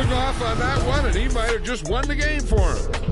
took off on that one, and he might have just won the game for him.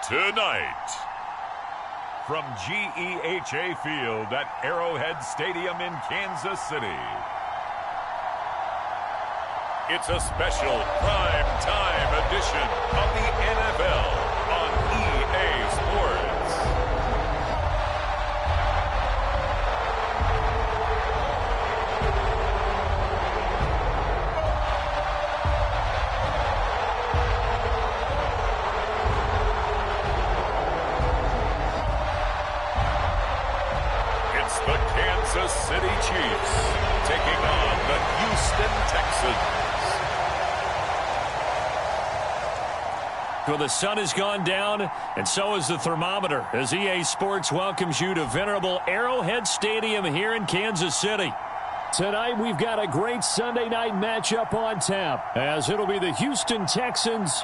Tonight, from GEHA Field at Arrowhead Stadium in Kansas City, it's a special prime time edition of the NFL on EA Sports. The Kansas City Chiefs taking on the Houston Texans. Well, the sun has gone down, and so has the thermometer, as EA Sports welcomes you to venerable Arrowhead Stadium here in Kansas City. Tonight, we've got a great Sunday night matchup on tap, as it'll be the Houston Texans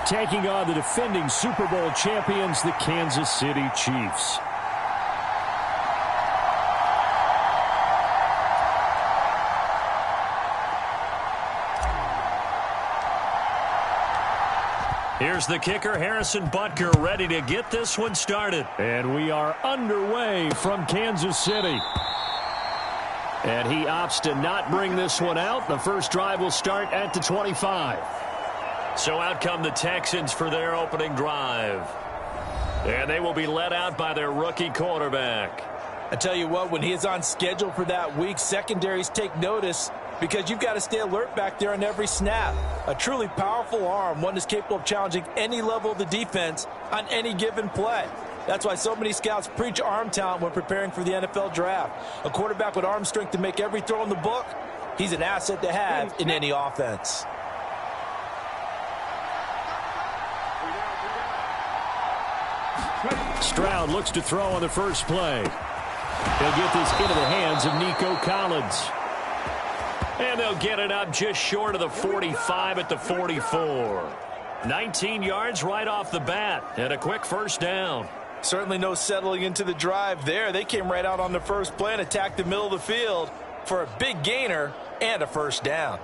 taking on the defending Super Bowl champions, the Kansas City Chiefs. Here's the kicker, Harrison Butker, ready to get this one started. And we are underway from Kansas City. And he opts to not bring this one out. The first drive will start at the 25. So out come the Texans for their opening drive. And they will be led out by their rookie quarterback. I tell you what, when he is on schedule for that week, secondaries take notice because you've got to stay alert back there on every snap. A truly powerful arm, one that's capable of challenging any level of the defense on any given play. That's why so many scouts preach arm talent when preparing for the NFL draft. A quarterback with arm strength to make every throw in the book, he's an asset to have in any offense. Stroud looks to throw on the first play. He'll get this into the hands of Nico Collins. And they'll get it up just short of the 45 at the 44. 19 yards right off the bat and a quick first down. Certainly no settling into the drive there. They came right out on the first play and attacked the middle of the field for a big gainer and a first down.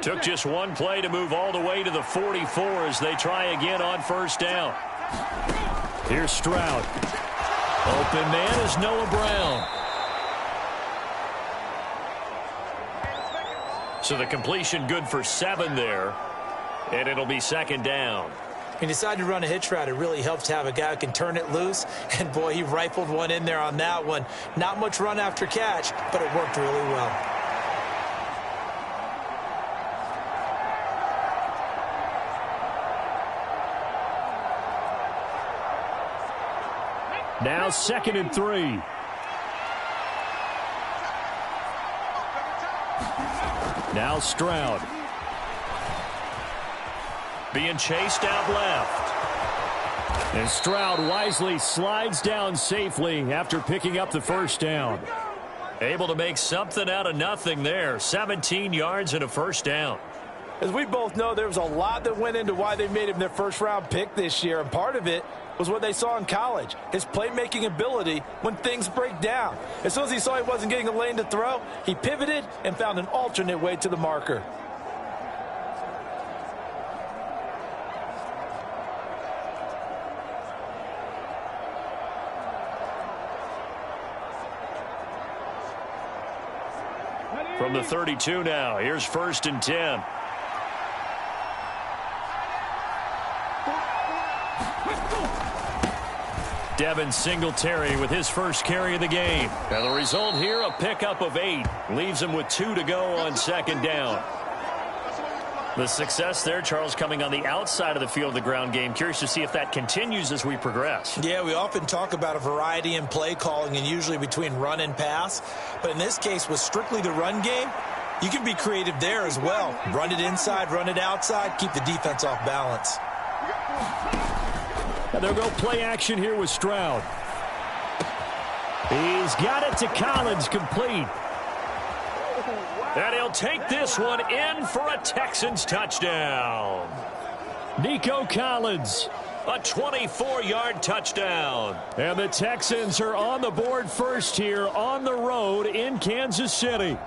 Took just one play to move all the way to the 44 as they try again on first down. Here's Stroud. Open man is Noah Brown. So the completion good for 7 there. And it'll be second down. He decided to run a hitch route. It really helps to have a guy who can turn it loose. And, boy, he rifled one in there on that one. Not much run after catch, but it worked really well. Now 2nd and 3. Now Stroud. Being chased out left. And Stroud wisely slides down safely after picking up the first down. Able to make something out of nothing there. 17 yards and a first down. As we both know, there was a lot that went into why they made him their first-round pick this year, and part of it was what they saw in college, his playmaking ability when things break down. As soon as he saw he wasn't getting a lane to throw, he pivoted and found an alternate way to the marker. From the 32 now, here's 1st and 10. Devin Singletary with his first carry of the game. And the result here, a pickup of 8. Leaves him with 2 to go on second down. The success there, Charles, coming on the outside of the field of the ground game. Curious to see if that continues as we progress. Yeah, we often talk about a variety in play calling and usually between run and pass. But in this case, with strictly the run game, you can be creative there as well. Run it inside, run it outside, keep the defense off balance. And they'll go play action here with Stroud. He's got it to Collins, complete. And he'll take this one in for a Texans touchdown. Nico Collins, a 24-yard touchdown. And the Texans are on the board first here on the road in Kansas City.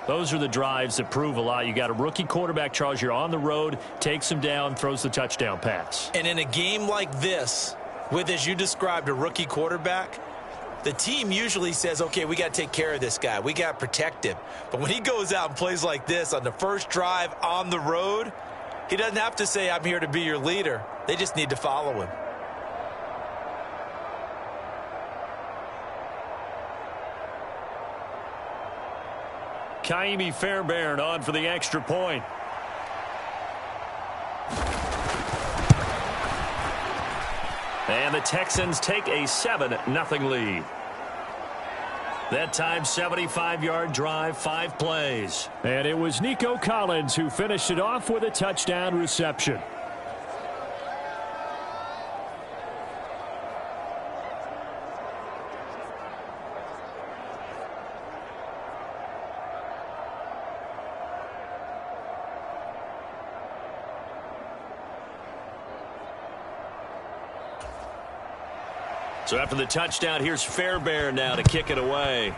Those are the drives that prove a lot. You got a rookie quarterback, Charles. You're on the road, takes him down, throws the touchdown pass. And in a game like this, with, as you described, a rookie quarterback, the team usually says, okay, we got to take care of this guy. We got to protect him. But when he goes out and plays like this on the first drive on the road, he doesn't have to say, I'm here to be your leader. They just need to follow him. Kaimi Fairbairn on for the extra point. And the Texans take a 7-0 lead. That time, 75-yard drive, 5 plays. And it was Nico Collins who finished it off with a touchdown reception. So after the touchdown, here's Fairbairn now to kick it away.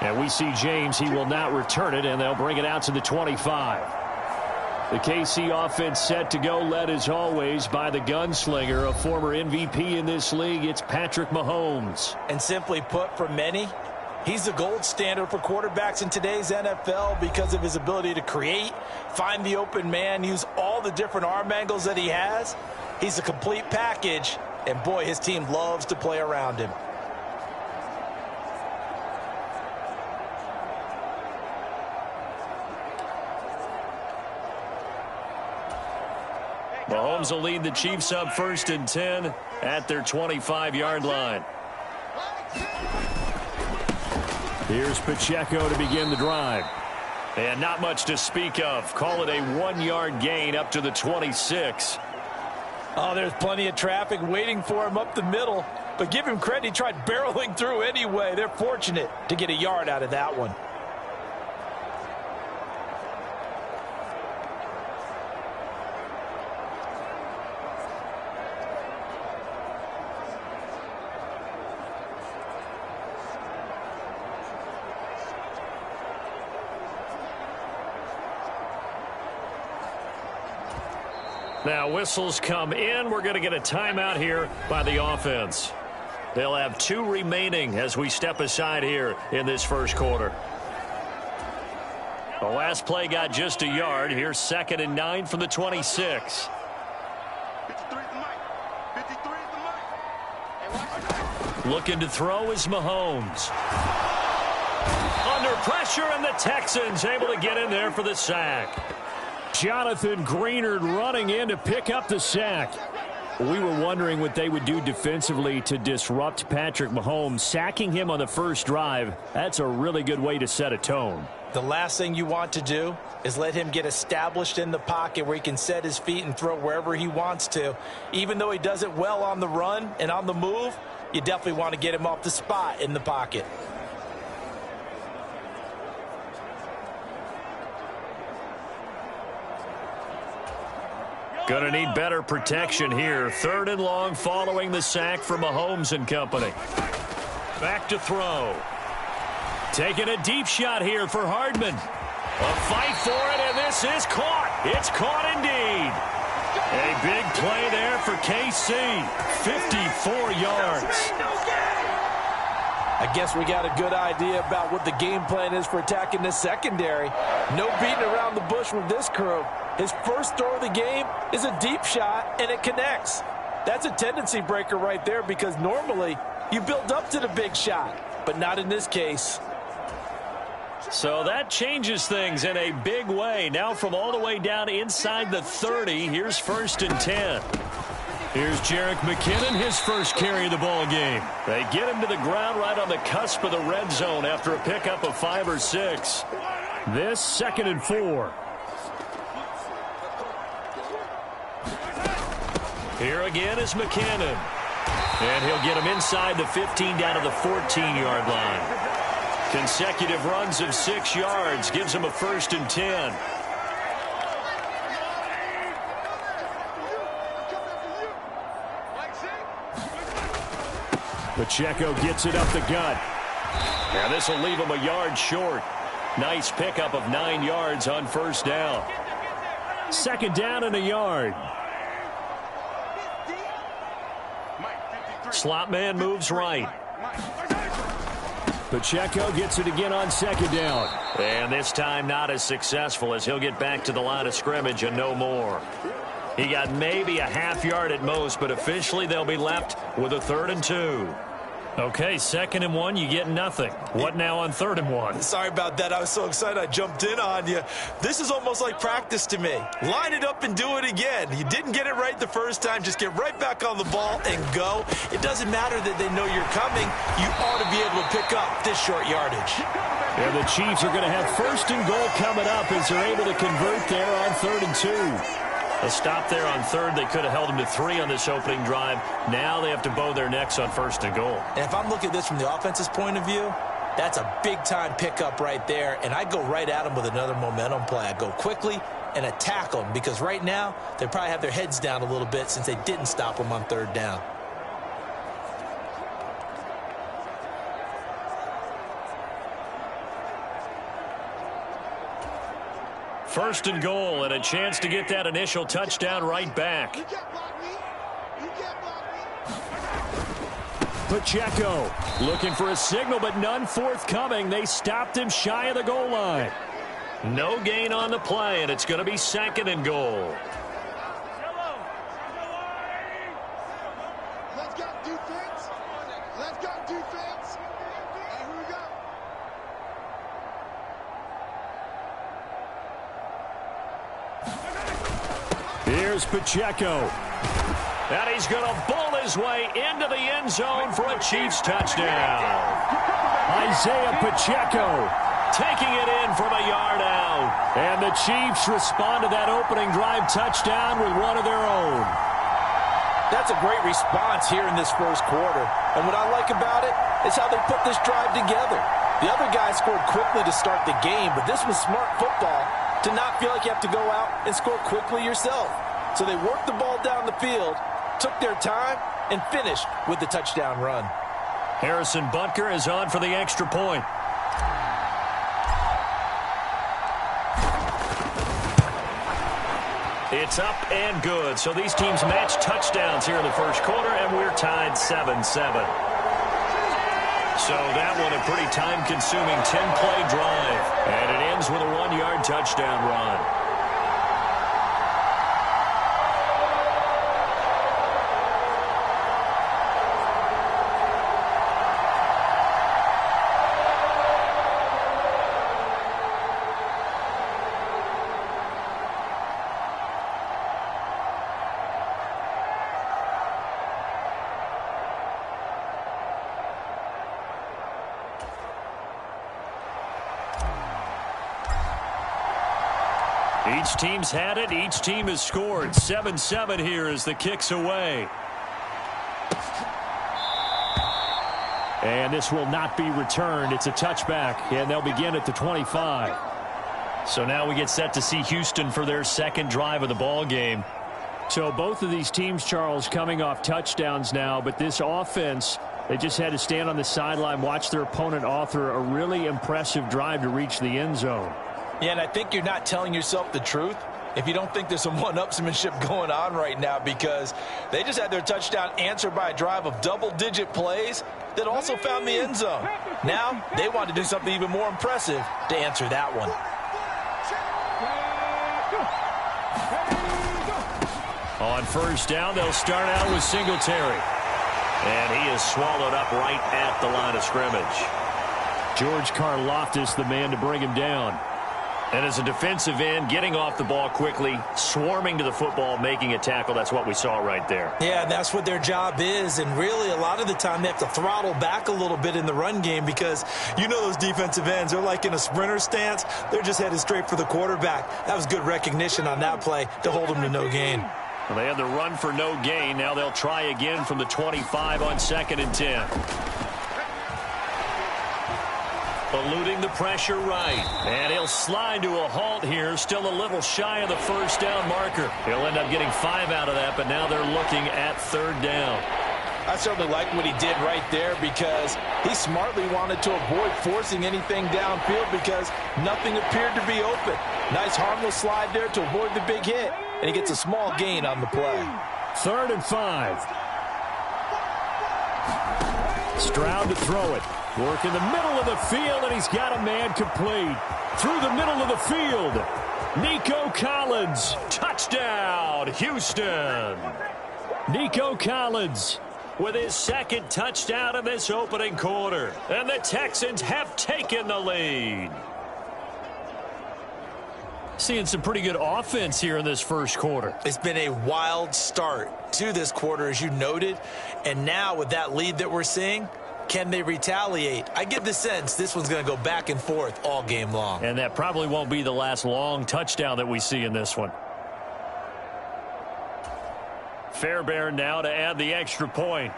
And we see James. He will not return it, and they'll bring it out to the 25. The KC offense set to go, led as always by the gunslinger, a former MVP in this league. It's Patrick Mahomes. And simply put, for many, he's the gold standard for quarterbacks in today's NFL because of his ability to create, find the open man, use all the different arm angles that he has. He's a complete package, and boy, his team loves to play around him. Mahomes will lead the Chiefs up 1st and 10 at their 25-yard line. Here's Pacheco to begin the drive. And not much to speak of. Call it a 1-yard gain up to the 26. Oh, there's plenty of traffic waiting for him up the middle. But give him credit, he tried barreling through anyway. They're fortunate to get a yard out of that one. Now whistles come in. We're going to get a timeout here by the offense. They'll have 2 remaining as we step aside here in this first quarter. The last play got just a yard. Here's 2nd and 9 from the 26. Looking to throw is Mahomes. Under pressure, and the Texans able to get in there for the sack. Jonathan Greenard running in to pick up the sack. We were wondering what they would do defensively to disrupt Patrick Mahomes. Sacking him on the first drive, that's a really good way to set a tone. The last thing you want to do is let him get established in the pocket where he can set his feet and throw wherever he wants to. Even though he does it well on the run and on the move, you definitely want to get him off the spot in the pocket. Going to need better protection here. 3rd and long following the sack from Mahomes and company. Back to throw. Taking a deep shot here for Hardman. A fight for it, and this is caught. It's caught indeed. A big play there for KC. 54 yards. I guess we got a good idea about what the game plan is for attacking this secondary. No beating around the bush with this crew. His first throw of the game is a deep shot, and it connects. That's a tendency breaker right there because normally you build up to the big shot, but not in this case. So that changes things in a big way. Now from all the way down inside the 30, here's 1st and 10. Here's Jerick McKinnon, his first carry of the ball game. They get him to the ground right on the cusp of the red zone after a pickup of 5 or 6. This 2nd and 4. Here again is McKinnon. And he'll get him inside the 15 down to the 14-yard line. Consecutive runs of 6 yards gives him a 1st and 10. Pacheco gets it up the gut. Now this will leave him a yard short. Nice pickup of 9 yards on 1st down. 2nd down and a yard. Slot man moves right. Pacheco gets it again on 2nd down. And this time not as successful as he'll get back to the line of scrimmage and no more. He got maybe a half yard at most, but officially they'll be left with a 3rd and 2. Okay, 2nd and 1, you get nothing. What now on 3rd and 1? Sorry about that. I was so excited I jumped in on you. This is almost like practice to me. Line it up and do it again. You didn't get it right the first time. Just get right back on the ball and go. It doesn't matter that they know you're coming. You ought to be able to pick up this short yardage. And the Chiefs are going to have 1st and goal coming up as they're able to convert there on 3rd and 2. A stop there on 3rd. They could have held them to 3 on this opening drive. Now they have to bow their necks on 1st and goal. And if I'm looking at this from the offense's point of view, that's a big-time pickup right there. And I go right at them with another momentum play. I go quickly and attack them because right now they probably have their heads down a little bit since they didn't stop them on 3rd down. First and goal, and a chance to get that initial touchdown right back. Pacheco looking for a signal, but none forthcoming. They stopped him shy of the goal line. No gain on the play, and it's going to be 2nd and goal. Let's go defense. Let's go defense. Here we go. Here's Pacheco. And he's going to bull his way into the end zone for a Chiefs touchdown. Isaiah Pacheco taking it in from a yard out. And the Chiefs respond to that opening drive touchdown with one of their own. That's a great response here in this first quarter. And what I like about it is how they put this drive together. The other guy scored quickly to start the game, but this was smart football to not feel like you have to go out and score quickly yourself. So they worked the ball down the field, took their time, and finished with the touchdown run. Harrison Butker is on for the extra point. It's up and good. So these teams match touchdowns here in the first quarter, and we're tied 7-7. So that one a pretty time-consuming 10-play drive. And it ends with a 1-yard touchdown run. Each team's had it. Each team has scored. 7-7 here as the kick's away. And this will not be returned. It's a touchback, and they'll begin at the 25. So now we get set to see Houston for their second drive of the ball game. So both of these teams, Charles, coming off touchdowns now, but this offense, they just had to stand on the sideline, watch their opponent author a really impressive drive to reach the end zone. Yeah, and I think you're not telling yourself the truth if you don't think there's some one-upsmanship going on right now, because they just had their touchdown answered by a drive of double-digit plays that also found the end zone. Now they want to do something even more impressive to answer that one. On first down, they'll start out with Singletary. And he is swallowed up right at the line of scrimmage. George Karlaftis, the man to bring him down. And as a defensive end, getting off the ball quickly, swarming to the football, making a tackle, that's what we saw right there. Yeah, that's what their job is. And really, a lot of the time, they have to throttle back a little bit in the run game because you know those defensive ends, they're like in a sprinter stance. They're just headed straight for the quarterback. That was good recognition on that play to hold them to no gain. Well, they had the run for no gain. Now they'll try again from the 25 on 2nd and 10. Eluding the pressure right. And he'll slide to a halt here. Still a little shy of the first down marker. He'll end up getting 5 out of that, but now they're looking at 3rd down. I certainly like what he did right there because he smartly wanted to avoid forcing anything downfield because nothing appeared to be open. Nice harmless slide there to avoid the big hit, and he gets a small gain on the play. 3rd and 5. Stroud to throw it. Work in the middle of the field, and he's got a man complete. Through the middle of the field. Nico Collins. Touchdown, Houston. Nico Collins with his 2nd touchdown of this opening quarter. And the Texans have taken the lead. Seeing some pretty good offense here in this first quarter. It's been a wild start to this quarter, as you noted. And now with that lead that we're seeing, can they retaliate? I get the sense this one's going to go back and forth all game long. And that probably won't be the last long touchdown that we see in this one. Fairbairn now to add the extra point.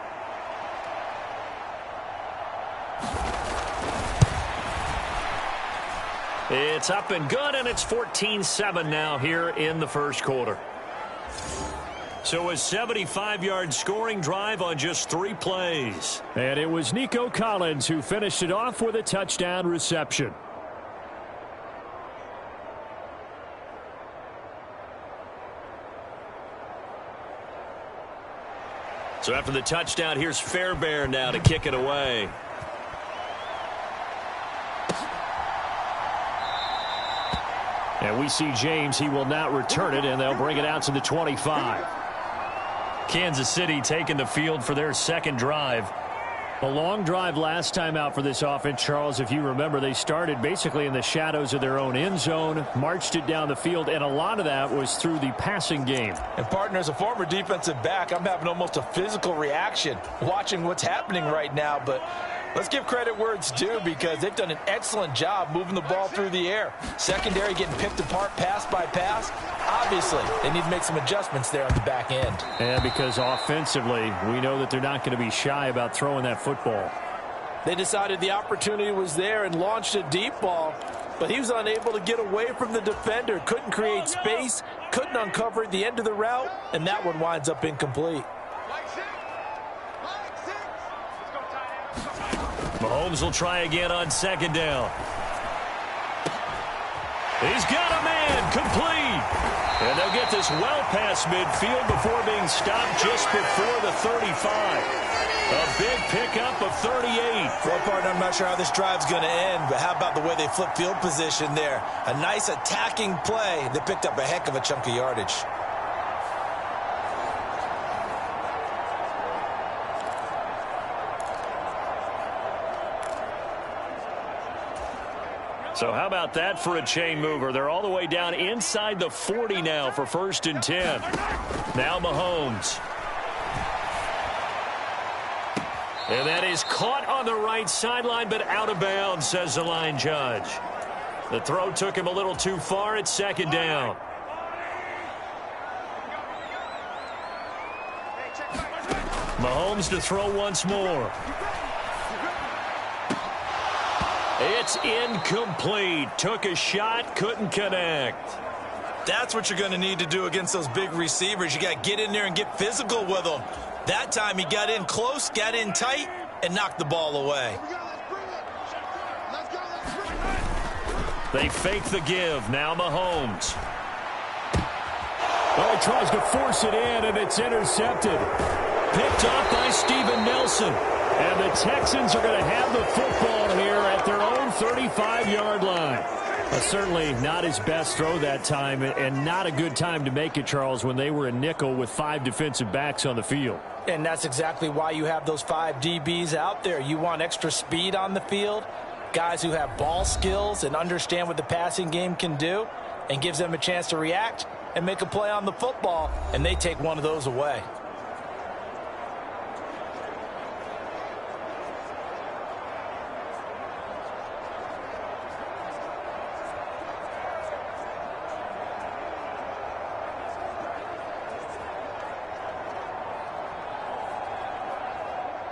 It's up and good, and it's 14-7 now here in the first quarter. So a 75-yard scoring drive on just 3 plays. And it was Nico Collins who finished it off with a touchdown reception. So after the touchdown, here's Fairbairn now to kick it away. And we see James. He will not return it, and they'll bring it out to the 25. Kansas City taking the field for their second drive. A long drive last time out for this offense, Charles. If you remember, they started basically in the shadows of their own end zone, marched it down the field, and a lot of that was through the passing game. And, partner, as a former defensive back, I'm having almost a physical reaction watching what's happening right now. But let's give credit where it's due, because they've done an excellent job moving the ball through the air. Secondary getting picked apart pass by pass. Obviously, they need to make some adjustments there on the back end. And because offensively, we know that they're not going to be shy about throwing that football. They decided the opportunity was there and launched a deep ball, but he was unable to get away from the defender, couldn't create space, couldn't uncover the end of the route, and that one winds up incomplete. Mahomes will try again on second down. He's got a man, complete. And they'll get this well past midfield before being stopped just before the 35. A big pickup of 38. Well, partner, I'm not sure how this drive's going to end, but how about the way they flip field position there? A nice attacking play that picked up a heck of a chunk of yardage. So how about that for a chain mover? They're all the way down inside the 40 now for 1st and 10. Now Mahomes. And that is caught on the right sideline, but out of bounds, says the line judge. The throw took him a little too far at 2nd down. Mahomes to throw once more. It's incomplete. Took a shot, couldn't connect. That's what you're going to need to do against those big receivers. You got to get in there and get physical with them. That time he got in close, got in tight, and knocked the ball away. They fake the give. Now Mahomes. Oh, he tries to force it in, and it's intercepted. Picked off by Steven Nelson. And the Texans are going to have the football here at their own 35-yard line. Certainly not his best throw that time, and not a good time to make it, Charles, when they were a nickel with 5 defensive backs on the field. And that's exactly why you have those 5 DBs out there. You want extra speed on the field, guys who have ball skills and understand what the passing game can do, and gives them a chance to react and make a play on the football, and they take one of those away.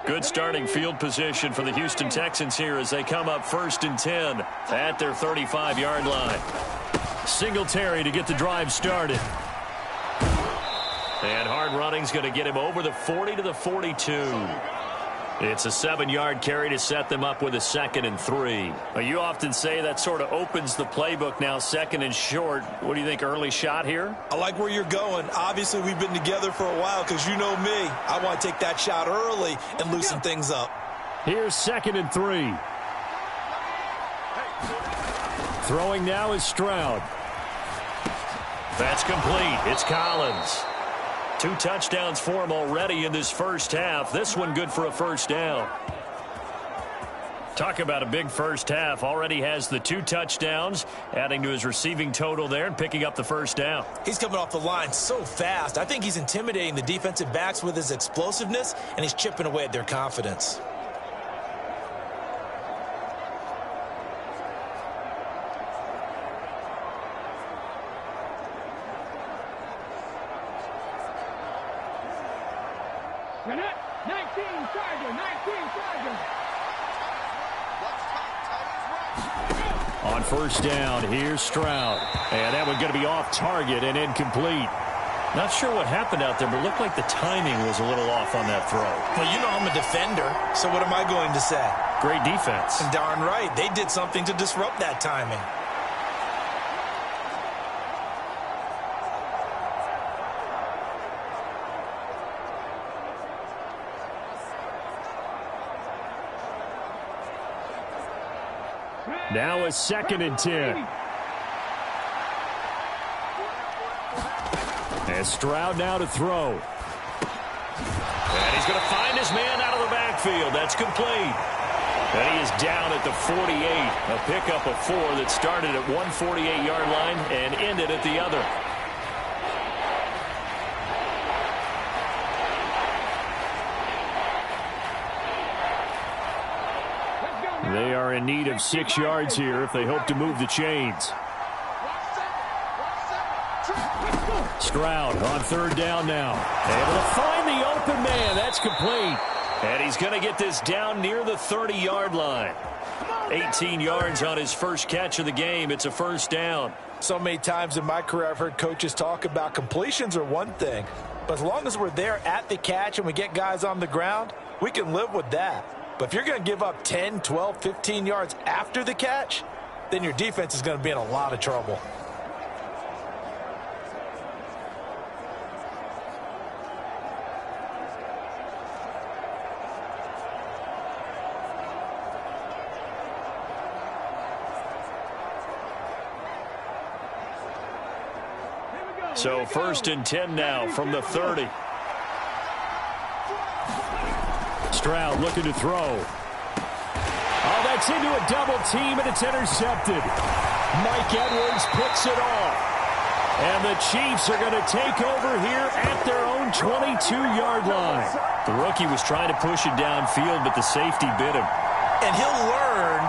Good starting field position for the Houston Texans here as they come up 1st and 10 at their 35-yard line. Singletary to get the drive started. And hard running's going to get him over the 40 to the 42. It's a 7-yard carry to set them up with a 2nd and 3. Now, you often say that sort of opens the playbook now, 2nd and short. What do you think, early shot here? I like where you're going. Obviously, we've been together for a while because you know me. I want to take that shot early and loosen things up. Here's 2nd and 3. Throwing now is Stroud. That's complete. It's Collins. 2 touchdowns for him already in this first half. This one good for a 1st down. Talk about a big first half. Already has the 2 touchdowns, adding to his receiving total there and picking up the 1st down. He's coming off the line so fast. I think he's intimidating the defensive backs with his explosiveness, and he's chipping away at their confidence. On 1st down, here's Stroud. And that one's going to be off target and incomplete. Not sure what happened out there, but it looked like the timing was a little off on that throw. Well, you know I'm a defender, so what am I going to say? Great defense. And darn right, they did something to disrupt that timing. Now a 2nd and 10. And Stroud now to throw. And he's going to find his man out of the backfield. backfield. That's complete. And he is down at the 48. A pickup of 4 that started at one 48-yard line and ended at the other. They are in need of 6 yards here if they hope to move the chains. Stroud on 3rd down now. Able to find the open man. That's complete. And he's going to get this down near the 30-yard line. 18 yards on his first catch of the game. It's a 1st down. So many times in my career I've heard coaches talk about completions are one thing. But as long as we're there at the catch and we get guys on the ground, we can live with that. But if you're going to give up 10, 12, 15 yards after the catch, then your defense is going to be in a lot of trouble. So 1st and 10 now from the 30. Stroud looking to throw. Oh, that's into a double team, and it's intercepted. Mike Edwards picks it off. And the Chiefs are going to take over here at their own 22-yard line. The rookie was trying to push it downfield, but the safety bit him. And he'll learn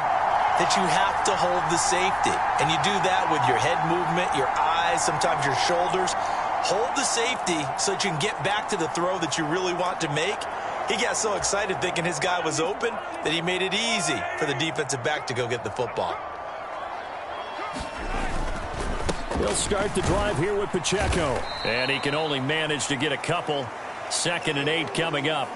that you have to hold the safety. And you do that with your head movement, your eyes, sometimes your shoulders. Hold the safety so that you can get back to the throw that you really want to make. He got so excited thinking his guy was open that he made it easy for the defensive back to go get the football. He'll start the drive here with Pacheco. And he can only manage to get a couple. 2nd and 8 coming up.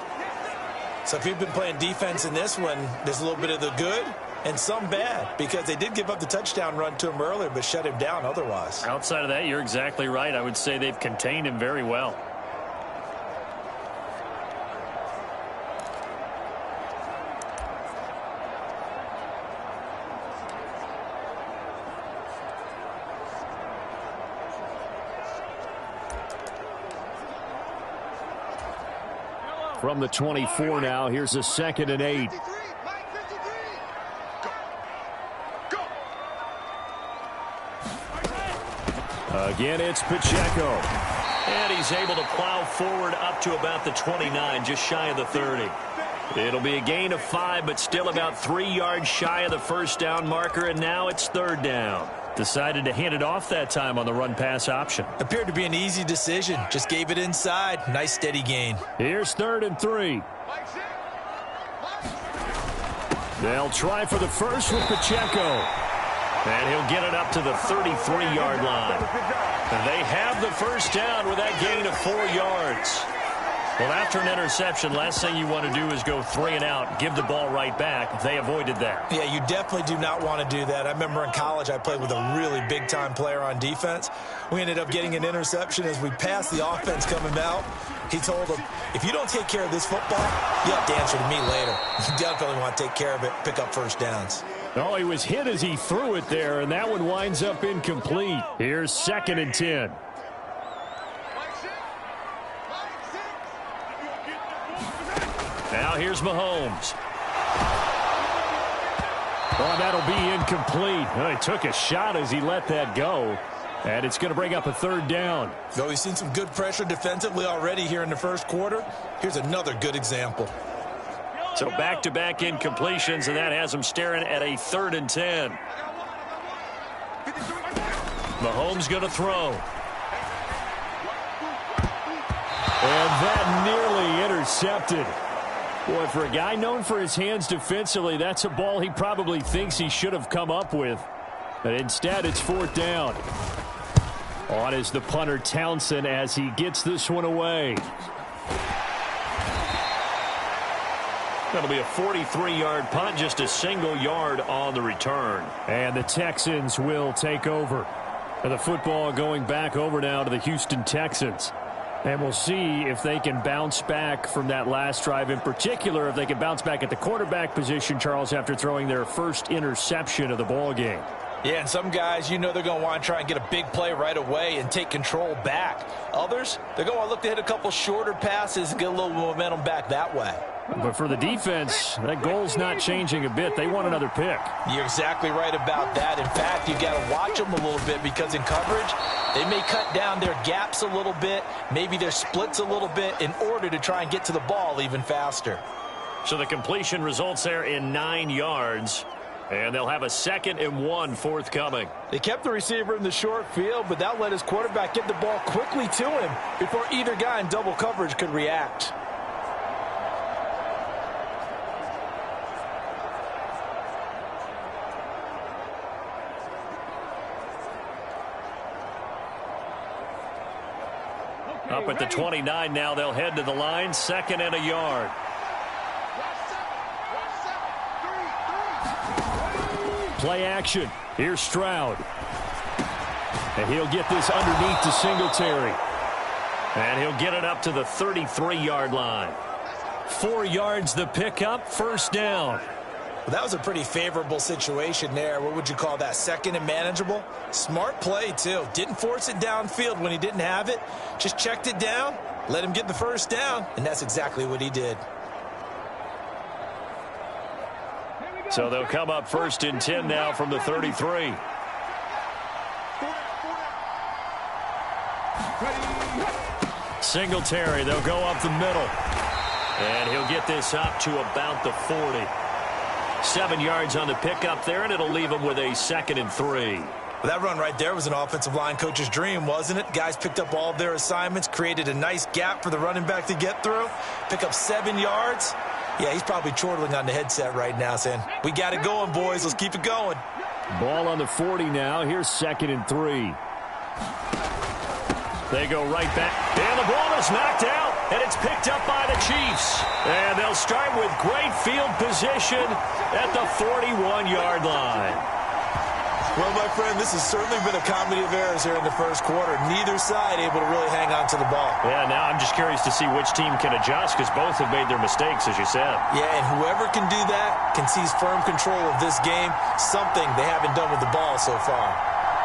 So if you've been playing defense in this one, there's a little bit of the good and some bad, because they did give up the touchdown run to him earlier but shut him down otherwise. Outside of that, you're exactly right. I would say they've contained him very well. From the 24 now, here's a 2nd and 8. Again, it's Pacheco. And he's able to plow forward up to about the 29, just shy of the 30. It'll be a gain of 5, but still about 3 yards shy of the 1st down marker, and now it's 3rd down. Decided to hand it off that time on the run-pass option. Appeared to be an easy decision. Just gave it inside. Nice, steady gain. Here's 3rd and 3. They'll try for the first with Pacheco. And he'll get it up to the 33-yard line. And they have the 1st down with that gain of 4 yards. Well, after an interception, last thing you want to do is go 3 and out, give the ball right back. They avoided that. Yeah, you definitely do not want to do that. I remember in college I played with a really big-time player on defense. We ended up getting an interception as we passed the offense coming out. He told him, if you don't take care of this football, you have to answer to me later. You definitely want to take care of it, pick up 1st downs. Oh, he was hit as he threw it there, and that one winds up incomplete. Here's 2nd and 10. Now here's Mahomes. Oh, that'll be incomplete. Oh, he took a shot as he let that go. And it's going to bring up a 3rd down. Though we've seen some good pressure defensively already here in the 1st quarter, here's another good example. So back-to-back incompletions, and that has him staring at a 3rd and 10. Mahomes going to throw. And that nearly intercepted. Boy, for a guy known for his hands defensively, that's a ball he probably thinks he should have come up with. But instead, it's 4th down. On is the punter Townsend as he gets this one away. That'll be a 43-yard punt, just a single yard on the return. And the Texans will take over. And the football going back over now to the Houston Texans. And we'll see if they can bounce back from that last drive, in particular if they can bounce back at the quarterback position, Charles, after throwing their first interception of the ball game. Yeah, and some guys, you know they're going to want to try and get a big play right away and take control back. Others, they're going to look to hit a couple shorter passes and get a little momentum back that way. But for the defense, that goal's not changing a bit. They want another pick. You're exactly right about that. In fact, you've got to watch them a little bit because in coverage, they may cut down their gaps a little bit, maybe their splits a little bit in order to try and get to the ball even faster. So the completion results there in 9 yards. And they'll have a 2nd and 1 forthcoming. They kept the receiver in the short field, but that let his quarterback get the ball quickly to him before either guy in double coverage could react. Up at the 29 now, they'll head to the line, 2nd and a yard. Play action. Here's Stroud. And he'll get this underneath to Singletary. And he'll get it up to the 33-yard line. 4 yards the pickup, 1st down. Well, that was a pretty favorable situation there. What would you call that? 2nd and manageable? Smart play, too. Didn't force it downfield when he didn't have it. Just checked it down, let him get the 1st down, and that's exactly what he did. So they'll come up 1st and 10 now from the 33. Singletary, they'll go up the middle. And he'll get this up to about the 40. 7 yards on the pickup there, and it'll leave him with a 2nd and 3. Well, that run right there was an offensive line coach's dream, wasn't it? Guys picked up all of their assignments, created a nice gap for the running back to get through, pick up 7 yards. Yeah, he's probably chortling on the headset right now saying, we got it going, boys. Let's keep it going. Ball on the 40 now. Here's 2nd and 3. They go right back. And the ball is knocked out, and it's picked up by the Chiefs. And they'll start with great field position at the 41-yard line. Well, my friend, this has certainly been a comedy of errors here in the 1st quarter. Neither side able to really hang on to the ball. Yeah, now I'm just curious to see which team can adjust because both have made their mistakes, as you said. Yeah, and whoever can do that can seize firm control of this game, something they haven't done with the ball so far.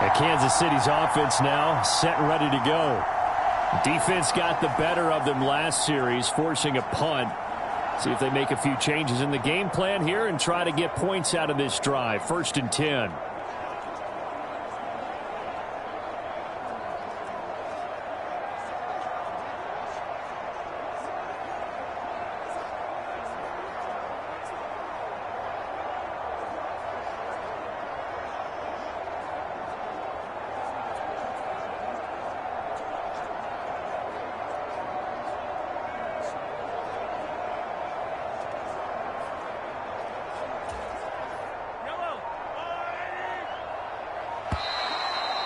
And Kansas City's offense now set and ready to go. Defense got the better of them last series, forcing a punt. See if they make a few changes in the game plan here and try to get points out of this drive. 1st and 10.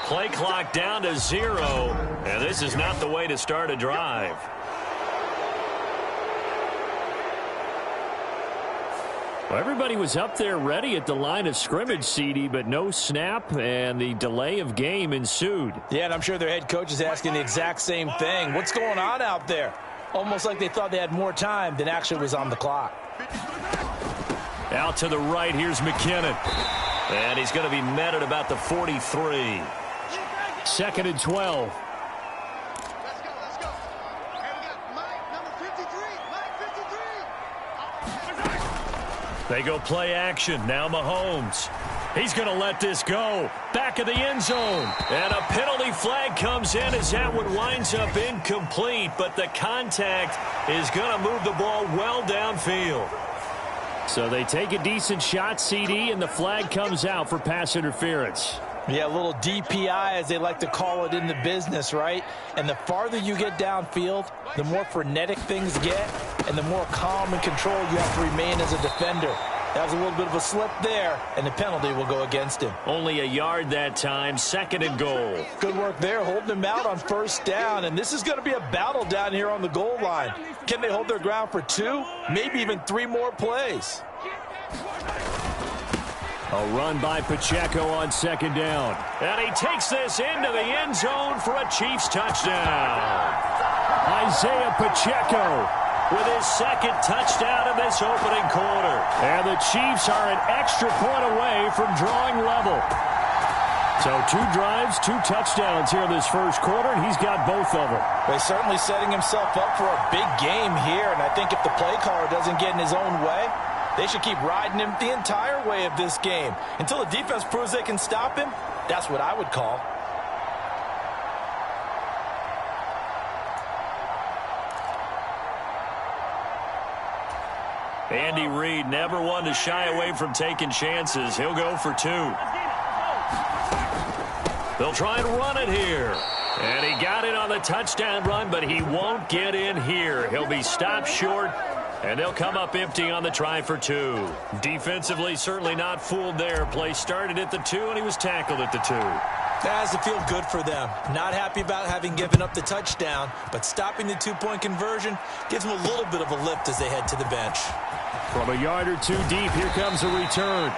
Play clock down to 0, and this is not the way to start a drive. Well, everybody was up there ready at the line of scrimmage, CD, but no snap, and the delay of game ensued. Yeah, and I'm sure their head coach is asking the exact same thing. What's going on out there? Almost like they thought they had more time than actually was on the clock. Out to the right, here's McKinnon. And he's going to be met at about the 43. 2nd and 12. Let's go. And we got Mike, number 53. Mike 53. They go play action. Now Mahomes. He's going to let this go. Back of the end zone. And a penalty flag comes in as that one winds up incomplete. But the contact is going to move the ball well downfield. So they take a decent shot, CD, and the flag comes out for pass interference. Yeah, a little DPI, as they like to call it in the business, right? And the farther you get downfield, the more frenetic things get, and the more calm and control you have to remain as a defender. That was a little bit of a slip there, and the penalty will go against him. Only a yard that time, 2nd and goal. Good work there, holding him out on 1st down, and this is going to be a battle down here on the goal line. Can they hold their ground for 2, maybe even 3 more plays? A run by Pacheco on 2nd down. And he takes this into the end zone for a Chiefs touchdown. Isaiah Pacheco with his 2nd touchdown in this opening quarter. And the Chiefs are an extra point away from drawing level. So 2 drives, 2 touchdowns here in this first quarter, and he's got both of them. He's certainly setting himself up for a big game here, and I think if the play caller doesn't get in his own way, they should keep riding him the entire way of this game. Until the defense proves they can stop him, that's what I would call. Andy Reid, never one to shy away from taking chances. He'll go for 2. They'll try and run it here. And he got it on the touchdown run, but he won't get in here. He'll be stopped short, and they'll come up empty on the try for 2. Defensively, certainly not fooled there. Play started at the 2, and he was tackled at the 2. That has to feel good for them. Not happy about having given up the touchdown, but stopping the 2-point conversion gives them a little bit of a lift as they head to the bench. From a yard or 2 deep, here comes a return.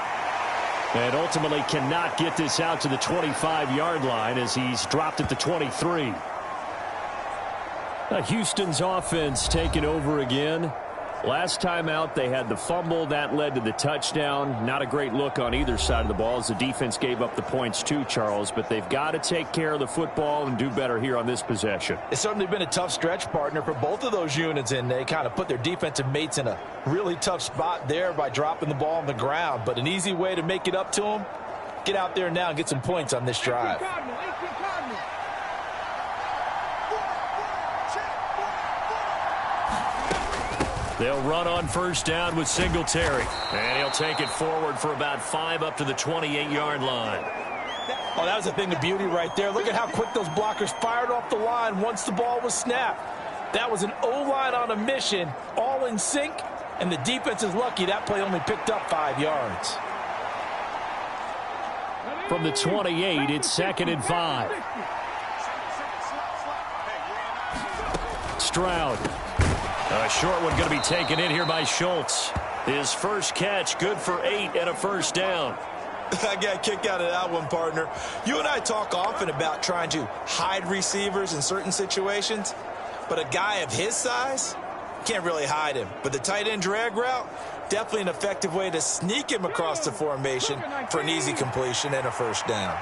And ultimately cannot get this out to the 25-yard line as he's dropped at the 23. Houston's offense taking over again. Last time out, they had the fumble. That led to the touchdown. Not a great look on either side of the ball as the defense gave up the points too, Charles. But they've got to take care of the football and do better here on this possession. It's certainly been a tough stretch, partner, for both of those units, and they kind of put their defensive mates in a really tough spot there by dropping the ball on the ground. But an easy way to make it up to them, get out there now and get some points on this drive. They'll run on first down with Singletary. And he'll take it forward for about 5 up to the 28-yard line. Oh, that was a thing of beauty right there. Look at how quick those blockers fired off the line once the ball was snapped. That was an O-line on a mission, all in sync, and the defense is lucky that play only picked up 5 yards. From the 28, it's 2nd and 5. Stroud. A short one going to be taken in here by Schultz. His first catch, good for 8 and a first down. I got a kick out of that one, partner. You and I talk often about trying to hide receivers in certain situations, but a guy of his size can't really hide him. But the tight end drag route, definitely an effective way to sneak him across the formation for an easy completion and a first down.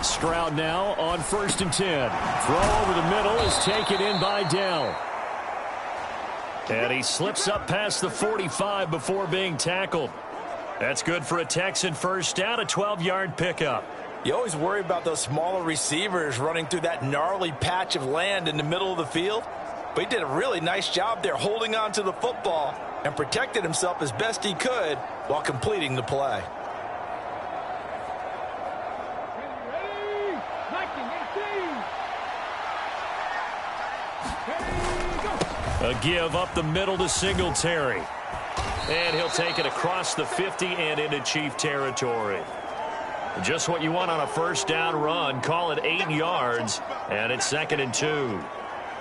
Stroud now on 1st and 10. Throw over the middle is taken in by Dell. And he slips up past the 45 before being tackled. That's good for a Texan first down, a 12-yard pickup. You always worry about those smaller receivers running through that gnarly patch of land in the middle of the field. But he did a really nice job there holding on to the football and protected himself as best he could while completing the play. A give up the middle to Singletary. And he'll take it across the 50 and into Chief territory. Just what you want on a first down run. Call it 8 yards, and it's 2nd and 2.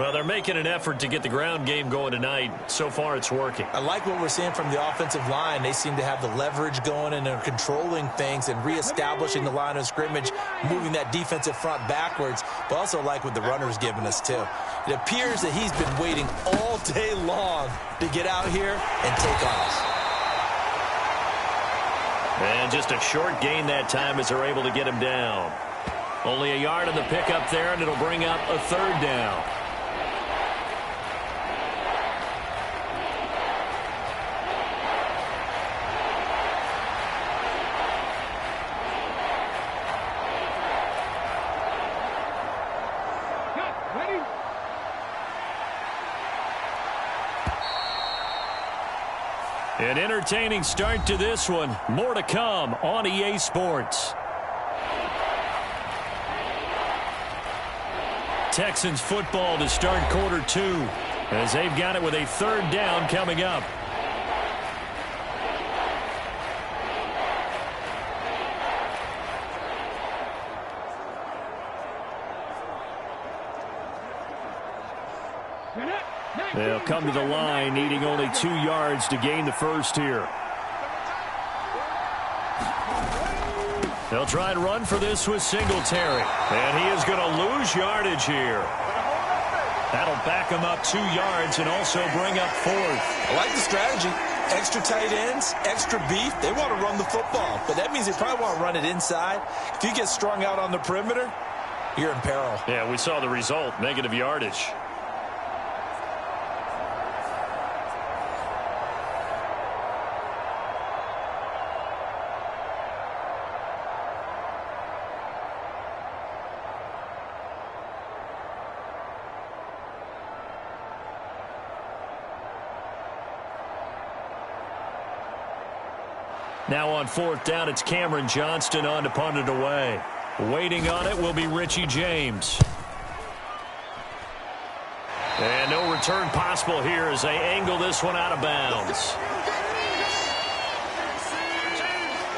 Well, they're making an effort to get the ground game going tonight. So far, it's working. I like what we're seeing from the offensive line. They seem to have the leverage going and they're controlling things and reestablishing the line of scrimmage, moving that defensive front backwards, but also like what the runner's giving us, too. It appears that he's been waiting all day long to get out here and take off. And just a short gain that time as they're able to get him down. Only a yard on the pickup there, and it'll bring up a 3rd down. An entertaining start to this one. More to come on EA Sports. Texans football to start quarter 2 as they've got it with a 3rd down coming up. They'll come to the line, needing only 2 yards to gain the first here. They'll try and run for this with Singletary. And he is going to lose yardage here. That'll back him up 2 yards and also bring up 4th. I like the strategy. Extra tight ends, extra beef, they want to run the football. But that means they probably want to run it inside. If you get strung out on the perimeter, you're in peril. Yeah, we saw the result, negative yardage. Now on fourth down, it's Cameron Johnston on to punt it away. Waiting on it will be Richie James. And no return possible here as they angle this one out of bounds.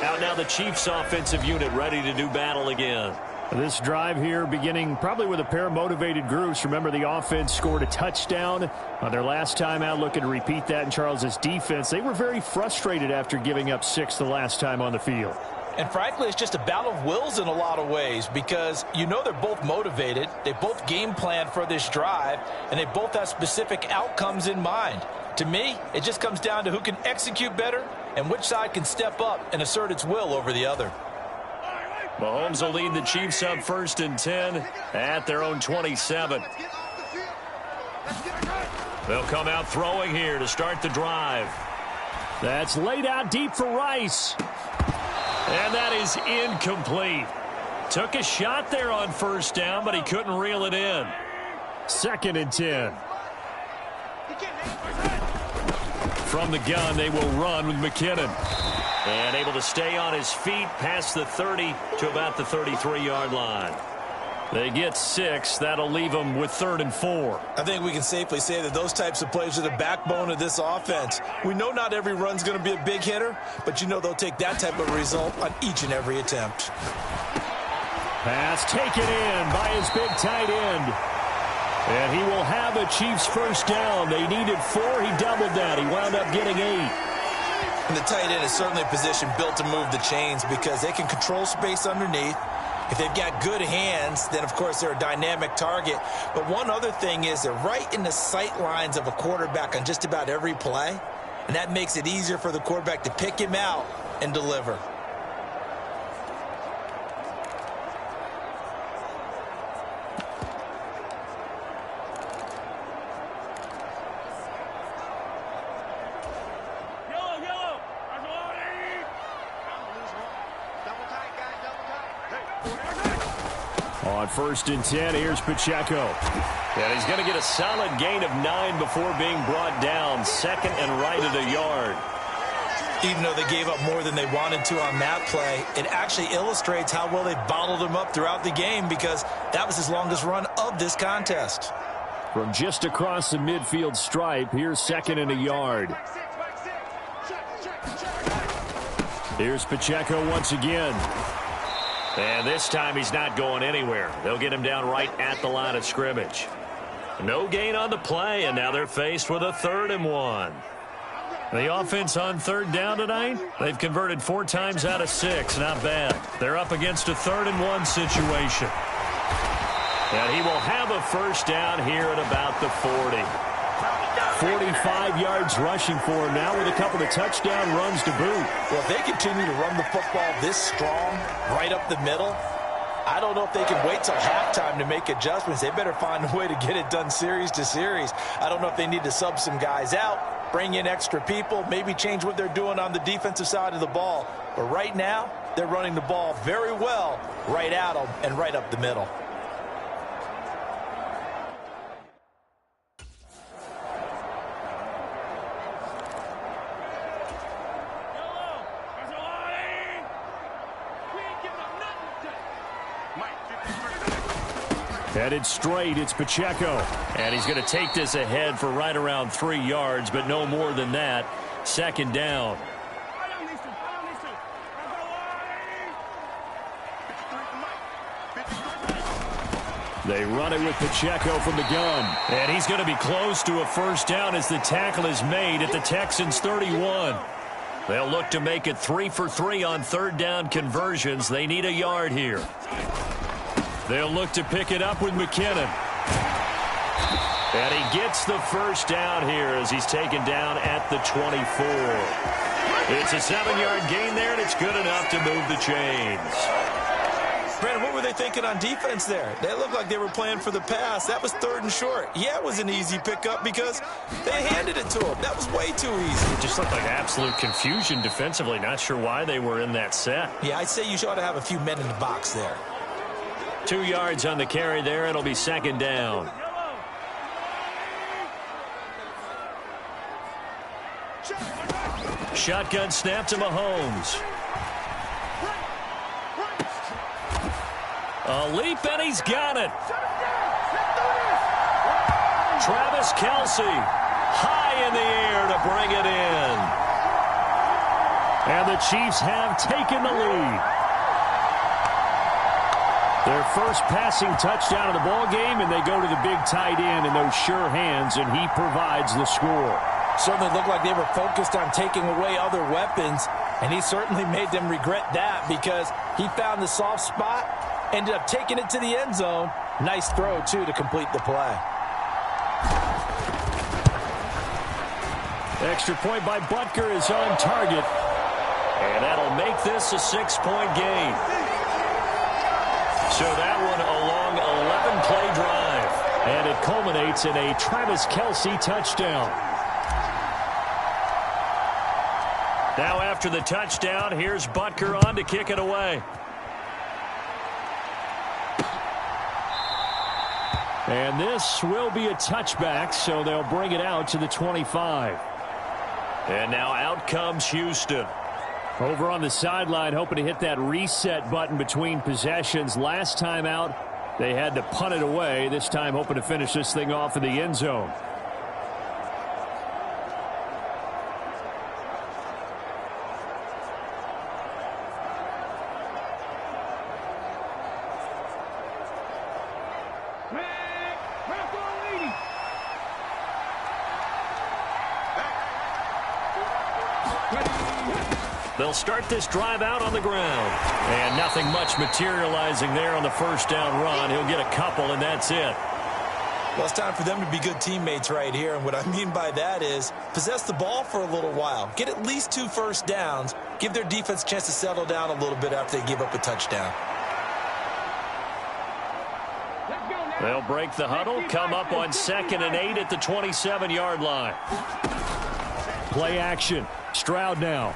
Out now the Chiefs offensive unit ready to do battle again. This drive here beginning probably with a pair of motivated groups. Remember, the offense scored a touchdown on their last time out, looking to repeat that in Charles's defense. They were very frustrated after giving up 6 the last time on the field. And frankly, it's just a battle of wills in a lot of ways because you know they're both motivated. They both game plan for this drive, and they both have specific outcomes in mind. To me, it just comes down to who can execute better and which side can step up and assert its will over the other. Mahomes will lead the Chiefs up 1st and 10 at their own 27. They'll come out throwing here to start the drive. That's laid out deep for Rice. And that is incomplete. Took a shot there on 1st down, but he couldn't reel it in. 2nd and 10. From the gun, they will run with McKinnon. And able to stay on his feet past the 30 to about the 33-yard line. They get 6. That'll leave them with 3rd and 4. I think we can safely say that those types of plays are the backbone of this offense. We know not every run's going to be a big hitter, but you know they'll take that type of result on each and every attempt. Pass taken in by his big tight end. And he will have a Chiefs 1st down. They needed 4. He doubled that. He wound up getting 8. And the tight end is certainly a position built to move the chains because they can control space underneath. If they've got good hands, then, of course, they're a dynamic target. But one other thing is they're right in the sight lines of a quarterback on just about every play. And that makes it easier for the quarterback to pick him out and deliver. On 1st and 10, here's Pacheco. And he's going to get a solid gain of 9 before being brought down. 2nd and right at a yard. Even though they gave up more than they wanted to on that play, it actually illustrates how well they bottled him up throughout the game because that was his longest run of this contest. From just across the midfield stripe, here's 2nd and a yard. Here's Pacheco once again. And this time he's not going anywhere. They'll get him down right at the line of scrimmage. No gain on the play, and now they're faced with a 3rd and 1. The offense on 3rd down tonight, they've converted 4 times out of 6. Not bad. They're up against a 3rd and 1 situation. And he will have a 1st down here at about the 40. 45 yards rushing for him now with a couple of touchdown runs to boot. Well, if they continue to run the football this strong, right up the middle, I don't know if they can wait till halftime to make adjustments. They better find a way to get it done series to series. I don't know if they need to sub some guys out, bring in extra people, maybe change what they're doing on the defensive side of the ball. But right now, they're running the ball very well right at them and right up the middle. Headed straight, it's Pacheco. And he's going to take this ahead for right around 3 yards, but no more than that. 2nd down. They run it with Pacheco from the gun. And he's going to be close to a 1st down as the tackle is made at the Texans' 31. They'll look to make it 3 for 3 on 3rd down conversions. They need a yard here. They'll look to pick it up with McKinnon. And he gets the first down here as he's taken down at the 24. It's a 7-yard gain there, and it's good enough to move the chains. Brandon, what were they thinking on defense there? They looked like they were playing for the pass. That was 3rd and short. Yeah, it was an easy pickup because they handed it to him. That was way too easy. It just looked like absolute confusion defensively. Not sure why they were in that set. Yeah, I'd say you ought to have a few men in the box there. 2 yards on the carry there. It'll be 2nd down. Shotgun snap to Mahomes. A leap, and he's got it. Travis Kelce, high in the air to bring it in. And the Chiefs have taken the lead. Their first passing touchdown of the ball game, and they go to the big tight end in those sure hands, and he provides the score. Certainly looked like they were focused on taking away other weapons, and he certainly made them regret that because he found the soft spot, ended up taking it to the end zone. Nice throw, too, to complete the play. Extra point by Butker is on target, and that'll make this a 6-point game. So that one a long 11-play drive, and it culminates in a Travis Kelce touchdown. Now after the touchdown, here's Butker on to kick it away. And this will be a touchback, so they'll bring it out to the 25. And now out comes Houston. Over on the sideline, hoping to hit that reset button between possessions. Last time out, they had to punt it away. This time hoping to finish this thing off in the end zone. They'll start this drive out on the ground. And nothing much materializing there on the first down run. He'll get a couple, and that's it. Well, it's time for them to be good teammates right here. And what I mean by that is possess the ball for a little while. Get at least 2 first downs. Give their defense a chance to settle down a little bit after they give up a touchdown. They'll break the huddle, come up on 2nd and 8 at the 27-yard line. Play action. Stroud now.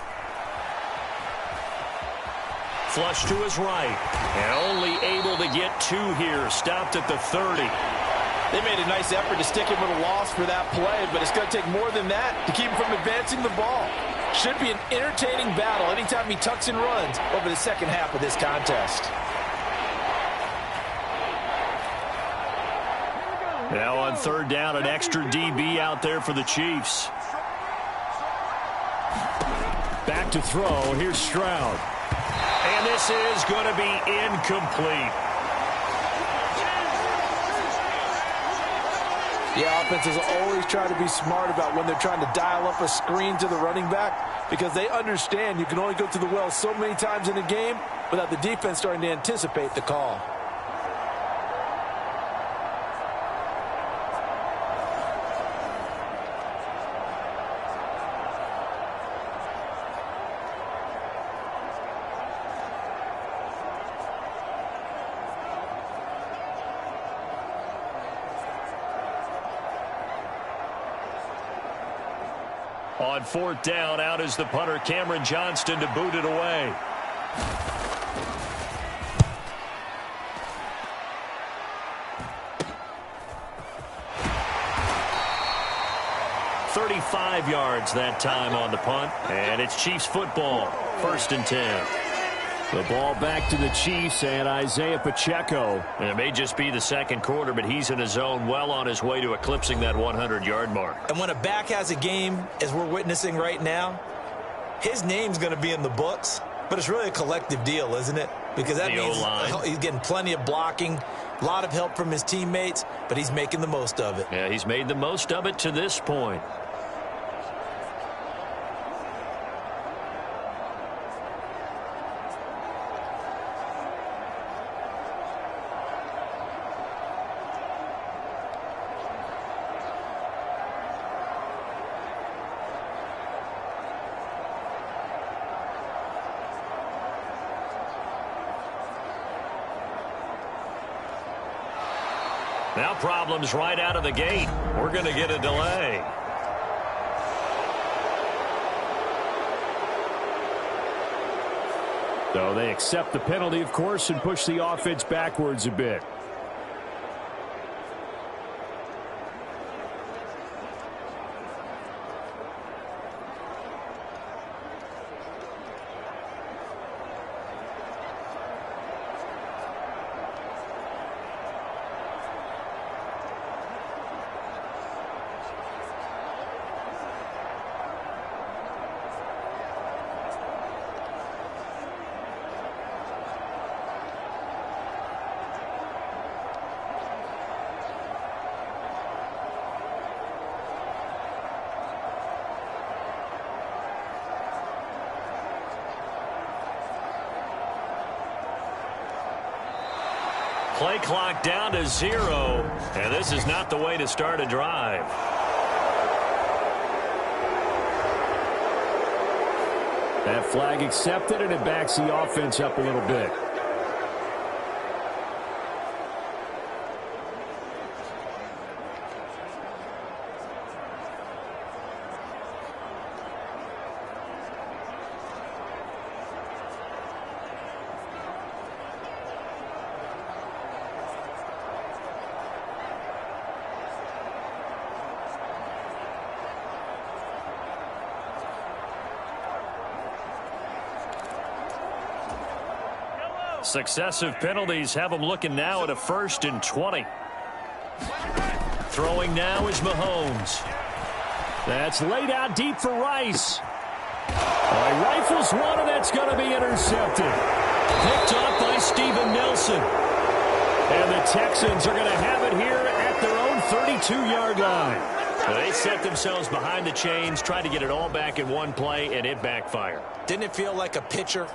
Flush to his right. And only able to get 2 here. Stopped at the 30. They made a nice effort to stick him with a loss for that play, but it's going to take more than that to keep him from advancing the ball. Should be an entertaining battle anytime he tucks and runs over the second half of this contest. Now on 3rd down, an extra DB out there for the Chiefs. Back to throw. Here's Stroud. And this is going to be incomplete. The offenses always try to be smart about when they're trying to dial up a screen to the running back because they understand you can only go to the well so many times in a game without the defense starting to anticipate the call. On 4th down, out is the punter, Cameron Johnston, to boot it away. "35 yards that time on the punt, and it's Chiefs football, 1st and 10. The ball back to the Chiefs and Isaiah Pacheco. And it may just be the 2nd quarter, but he's in his zone, well on his way to eclipsing that 100-yard mark. And when a back has a game, as we're witnessing right now, his name's going to be in the books, but it's really a collective deal, isn't it? Because that means he's getting plenty of blocking, a lot of help from his teammates, but he's making the most of it. Yeah, he's made the most of it to this point. Now problems right out of the gate. We're going to get a delay. So they accept the penalty, of course, and push the offense backwards a bit. Play clock down to 0, and this is not the way to start a drive. That flag accepted, and it backs the offense up a little bit. Successive penalties have them looking now at a 1st and 20. Throwing now is Mahomes. That's laid out deep for Rice. He rifles one, and that's going to be intercepted. Picked off by Steven Nelson. And the Texans are going to have it here at their own 32-yard line. They set themselves behind the chains, tried to get it all back in one play, and it backfired. Didn't it feel like a pitcher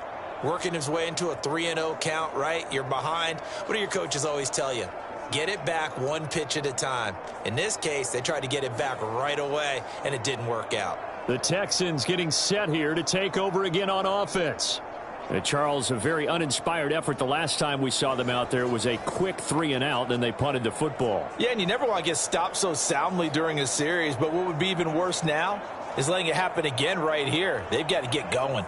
working his way into a 3-0 count, right? You're behind. What do your coaches always tell you? Get it back one pitch at a time. In this case, they tried to get it back right away, and it didn't work out. The Texans getting set here to take over again on offense. Charles, a very uninspired effort the last time we saw them out there. It was a quick 3-and-out, then they punted the football. Yeah, and you never want to get stopped so soundly during a series, but what would be even worse now is letting it happen again right here. They've got to get going.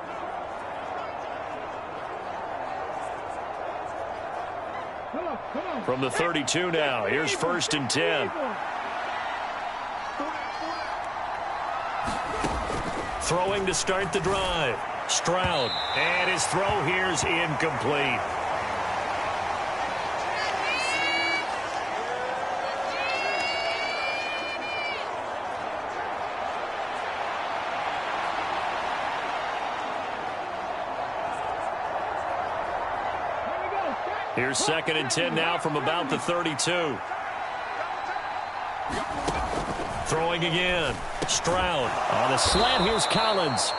From the 32 now, here's 1st and 10. Throwing to start the drive. Stroud, and his throw here is incomplete. Here's 2nd and 10 now from about the 32. Throwing again. Stroud on a slant. Here's Collins.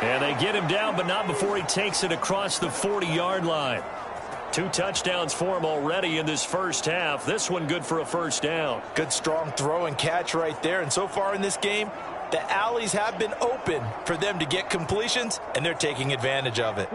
And they get him down, but not before he takes it across the 40-yard line. 2 touchdowns for him already in this first half. This one good for a 1st down. Good strong throw and catch right there. And so far in this game, the alleys have been open for them to get completions, and they're taking advantage of it.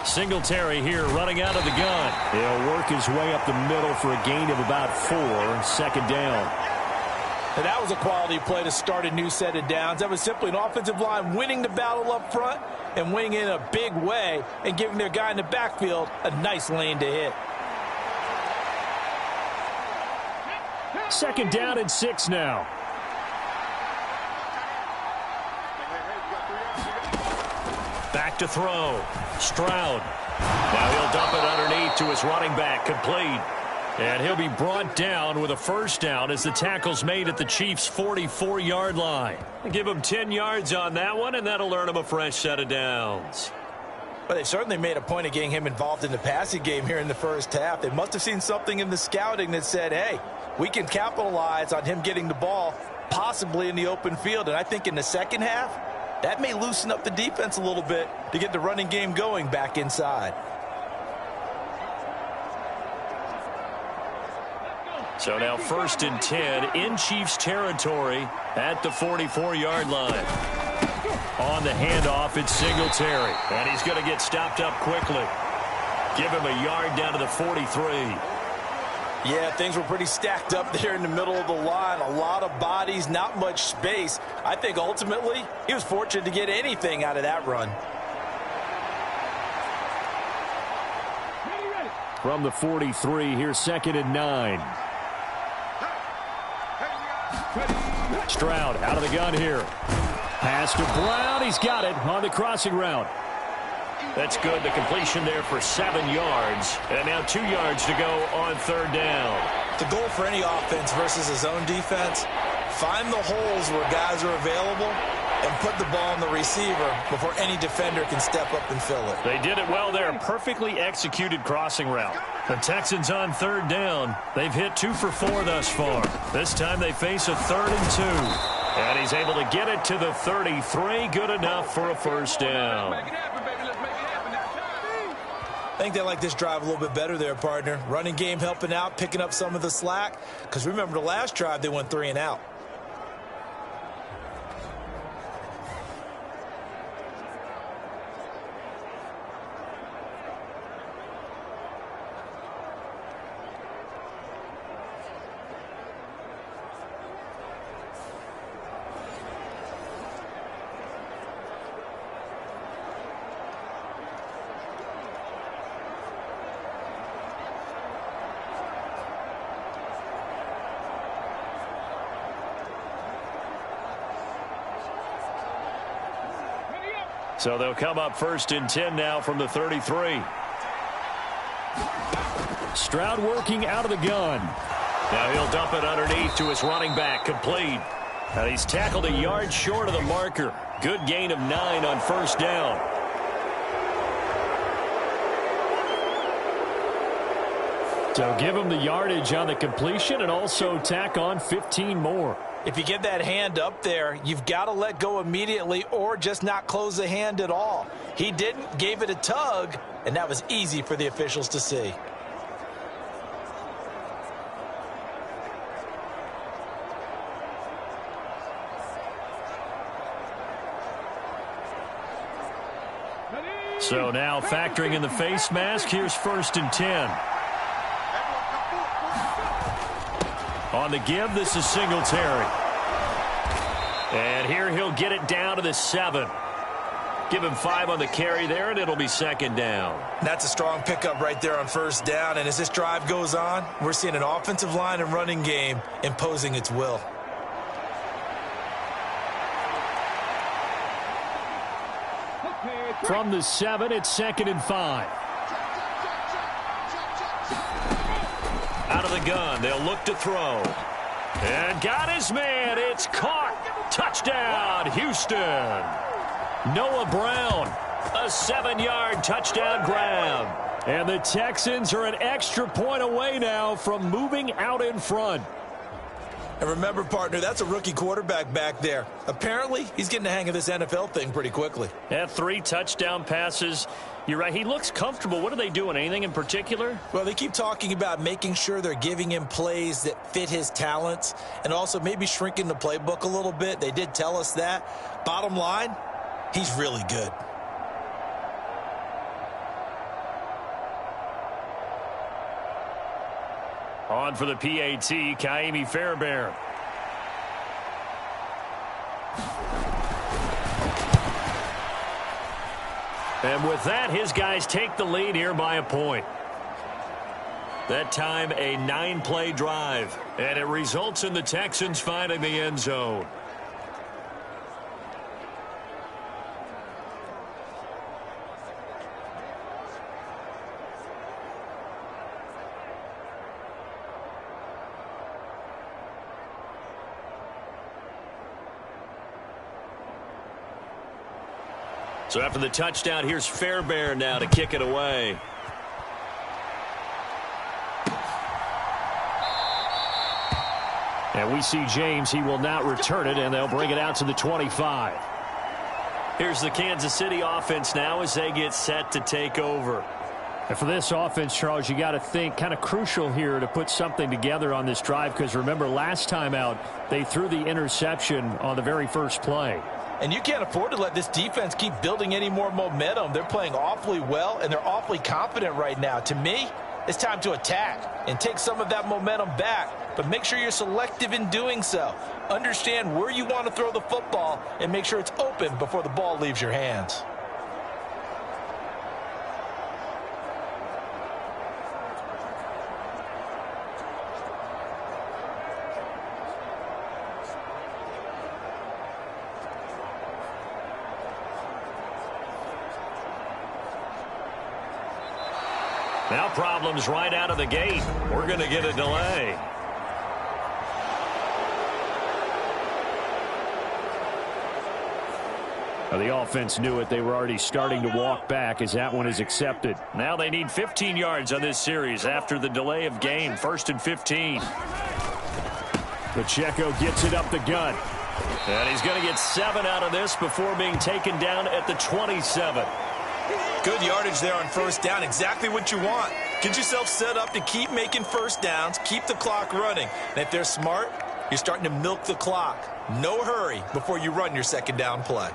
Singletary here running out of the gun. He'll work his way up the middle for a gain of about 4. 2nd down. And that was a quality play to start a new set of downs. That was simply an offensive line winning the battle up front and winning in a big way and giving their guy in the backfield a nice lane to hit. 2nd down and 6 now. Back to throw. Stroud. Now he'll dump it underneath to his running back. Complete. And he'll be brought down with a 1st down as the tackle's made at the Chiefs' 44-yard line. Give him 10 yards on that one, and that'll earn him a fresh set of downs. But they certainly made a point of getting him involved in the passing game here in the first half. They must have seen something in the scouting that said, hey, we can capitalize on him getting the ball possibly in the open field. And I think in the second half, that may loosen up the defense a little bit to get the running game going back inside. So now 1st and 10 in Chiefs territory at the 44-yard line. On the handoff, it's Singletary. And he's going to get stopped up quickly. Give him a yard down to the 43. Yeah, things were pretty stacked up there in the middle of the line. A lot of bodies, not much space. I think ultimately he was fortunate to get anything out of that run. From the 43, here's 2nd and 9. Stroud out of the gun here. Pass to Brown. He's got it on the crossing route. That's good. The completion there for 7 yards. And now 2 yards to go on 3rd down. The goal for any offense versus a zone defense, find the holes where guys are available and put the ball on the receiver before any defender can step up and fill it. They did it well there. Perfectly executed crossing route. The Texans on 3rd down. They've hit 2 for 4 thus far. This time they face a 3rd and 2. And he's able to get it to the 33. Good enough for a 1st down. I think they like this drive a little bit better there, partner. Running game helping out, picking up some of the slack. Because remember the last drive, they went 3 and out. So they'll come up 1st and 10 now from the 33. Stroud working out of the gun. Now he'll dump it underneath to his running back, complete. And he's tackled a yard short of the marker. Good gain of 9 on 1st down. So give him the yardage on the completion and also tack on 15 more. If you get that hand up there, you've got to let go immediately or just not close the hand at all. He didn't, gave it a tug, and that was easy for the officials to see. So now factoring in the face mask, here's 1st and 10. On the give, this is Singletary. And here he'll get it down to the 7. Give him 5 on the carry there, and it'll be 2nd down. That's a strong pickup right there on 1st down. And as this drive goes on, we're seeing an offensive line and running game imposing its will. From the 7, it's 2nd and 5. Out of the gun, they'll look to throw. And got his man. It's caught. Touchdown, Houston. Noah Brown, a 7-yard touchdown grab. And the Texans are an extra point away now from moving out in front. And remember, partner, that's a rookie quarterback back there. Apparently, he's getting the hang of this NFL thing pretty quickly. Yeah, 3 touchdown passes. You're right. He looks comfortable. What are they doing? Anything in particular? Well, they keep talking about making sure they're giving him plays that fit his talents and also maybe shrinking the playbook a little bit. They did tell us that. Bottom line, he's really good. On for the PAT, Kaimi Fairbairn. And with that, his guys take the lead here by a point. That time, a 9-play drive. And it results in the Texans finding the end zone. So after the touchdown, here's Fairbairn now to kick it away. And we see James. He will not return it, and they'll bring it out to the 25. Here's the Kansas City offense now as they get set to take over. And for this offense, Charles, you got to think kind of crucial here to put something together on this drive, because remember last time out, they threw the interception on the very first play. And you can't afford to let this defense keep building any more momentum. They're playing awfully well, and they're awfully confident right now. To me, it's time to attack and take some of that momentum back, but make sure you're selective in doing so. Understand where you want to throw the football and make sure it's open before the ball leaves your hands. Now problems right out of the gate. We're going to get a delay. Well, the offense knew it. They were already starting to walk back as that one is accepted. Now they need 15 yards on this series after the delay of game. 1st and 15. Pacheco gets it up the gut. And he's going to get 7 out of this before being taken down at the 27. Good yardage there on 1st down. Exactly what you want. Get yourself set up to keep making 1st downs, keep the clock running. And if they're smart, you're starting to milk the clock. No hurry before you run your 2nd down play.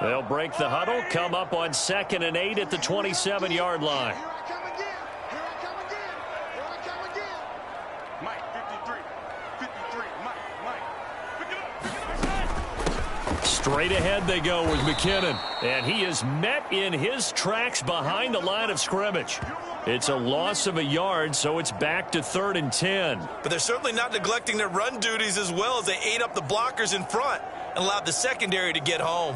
They'll break the huddle, come up on 2nd and 8 at the 27-yard line. Here I come again. Here I come again. Here I come again. Mike, 53. 53. Mike. Pick it up. Straight ahead they go with McKinnon. And he is met in his tracks behind the line of scrimmage. It's a loss of a yard, so it's back to 3rd and 10. But they're certainly not neglecting their run duties as well as they ate up the blockers in front and allowed the secondary to get home.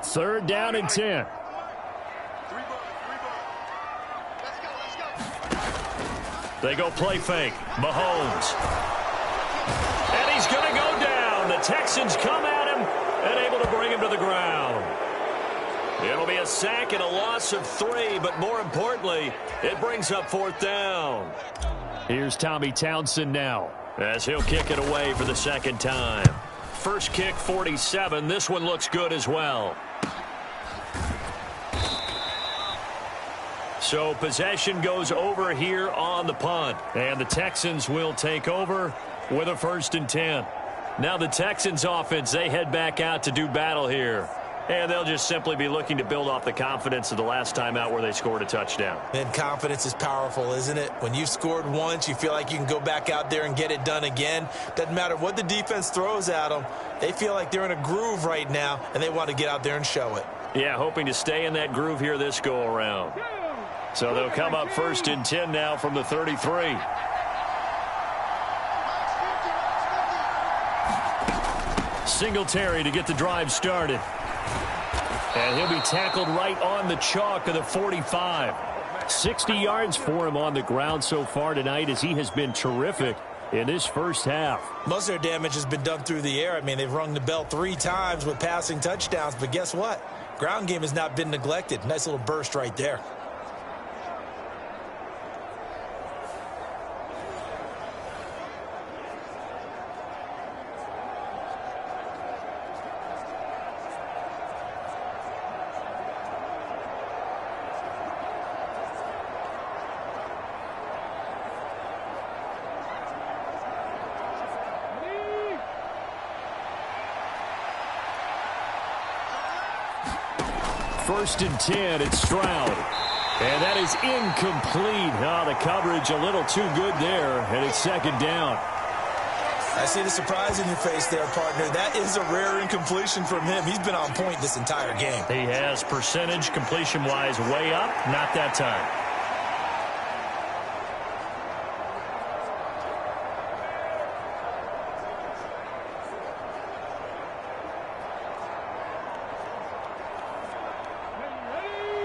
Third down and 10. They go play fake. Mahomes. And he's going to go down. The Texans come at him and able to bring him to the ground. It'll be a sack and a loss of 3, but more importantly, it brings up 4th down. Here's Tommy Townsend now as he'll kick it away for the 2nd time. First kick, 47. This one looks good as well. So possession goes over here on the punt. And the Texans will take over with a 1st and 10. Now the Texans offense, they head back out to do battle here. And they'll just simply be looking to build off the confidence of the last time out where they scored a touchdown. And confidence is powerful, isn't it? When you've scored once, you feel like you can go back out there and get it done again. Doesn't matter what the defense throws at them. They feel like they're in a groove right now, and they want to get out there and show it. Yeah, hoping to stay in that groove here this go-around. So they'll come up 1st and 10 now from the 33. Singletary to get the drive started. And he'll be tackled right on the chalk of the 45. 60 yards for him on the ground so far tonight as he has been terrific in this first half. Most of their damage has been done through the air. I mean, they've rung the bell 3 times with passing touchdowns, but guess what? Ground game has not been neglected. Nice little burst right there. First and 10, it's Stroud. And that is incomplete. Oh, the coverage a little too good there, and it's 2nd down. I see the surprise in your face there, partner. That is a rare incompletion from him. He's been on point this entire game. He has percentage completion-wise way up, not that time.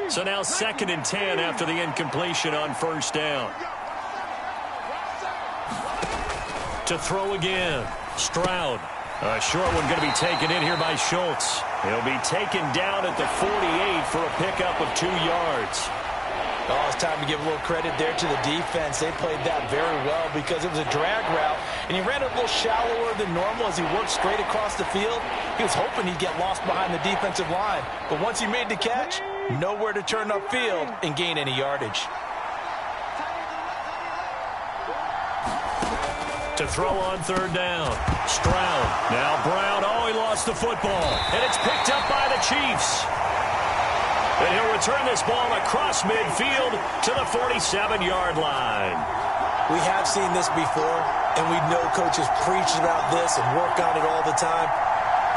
So now 2nd and 10 after the incompletion on 1st down. To throw again. Stroud. A short one going to be taken in here by Schultz. He'll be taken down at the 48 for a pickup of 2 yards. Oh, it's time to give a little credit there to the defense. They played that very well because it was a drag route, and he ran it a little shallower than normal as he worked straight across the field. He was hoping he'd get lost behind the defensive line, but once he made the catch, nowhere to turn upfield and gain any yardage. To throw on third down. Stroud. Now Brown. Oh, he lost the football. And it's picked up by the Chiefs. And he'll return this ball across midfield to the 47-yard line. We have seen this before, and we know coaches preach about this and work on it all the time.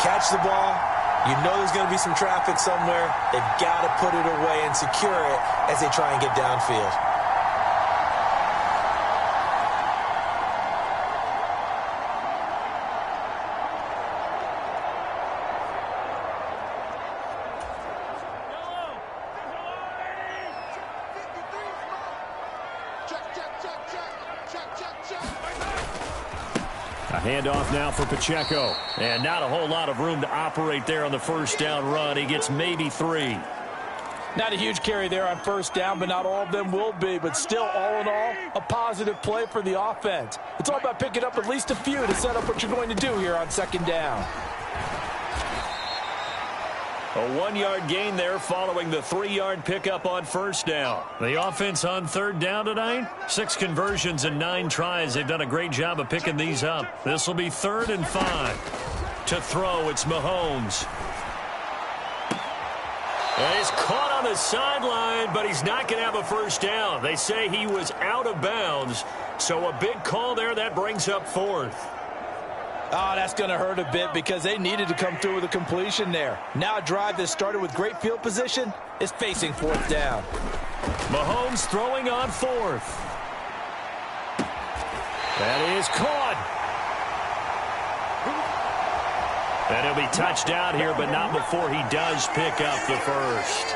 Catch the ball. You know there's going to be some traffic somewhere. They've got to put it away and secure it as they try and get downfield. Handoff now for Pacheco. And not a whole lot of room to operate there on the first down run. He gets maybe 3. Not a huge carry there on first down, but not all of them will be. But still, all in all, a positive play for the offense. It's all about picking up at least a few to set up what you're going to do here on second down. A 1-yard gain there following the 3-yard pickup on first down. The offense on third down tonight, 6 conversions and 9 tries. They've done a great job of picking these up. This will be 3rd and 5. To throw, it's Mahomes. And he's caught on the sideline, but he's not going to have a first down. They say he was out of bounds. So a big call there. That brings up 4th. Oh, that's going to hurt a bit because they needed to come through with a completion there. Now a drive that started with great field position is facing 4th down. Mahomes throwing on 4th. That is caught. And he'll be touchdown here, but not before he does pick up the first.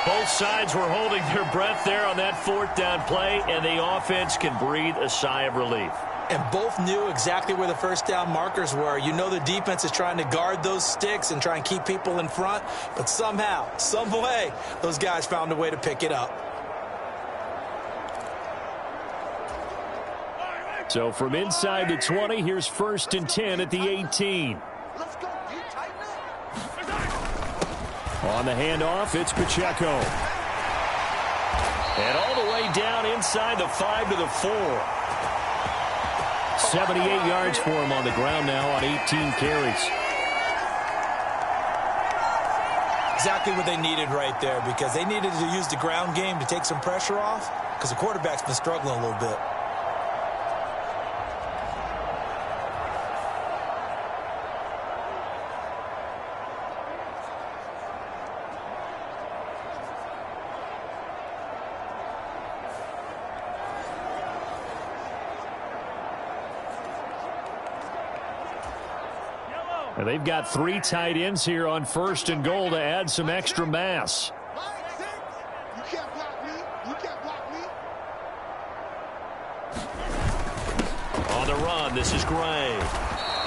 Both sides were holding their breath there on that 4th down play, and the offense can breathe a sigh of relief. And both knew exactly where the first down markers were. You know the defense is trying to guard those sticks and try and keep people in front. But somehow, some way, those guys found a way to pick it up. So from inside the 20, here's 1st and 10 at the 18. Let's go. You tighten up. On the handoff, it's Pacheco. And all the way down inside the 5 to the 4. 78 yards for him on the ground now on 18 carries. Exactly what they needed right there because they needed to use the ground game to take some pressure off because the quarterback's been struggling a little bit. And they've got 3 tight ends here on 1st and goal to add some extra mass. You can't block me. You can't block me. On the run, this is Gray.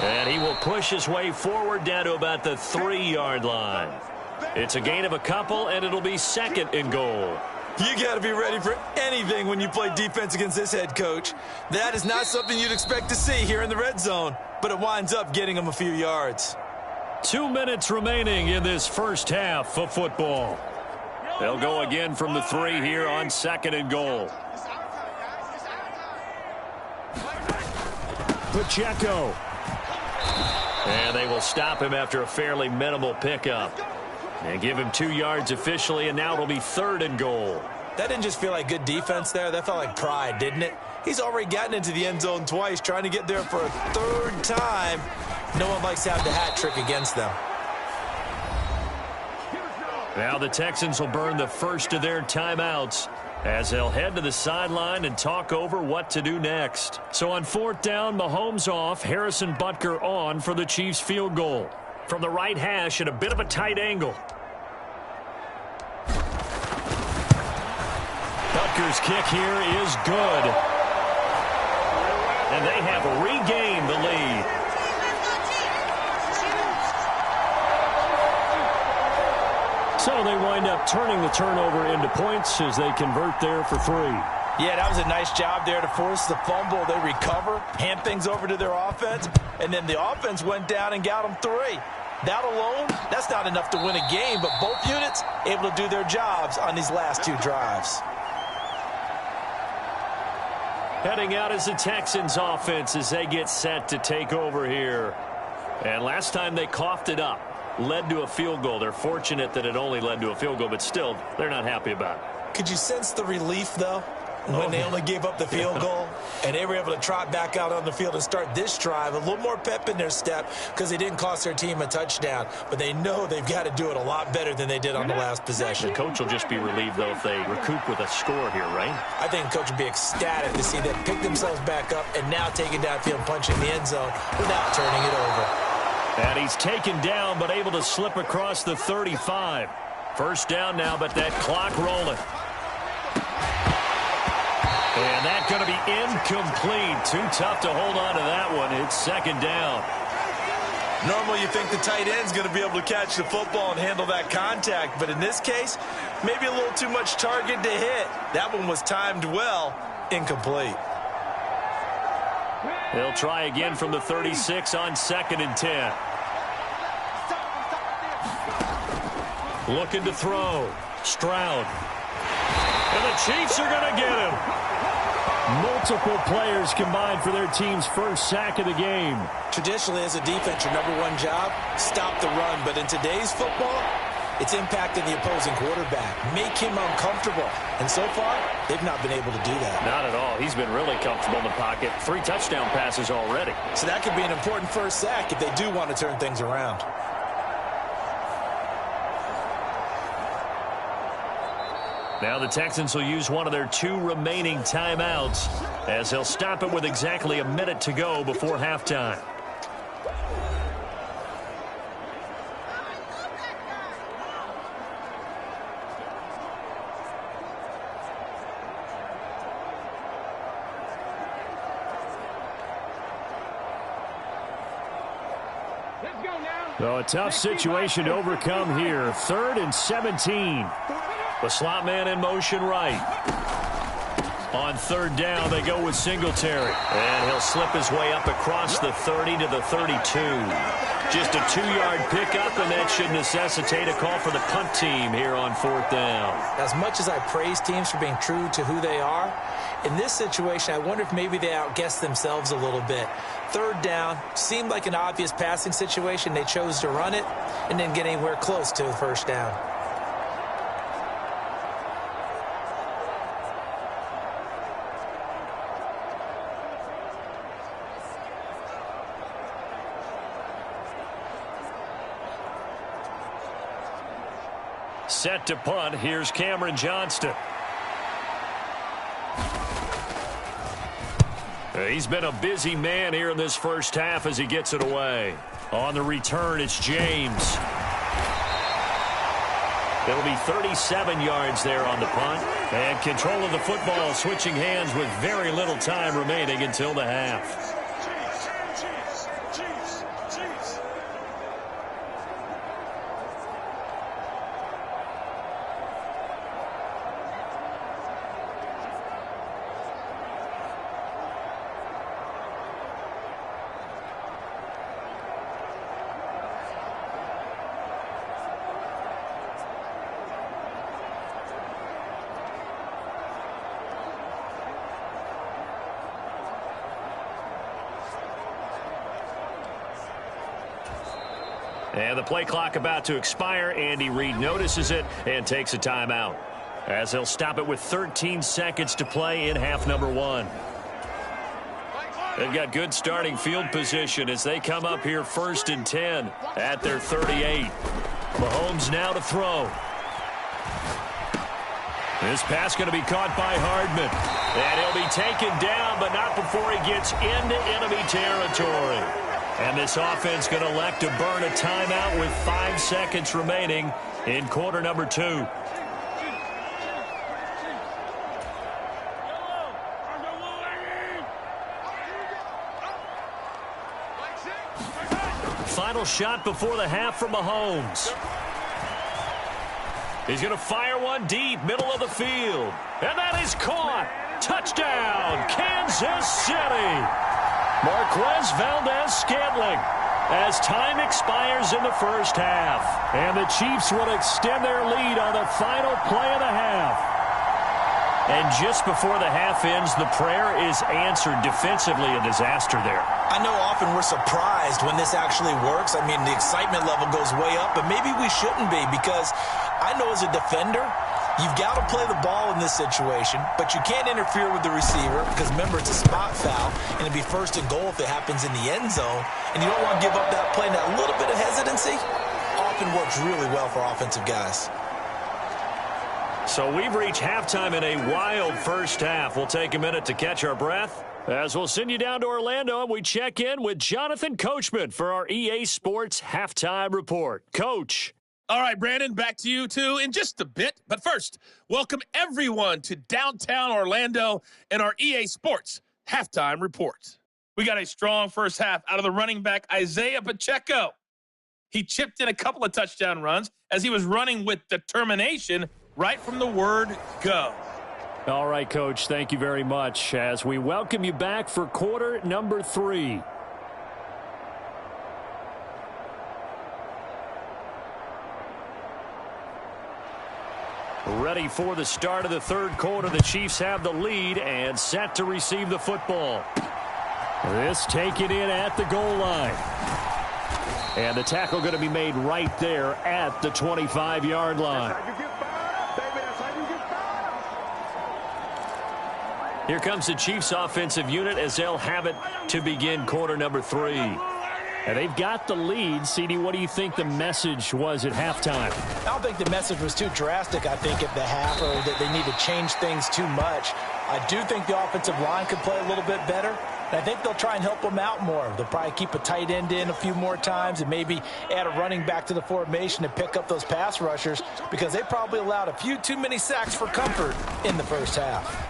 And he will push his way forward down to about the 3-yard line. It's a gain of a couple, and it'll be 2nd and goal. You got to be ready for anything when you play defense against this head coach. That is not something you'd expect to see here in the red zone, but it winds up getting him a few yards. 2 minutes remaining in this first half of football. They'll go again from the 3 here on 2nd and goal. Pacheco. And they will stop him after a fairly minimal pickup. And give him 2 yards officially, and now it'll be 3rd and goal. That didn't just feel like good defense there. That felt like pride, didn't it? He's already gotten into the end zone twice, trying to get there for a 3rd time. No one likes to have the hat trick against them. Now the Texans will burn the first of their timeouts as they'll head to the sideline and talk over what to do next. So on 4th down, Mahomes off, Harrison Butker on for the Chiefs field goal. From the right hash at a bit of a tight angle. Butker's kick here is good. And they have regained the lead. So they wind up turning the turnover into points as they convert there for 3. Yeah, that was a nice job there to force the fumble. They recover, hand things over to their offense, and then the offense went down and got them 3. That alone, that's not enough to win a game, but both units able to do their jobs on these last 2 drives. Heading out is the Texans offense as they get set to take over here. And last time they coughed it up, led to a field goal. They're fortunate that it only led to a field goal, but still, they're not happy about it. Could you sense the relief, though, when they only gave up the field goal and they were able to trot back out on the field and start this drive? A little more pep in their step because they didn't cost their team a touchdown, but they know they've got to do it a lot better than they did on the last possession. The coach will just be relieved, though, if they recoup with a score here, right? I think the coach will be ecstatic to see them pick themselves back up and now take it downfield and punch in the end zone without turning it over. And he's taken down, but able to slip across the 35. First down now, but that clock rolling. And that's going to be incomplete. Too tough to hold on to that one. It's second down. Normally you think the tight end's going to be able to catch the football and handle that contact, but in this case, maybe a little too much target to hit. That one was timed well. Incomplete. They'll try again from the 36 on 2nd and 10. Looking to throw. Stroud. And the Chiefs are going to get him. Multiple players combined for their team's first sack of the game. Traditionally, as a defense, your #1 job, stop the run. But in today's football, it's impacting the opposing quarterback. Make him uncomfortable. And so far, they've not been able to do that. Not at all. He's been really comfortable in the pocket. 3 touchdown passes already. So that could be an important first sack if they do want to turn things around. Now the Texans will use one of their 2 remaining timeouts as they'll stop it with exactly a minute to go before halftime. So a tough situation to overcome here. 3rd and 17. The slot man in motion right. On 3rd down, they go with Singletary. And he'll slip his way up across the 30 to the 32. Just a 2-yard pickup, and that should necessitate a call for the punt team here on 4th down. As much as I praise teams for being true to who they are, in this situation, I wonder if maybe they outguessed themselves a little bit. 3rd down seemed like an obvious passing situation. They chose to run it and didn't get anywhere close to the first down. Set to punt. Here's Cameron Johnston. He's been a busy man here in this first half as he gets it away. On the return, it's James. It'll be 37 yards there on the punt. And control of the football switching hands with very little time remaining until the half. And the play clock about to expire. Andy Reid notices it and takes a timeout as he'll stop it with 13 seconds to play in half number 1. They've got good starting field position as they come up here 1st and 10 at their 38. Mahomes now to throw. This pass going to be caught by Hardman. And he'll be taken down, but not before he gets into enemy territory. And this offense going to elect to burn a timeout with 5 seconds remaining in quarter number 2. Final shot before the half for Mahomes. He's going to fire one deep, middle of the field. And that is caught. Touchdown, Kansas City. Marquez Valdez-Scantling as time expires in the first half. And the Chiefs will extend their lead on the final play of the half. And just before the half ends, the prayer is answered. Defensively, a disaster there. I know often we're surprised when this actually works. I mean, the excitement level goes way up, but maybe we shouldn't be, because I know as a defender, you've got to play the ball in this situation, but you can't interfere with the receiver because, remember, it's a spot foul, and it'd be first and goal if it happens in the end zone, and you don't want to give up that play. And that little bit of hesitancy often works really well for offensive guys. So we've reached halftime in a wild first half. We'll take a minute to catch our breath as we'll send you down to Orlando and we check in with Jonathan Coachman for our EA Sports Halftime Report. Coach. All right, Brandon, back to you, too, in just a bit. But first, welcome everyone to downtown Orlando and our EA Sports Halftime Report. We got a strong first half out of the running back, Isaiah Pacheco. He chipped in a couple of touchdown runs as he was running with determination right from the word go. All right, Coach, thank you very much as we welcome you back for quarter number 3. Ready for the start of the third quarter. The Chiefs have the lead and set to receive the football. This taken in at the goal line. And the tackle going to be made right there at the 25-yard line. Here comes the Chiefs offensive unit as they'll have it to begin quarter number 3. And they've got the lead. CD, what do you think the message was at halftime? I don't think the message was too drastic, I think, at the half, or that they need to change things too much. I do think the offensive line could play a little bit better, and I think they'll try and help them out more. They'll probably keep a tight end in a few more times and maybe add a running back to the formation to pick up those pass rushers, because they probably allowed a few too many sacks for comfort in the first half.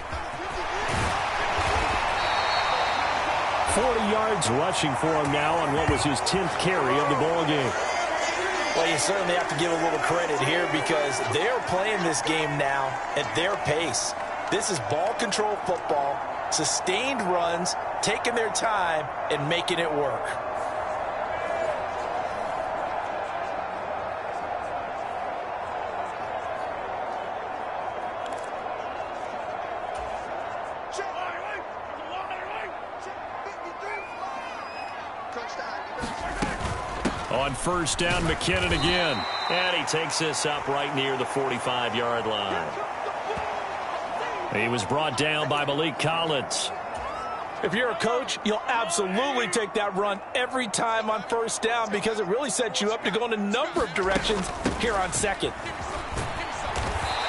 40 yards rushing for him now on what was his 10th carry of the ball game. Well, you certainly have to give a little credit here because they're playing this game now at their pace. This is ball control football, sustained runs, taking their time, and making it work. On first down, McKinnon again. And he takes this up right near the 45-yard line. He was brought down by Malik Collins. If you're a coach, you'll absolutely take that run every time on first down because it really sets you up to go in a number of directions here on second.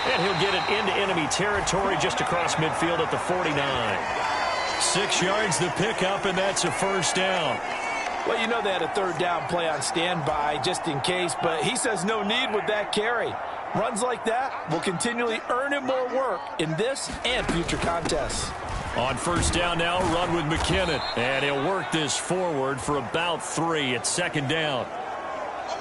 And he'll get it into enemy territory just across midfield at the 49. 6 yards the pickup, and that's a first down. Well, you know they had a third down play on standby just in case, but he says no need with that carry. Runs like that will continually earn him more work in this and future contests. On first down now, run with McKinnon. And he'll work this forward for about 3 at second down.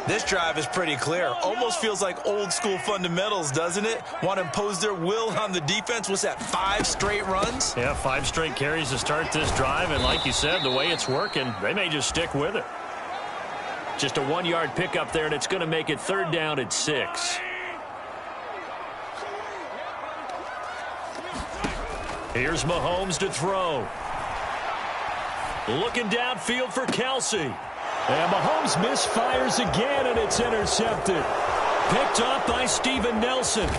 This drive is pretty clear. Almost feels like old school fundamentals, doesn't it? Want to impose their will on the defense. What's that, 5 straight runs? Yeah, 5 straight carries to start this drive. And like you said, the way it's working, they may just stick with it. Just a 1-yard pickup there, and it's going to make it third down at 6. Here's Mahomes to throw. Looking downfield for Kelsey. And Mahomes misfires again, and it's intercepted. Picked up by Steven Nelson.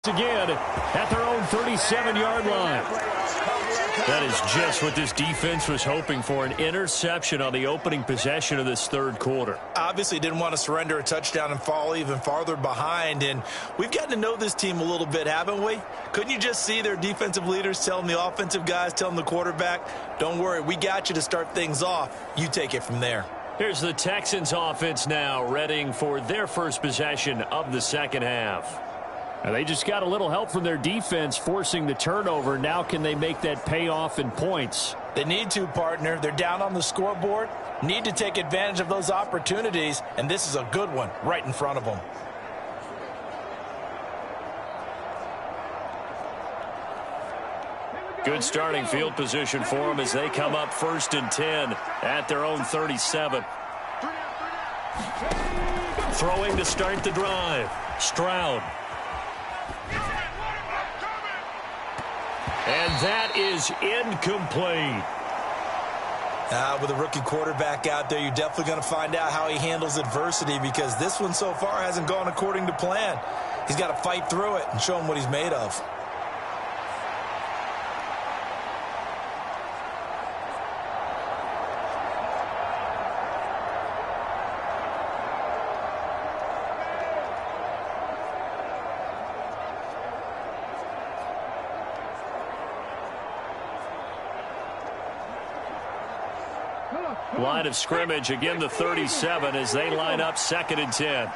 Again at their own 37-yard line. That is just what this defense was hoping for, an interception on the opening possession of this third quarter. Obviously didn't want to surrender a touchdown and fall even farther behind, and we've gotten to know this team a little bit, haven't we? Couldn't you just see their defensive leaders telling the offensive guys, telling the quarterback, don't worry, we got you to start things off. You take it from there. Here's the Texans offense now, readying for their first possession of the second half. And they just got a little help from their defense forcing the turnover. Now can they make that pay off in points? They need to, partner. They're down on the scoreboard, need to take advantage of those opportunities, and this is a good one right in front of them. Good starting field position for them as they come up 1st and 10 at their own 37. Throwing to start the drive. Stroud. And that is incomplete. With a rookie quarterback out there, you're definitely going to find out how he handles adversity, because this one so far hasn't gone according to plan. He's got to fight through it and show him what he's made of. Line of scrimmage, again the 37 as they line up 2nd and 10.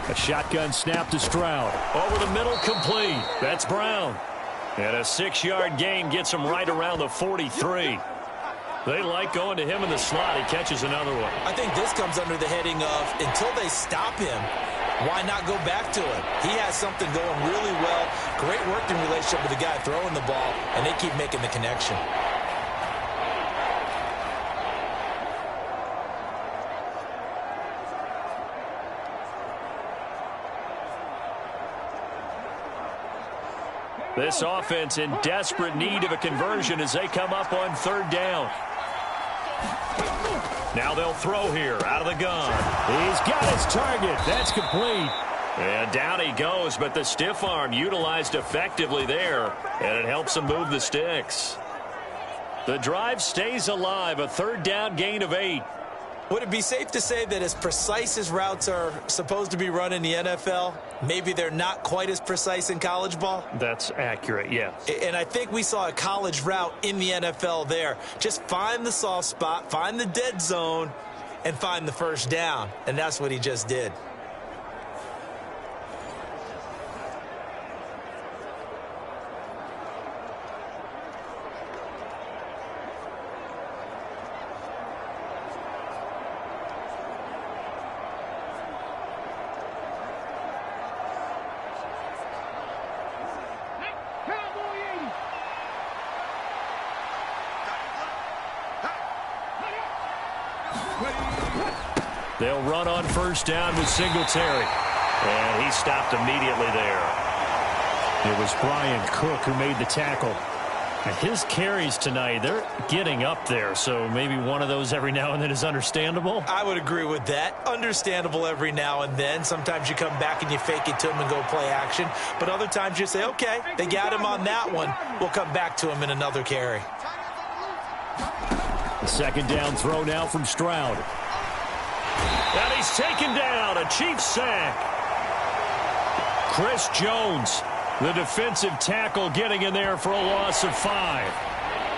A shotgun snap to Stroud. Over the middle, complete. That's Brown. And a 6-yard gain gets him right around the 43. They like going to him in the slot. He catches another one. I think this comes under the heading of, until they stop him, why not go back to him? He has something going really well. Great working relationship with the guy throwing the ball, and they keep making the connection. This offense in desperate need of a conversion as they come up on 3rd down. Now they'll throw here out of the gun. He's got his target. That's complete. And down he goes, but the stiff arm utilized effectively there, and it helps him move the sticks. The drive stays alive, a 3rd down gain of 8. Would it be safe to say that as precise as routes are supposed to be run in the NFL, maybe they're not quite as precise in college ball? That's accurate, yes. And I think we saw a college route in the NFL there. Just find the soft spot, find the dead zone, and find the 1st down. And that's what he just did. They'll run on 1st down with Singletary. And he stopped immediately there. It was Brian Cook who made the tackle. And his carries tonight, they're getting up there. So maybe one of those every now and then is understandable. I would agree with that. Understandable every now and then. Sometimes you come back and you fake it to him and go play action. But other times you say, okay, they got him on that one. We'll come back to him in another carry. The 2nd down throw now from Stroud. And he's taken down, a Chiefs sack. Chris Jones, the defensive tackle, getting in there for a loss of 5.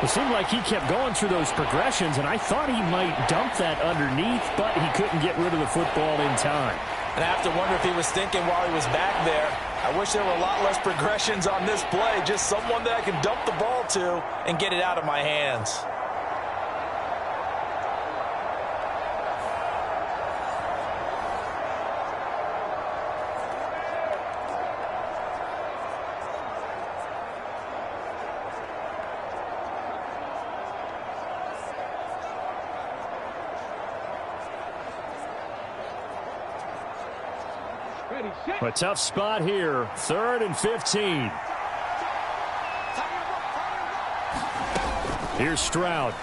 It seemed like he kept going through those progressions, and I thought he might dump that underneath, but he couldn't get rid of the football in time. And I have to wonder if he was thinking while he was back there, I wish there were a lot less progressions on this play, just someone that I can dump the ball to and get it out of my hands. A tough spot here. 3rd and 15. Here's Stroud.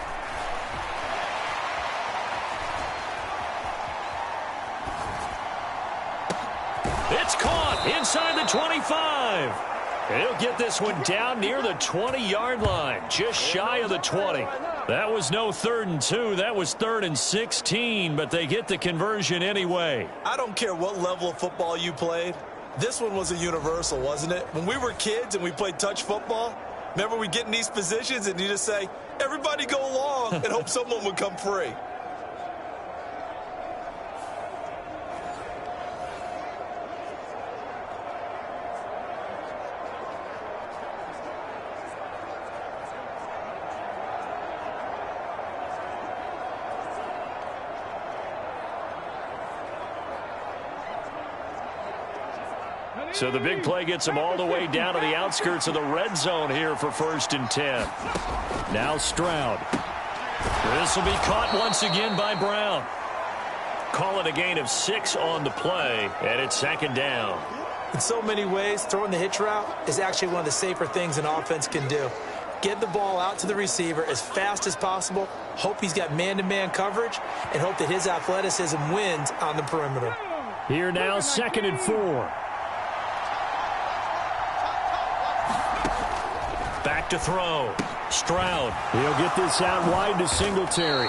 It's caught inside the 25. He'll get this one down near the 20-yard line, just shy of the 20. That was no 3rd and 2. That was 3rd and 16, but they get the conversion anyway. I don't care what level of football you played. This one was a universal, wasn't it? When we were kids and we played touch football, remember we get in these positions and you just say, everybody go long and hope someone would come free. So the big play gets him all the way down to the outskirts of the red zone here for 1st and 10. Now Stroud. This will be caught once again by Brown. Call it a gain of 6 on the play, and it's 2nd down. In so many ways, throwing the hitch route is actually one of the safer things an offense can do. Get the ball out to the receiver as fast as possible, hope he's got man-to-man coverage, and hope that his athleticism wins on the perimeter. Here now, 2nd and 4. Back to throw. Stroud. He'll get this out wide to Singletary.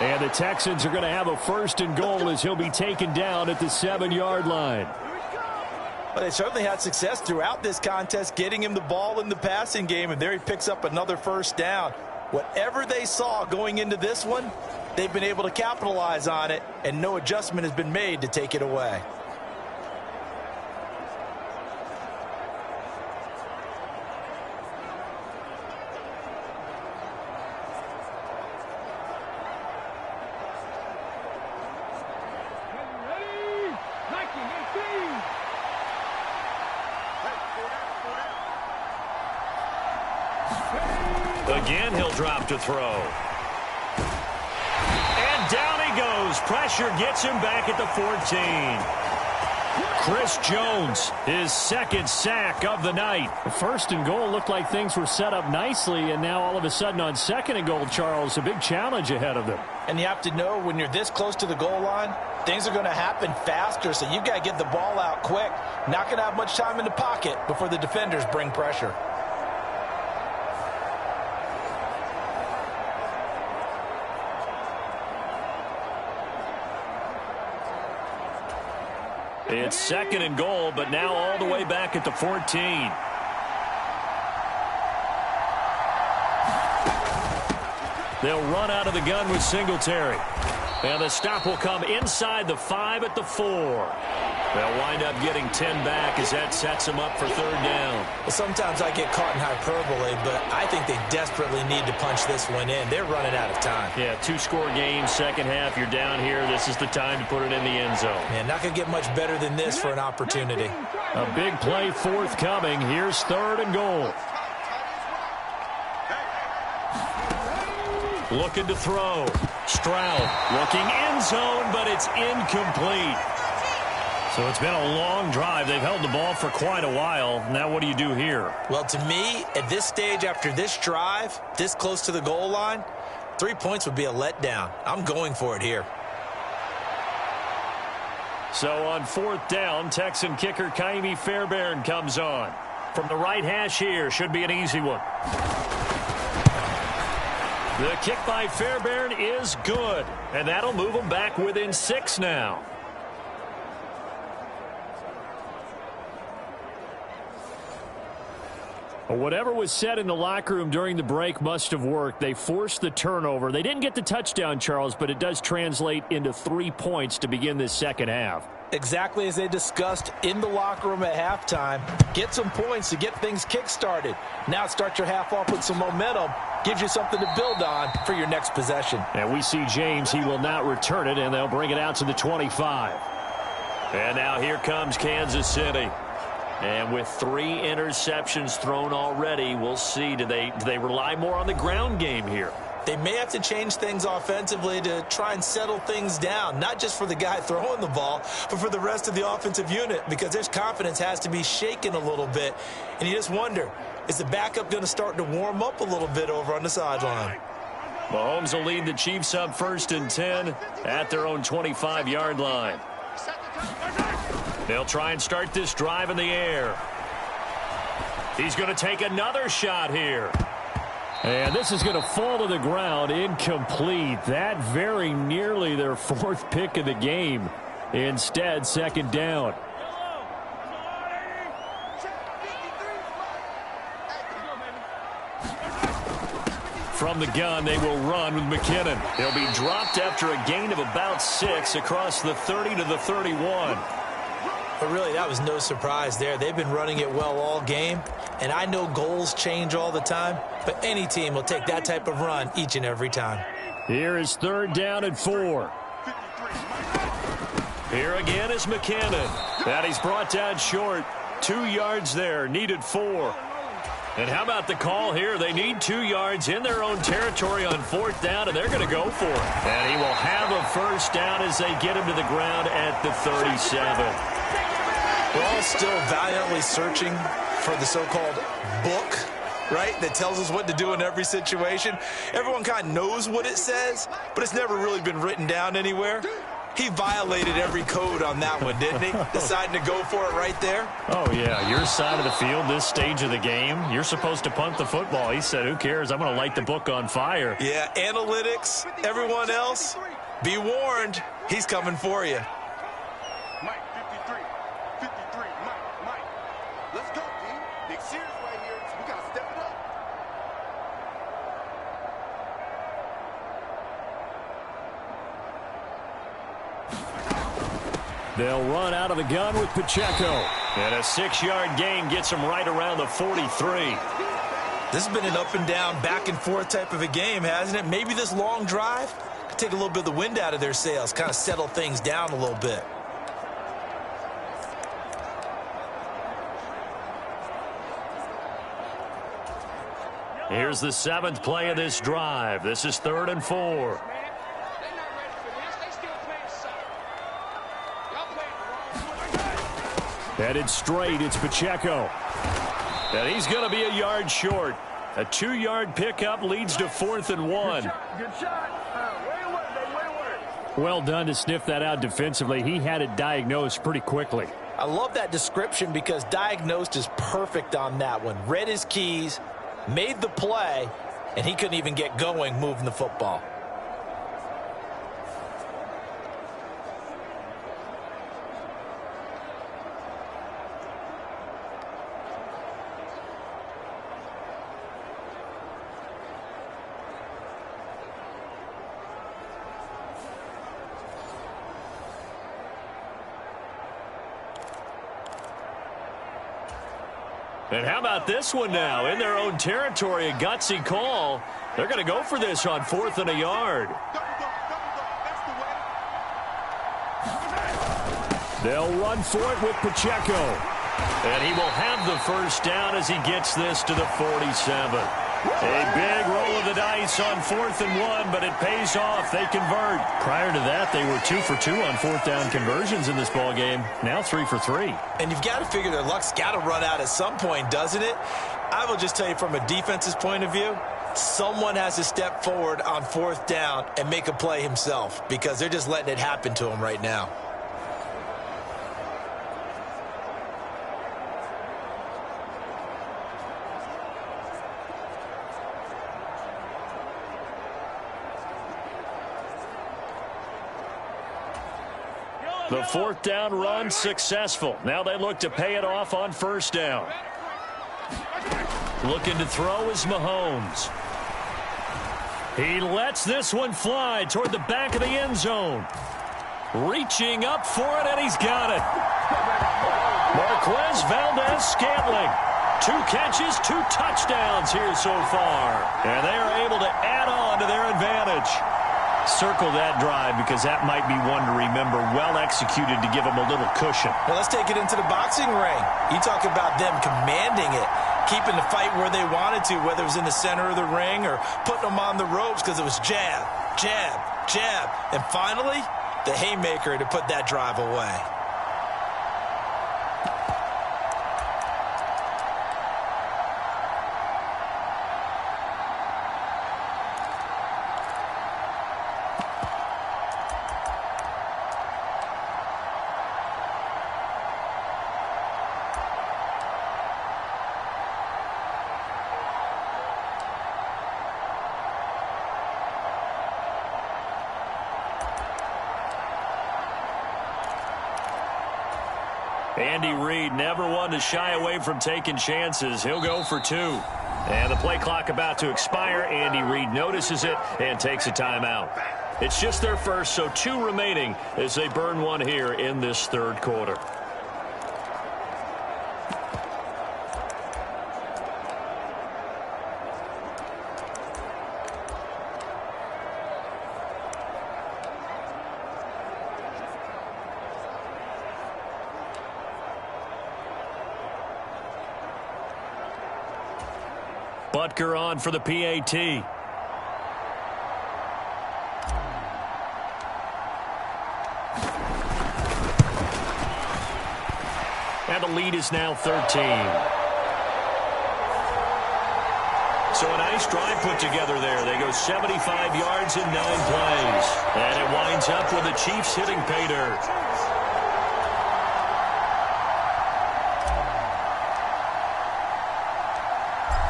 And the Texans are going to have a 1st and goal as he'll be taken down at the 7-yard line. Well, they certainly had success throughout this contest, getting him the ball in the passing game, and there he picks up another 1st down. Whatever they saw going into this one, they've been able to capitalize on it, and no adjustment has been made to take it away. Again, he'll drop to throw. And down he goes. Pressure gets him back at the 14. Chris Jones, his 2nd sack of the night. The 1st and goal looked like things were set up nicely, and now all of a sudden on 2nd and goal, Charles, a big challenge ahead of them. And you have to know when you're this close to the goal line, things are going to happen faster, so you've got to get the ball out quick. Not going to have much time in the pocket before the defenders bring pressure. It's 2nd and goal, but now all the way back at the 14. They'll run out of the gun with Singletary. And the stop will come inside the 5 at the 4. They'll wind up getting 10 back as that sets them up for 3rd down. Well, sometimes I get caught in hyperbole, but I think they desperately need to punch this one in. They're running out of time. Yeah, 2-score game, 2nd half. You're down here. This is the time to put it in the end zone. Man, not going to get much better than this for an opportunity. A big play forthcoming. Here's 3rd and goal. Looking to throw. Stroud looking end zone, but it's incomplete. So it's been a long drive. They've held the ball for quite a while. Now what do you do here? Well, to me, at this stage after this drive, this close to the goal line, 3 points would be a letdown. I'm going for it here. So on 4th down, Texan kicker Kaimi Fairbairn comes on. From the right hash here, should be an easy one. The kick by Fairbairn is good, and that'll move them back within 6 now. Whatever was said in the locker room during the break must have worked. They forced the turnover. They didn't get the touchdown, Charles, but it does translate into 3 points to begin this 2nd half. Exactly as they discussed in the locker room at halftime. Get some points to get things kick-started. Now start your half off with some momentum. Gives you something to build on for your next possession. And we see James. He will not return it, and they'll bring it out to the 25. And now here comes Kansas City. And with 3 interceptions thrown already, we'll see. Do they rely more on the ground game here? They may have to change things offensively to try and settle things down, not just for the guy throwing the ball, but for the rest of the offensive unit, because their confidence has to be shaken a little bit. And you just wonder, is the backup going to start to warm up a little bit over on the sideline? Mahomes will lead the Chiefs up 1st and 10 at their own 25-yard line. They'll try and start this drive in the air. He's going to take another shot here. And this is going to fall to the ground, incomplete. That very nearly their 4th pick of the game. Instead, 2nd down. From the gun, they will run with McKinnon. He'll be dropped after a gain of about 6 across the 30 to the 31. But really, that was no surprise there. They've been running it well all game. And I know goals change all the time, but any team will take that type of run each and every time. Here is 3rd down and 4. Here again is McKinnon. And he's brought down short. 2 yards there. Needed 4. And how about the call here? They need 2 yards in their own territory on 4th down, and they're going to go for it. And he will have a first down as they get him to the ground at the 37. We're all still valiantly searching for the so-called book, right, that tells us what to do in every situation. Everyone kind of knows what it says, but it's never really been written down anywhere. He violated every code on that one, didn't he? Deciding to go for it right there. Oh, yeah, your side of the field, this stage of the game, you're supposed to punt the football. He said, who cares? I'm going to light the book on fire. Yeah, analytics, everyone else, be warned, he's coming for you. Mike, 53. 53. Mike. Let's go, D. Big series right here. So we got to step it up. They'll run out of the gun with Pacheco. And a 6-yard gain gets him right around the 43. This has been an up-and-down, back-and-forth type of a game, hasn't it? Maybe this long drive could take a little bit of the wind out of their sails, kind of settle things down a little bit. Here's the 7th play of this drive. This is 3rd and 4. Headed straight, it's Pacheco. And he's going to be a yard short. A 2-yard pickup leads to 4th and 1. Good shot. Way to work, baby. Way to work. Well done to sniff that out defensively. He had it diagnosed pretty quickly. I love that description because diagnosed is perfect on that one. Read his keys, made the play, and he couldn't even get going moving the football. And how about this one now? In their own territory, a gutsy call. They're going to go for this on 4th and a yard. They'll run for it with Pacheco. And he will have the first down as he gets this to the 47. A big roll of the dice on 4th and 1, but it pays off. They convert. Prior to that, they were 2 for 2 on 4th down conversions in this ball game. Now 3 for 3. And you've got to figure their luck's got to run out at some point, doesn't it? I will just tell you from a defense's point of view, someone has to step forward on 4th down and make a play himself because they're just letting it happen to him right now. The 4th down run successful. Now they look to pay it off on 1st down. Looking to throw is Mahomes. He lets this one fly toward the back of the end zone. Reaching up for it, and he's got it. Marquez Valdez-Scantling. 2 catches, 2 touchdowns here so far. And they are able to add on to their advantage. Circle that drive because that might be one to remember. Well executed to give them a little cushion. Well, let's take it into the boxing ring. You talk about them commanding it, keeping the fight where they wanted to, whether it was in the center of the ring or putting them on the ropes because it was jab, jab, jab. And finally, the haymaker to put that drive away. Andy Reid never one to shy away from taking chances. He'll go for 2. And the play clock about to expire. Andy Reid notices it and takes a timeout. It's just their first, so 2 remaining as they burn one here in this 3rd quarter. Butker on for the PAT. And the lead is now 13. So a nice drive put together there. They go 75 yards in 9 plays. And it winds up with the Chiefs hitting pay dirt.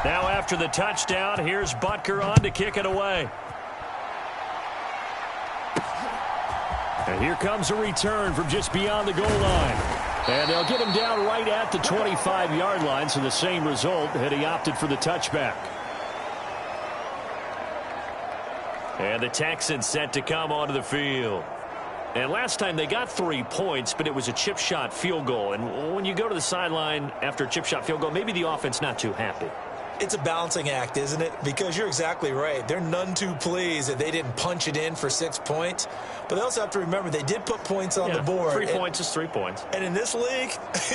Now after the touchdown, here's Butker on to kick it away. And here comes a return from just beyond the goal line. And they'll get him down right at the 25-yard line, so the same result had he opted for the touchback. And the Texans set to come onto the field. And last time they got 3 points, but it was a chip shot field goal. And when you go to the sideline after a chip shot field goal, maybe the offense not too happy. It's a balancing act, isn't it? Because you're exactly right. They're none too pleased that they didn't punch it in for 6 points. But they also have to remember they did put points on the board. 3 points is 3 points. And in this league,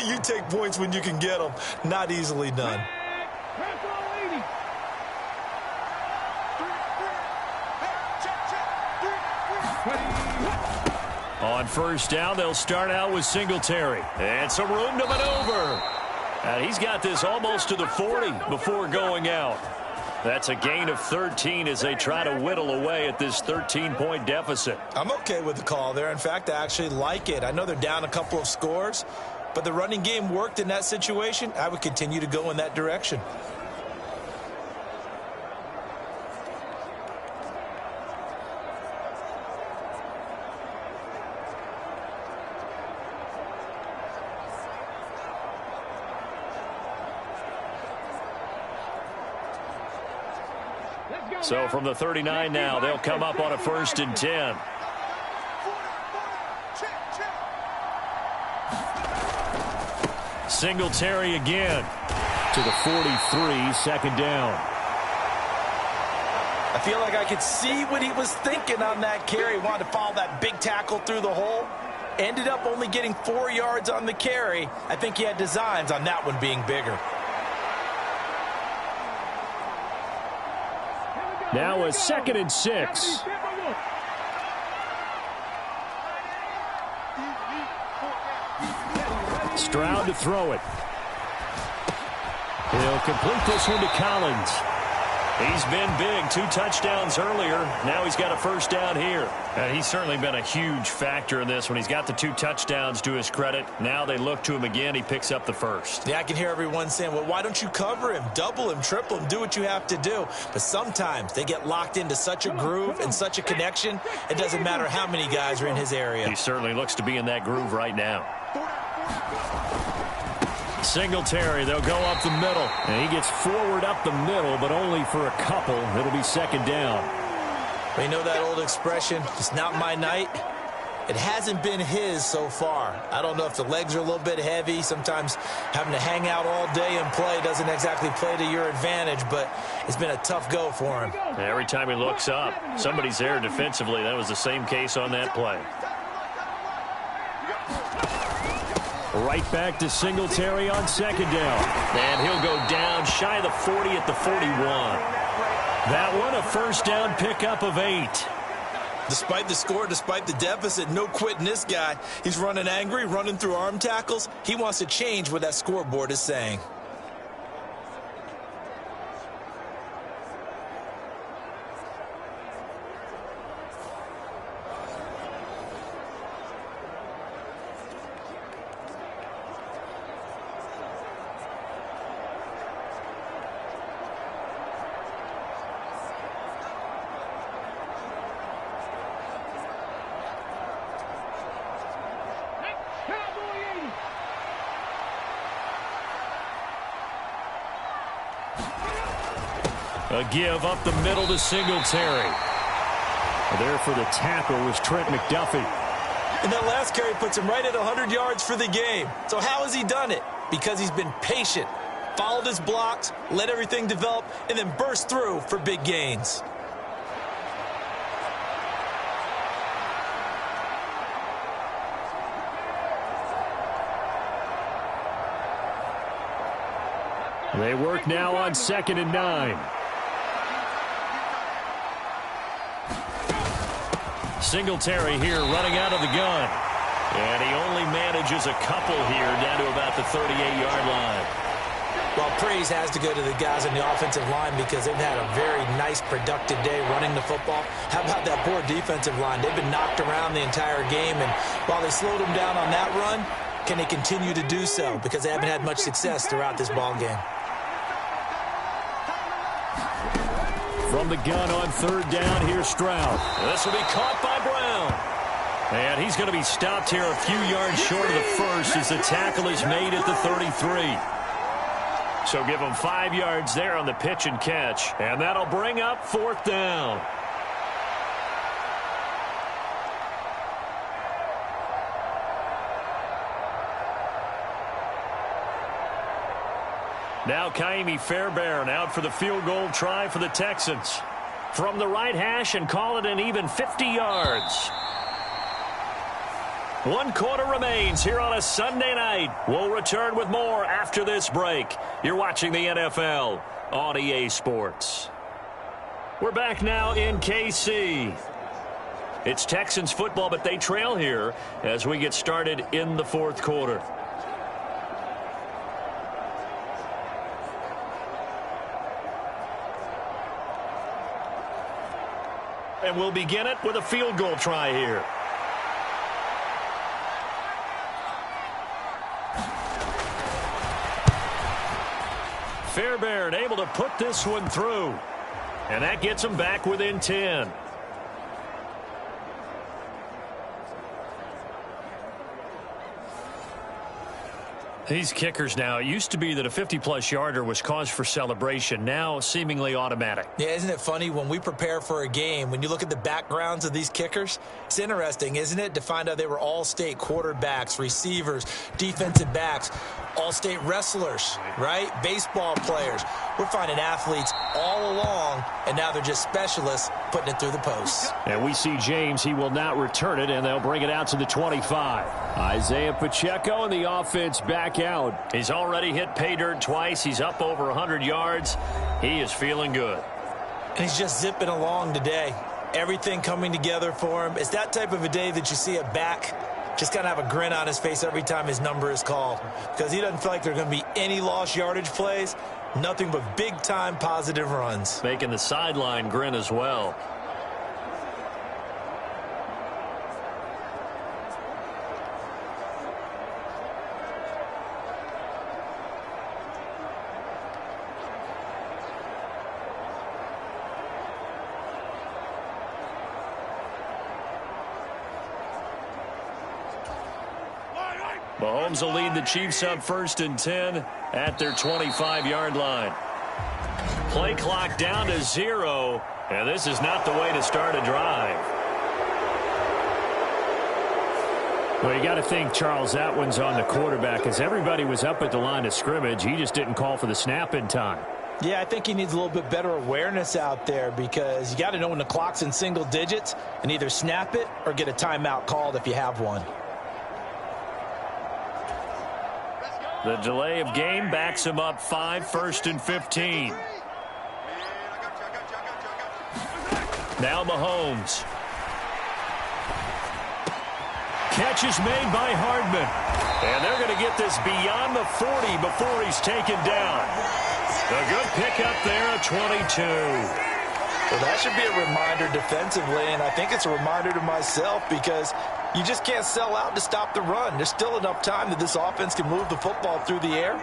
you take points when you can get them. Not easily done. On first down, they'll start out with Singletary. And some room to maneuver. And he's got this almost to the 40 before going out. That's a gain of 13 as they try to whittle away at this 13-point deficit. I'm okay with the call there. In fact, I actually like it. I know they're down a couple of scores, but the running game worked in that situation. I would continue to go in that direction. So from the 39 now, they'll come up on a 1st and 10. Singletary again to the 43, second down. I feel like I could see what he was thinking on that carry. Wanted to follow that big tackle through the hole. Ended up only getting 4 yards on the carry. I think he had designs on that one being bigger. Now a 2nd and 6. Stroud to throw it. He'll complete this one to Collins. He's been big. 2 touchdowns earlier. Now he's got a 1st down here. And he's certainly been a huge factor in this when he's got the 2 touchdowns to his credit. Now they look to him again. He picks up the 1st. Yeah, I can hear everyone saying, well, why don't you cover him, double him, triple him, do what you have to do. But sometimes they get locked into such a groove and such a connection, it doesn't matter how many guys are in his area. He certainly looks to be in that groove right now. Singletary, they'll go up the middle. And he gets forward up the middle, but only for a couple. It'll be 2nd down. You know that old expression, it's not my night? It hasn't been his so far. I don't know if the legs are a little bit heavy. Sometimes having to hang out all day and play doesn't exactly play to your advantage, but it's been a tough go for him. Every time he looks up, somebody's there defensively. That was the same case on that play. Right back to Singletary on 2nd down. And he'll go down shy of the 40 at the 41. That one a 1st down pickup of 8. Despite the score, despite the deficit, no quitting this guy. He's running angry, running through arm tackles. He wants to change what that scoreboard is saying. A give up the middle to Singletary. There for the tackle was Trent McDuffie. And that last carry puts him right at 100 yards for the game. So how has he done it? Because he's been patient, followed his blocks, let everything develop, and then burst through for big gains. They work now on 2nd and 9. Singletary here running out of the gun. And he only manages a couple here down to about the 38-yard line. Well, praise has to go to the guys on the offensive line because they've had a very nice, productive day running the football. How about that poor defensive line? They've been knocked around the entire game, and while they slowed them down on that run, can they continue to do so? Because they haven't had much success throughout this ball game. From the gun on 3rd down, here's Stroud. This will be caught by Brown. And he's going to be stopped here a few yards short of the first as the tackle is made at the 33. So give him 5 yards there on the pitch and catch. And that'll bring up 4th down. Now Kaimi Fairbairn out for the field goal try for the Texans. From the right hash and call it an even 50 yards. 1 quarter remains here on a Sunday night. We'll return with more after this break. You're watching the NFL on EA Sports. We're back now in KC. It's Texans football, but they trail here as we get started in the 4th quarter. And we'll begin it with a field goal try here. Fairbairn able to put this one through. And that gets him back within 10. These kickers now, it used to be that a 50-plus yarder was cause for celebration. Now seemingly automatic. Yeah, isn't it funny when we prepare for a game, when you look at the backgrounds of these kickers, it's interesting, isn't it, to find out they were all-state quarterbacks, receivers, defensive backs, all-state wrestlers, right? Baseball players. We're finding athletes all along, and now they're just specialists putting it through the posts. And we see James. He will not return it, and they'll bring it out to the 25. Isaiah Pacheco and the offense back out. He's already hit pay dirt twice. He's up over 100 yards. He is feeling good. And he's just zipping along today. Everything coming together for him. It's that type of a day that you see a back just kind of have a grin on his face every time his number is called, because he doesn't feel like there are going to be any lost yardage plays, nothing but big-time positive runs. Making the sideline grin as well. Mahomes will lead the Chiefs up 1st and 10 at their 25-yard line. Play clock down to 0, and this is not the way to start a drive. Well, you got to think, Charles, that one's on the quarterback, as everybody was up at the line of scrimmage. He just didn't call for the snap in time. Yeah, I think he needs a little bit better awareness out there, because you got to know when the clock's in single digits and either snap it or get a timeout called if you have one. The delay of game backs him up 5, 1st and 15. Now Mahomes. Catch is made by Hardman. And they're going to get this beyond the 40 before he's taken down. A good pickup there at 22. Well, that should be a reminder defensively, and I think it's a reminder to myself, because you just can't sell out to stop the run. There's still enough time that this offense can move the football through the air,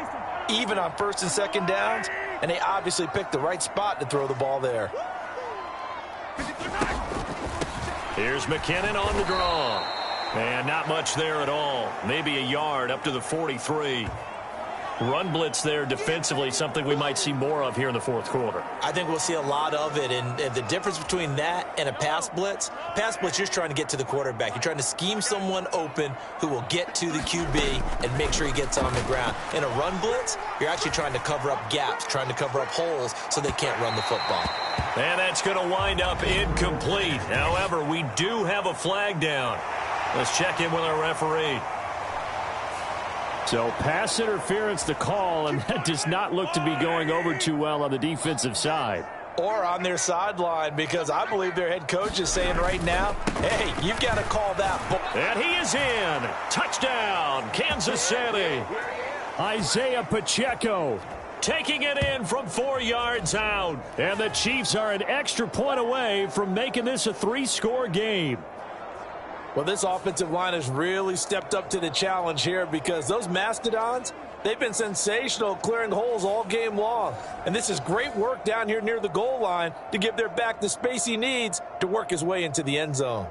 even on 1st and 2nd downs, and they obviously picked the right spot to throw the ball there. Here's McKinnon on the draw. And not much there at all. Maybe a yard up to the 43. Run blitz there defensively, something we might see more of here in the 4th quarter. I think we'll see a lot of it, and the difference between that and a pass blitz, you're just trying to get to the quarterback. You're trying to scheme someone open who will get to the QB and make sure he gets on the ground. In a run blitz, you're actually trying to cover up gaps, trying to cover up holes so they can't run the football. And that's going to wind up incomplete. However, we do have a flag down. Let's check in with our referee. So pass interference the call, and that does not look to be going over too well on the defensive side. Or on their sideline, because I believe their head coach is saying right now, hey, you've got to call that ball. And he is in. Touchdown, Kansas City. Isaiah Pacheco taking it in from 4 yards out. And the Chiefs are an extra point away from making this a 3-score game. Well, this offensive line has really stepped up to the challenge here because those Mastodons, they've been sensational clearing holes all game long. And this is great work down here near the goal line to give their back the space he needs to work his way into the end zone.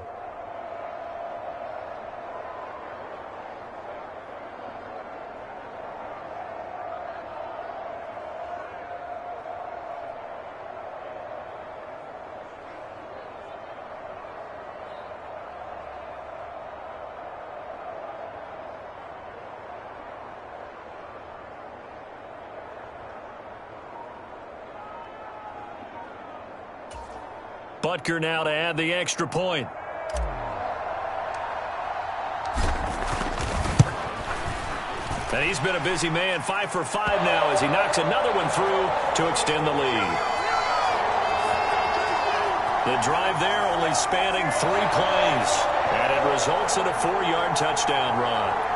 Butker now to add the extra point. And he's been a busy man, 5 for 5 now as he knocks another one through to extend the lead. The drive there only spanning 3 plays, and it results in a 4-yard touchdown run.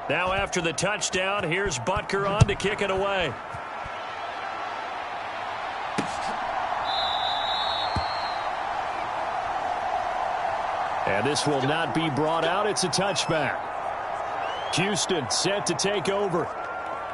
Now after the touchdown, here's Butker on to kick it away. And this will not be brought out. It's a touchback. Houston set to take over.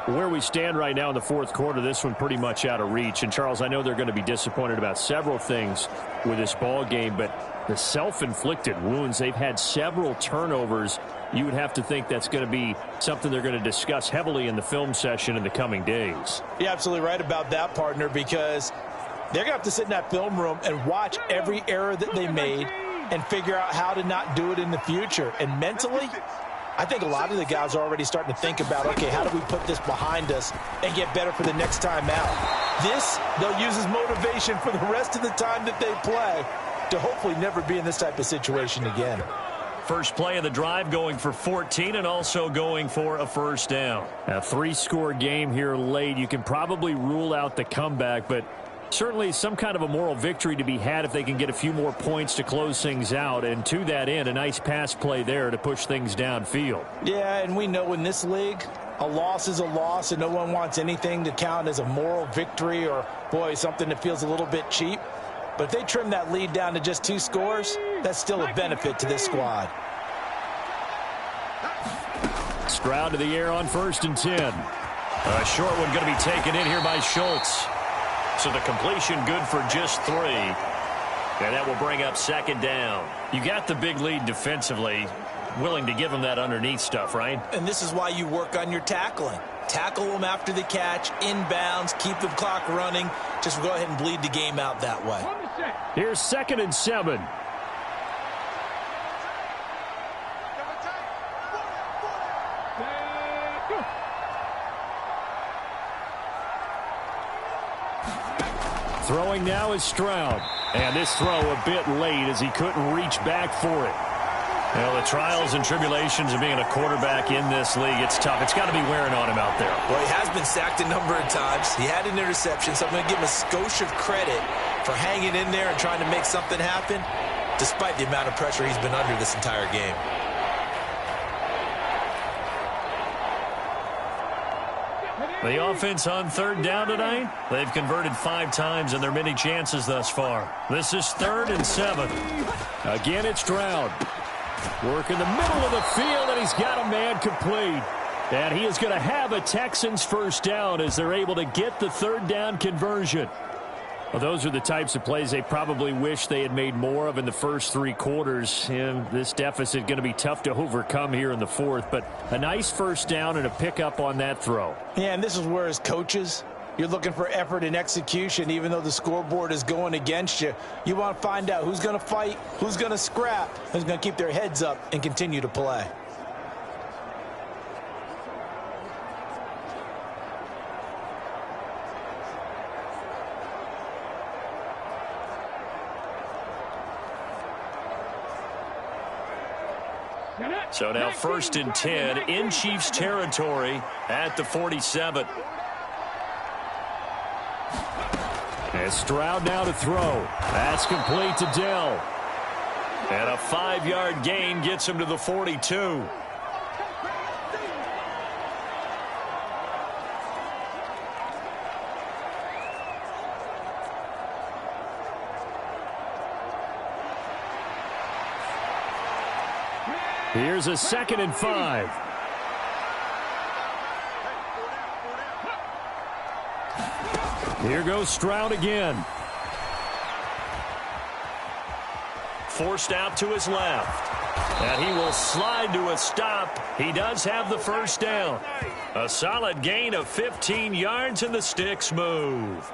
Where we stand right now in the fourth quarter, this one pretty much out of reach. And, Charles, I know they're going to be disappointed about several things with this ball game, but the self-inflicted wounds, they've had several turnovers. You would have to think that's going to be something they're going to discuss heavily in the film session in the coming days. You're absolutely right about that, partner, because they're going to have to sit in that film room and watch every error that they made and figure out how to not do it in the future. And mentally, I think a lot of the guys are already starting to think about, okay, how do we put this behind us and get better for the next time out? This, they'll use as motivation for the rest of the time that they play to hopefully never be in this type of situation again. First play of the drive going for 14 and also going for a first down. A 3-score game here late. You can probably rule out the comeback, but certainly some kind of a moral victory to be had if they can get a few more points to close things out. And to that end, a nice pass play there to push things downfield. Yeah, and we know in this league, a loss is a loss, and no one wants anything to count as a moral victory or, boy, something that feels a little bit cheap. But if they trim that lead down to just 2 scores, that's still a benefit to this squad. Stroud to the air on 1st and 10. A short one going to be taken in here by Schultz. So the completion good for just 3. And that will bring up 2nd down. You got the big lead defensively. Willing to give them that underneath stuff, right? And this is why you work on your tackling. Tackle them after the catch, inbounds, keep the clock running. Just go ahead and bleed the game out that way. Here's 2nd and 7. Throwing now is Stroud. And this throw a bit late as he couldn't reach back for it. Well, the trials and tribulations of being a quarterback in this league, it's tough. It's got to be wearing on him out there. Well, he has been sacked a number of times. He had an interception, so I'm going to give him a skosh of credit for hanging in there and trying to make something happen, despite the amount of pressure he's been under this entire game. The offense on third down tonight, they've converted 5 times in their many chances thus far. This is 3rd and 7. Again, it's Stroud. Work in the middle of the field, and he's got a man complete. And he is going to have a Texans first down as they're able to get the 3rd down conversion. Well, those are the types of plays they probably wish they had made more of in the first 3 quarters. And this deficit going to be tough to overcome here in the 4th. But a nice first down and a pickup on that throw. Yeah, and this is where as coaches, you're looking for effort and execution. Even though the scoreboard is going against you, you want to find out who's going to fight, who's going to scrap, who's going to keep their heads up and continue to play. So now 1st and 10 in Chiefs territory at the 47. As Stroud now to throw. That's complete to Dell. And a 5-yard gain gets him to the 42. Here's a 2nd and 5. Here goes Stroud again. Forced out to his left. And he will slide to a stop. He does have the first down. A solid gain of 15 yards, and the sticks move.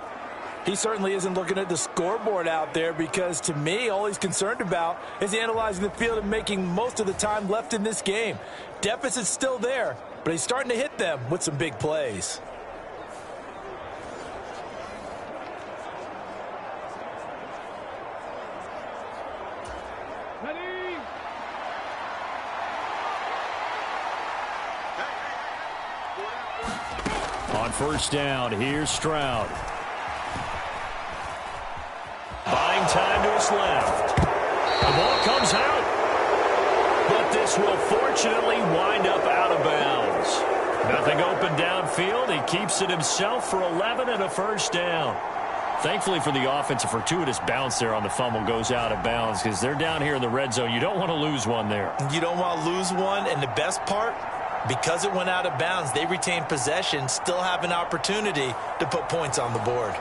He certainly isn't looking at the scoreboard out there because, to me, all he's concerned about is analyzing the field and making most of the time left in this game. Deficit's still there, but he's starting to hit them with some big plays. On first down, here's Stroud. Buying time to his left. The ball comes out. But this will fortunately wind up out of bounds. Nothing open downfield. He keeps it himself for 11 and a first down. Thankfully for the offense, a fortuitous bounce there on the fumble goes out of bounds because they're down here in the red zone. You don't want to lose one there. You don't want to lose one, and the best part, because it went out of bounds, they retain possession, still have an opportunity to put points on the board.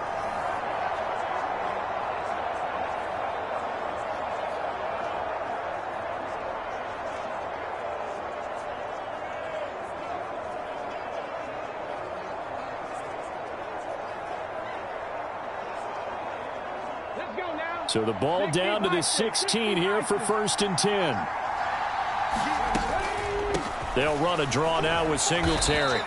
So the ball down to the 16 here for 1st and 10. They'll run a draw now with Singletary.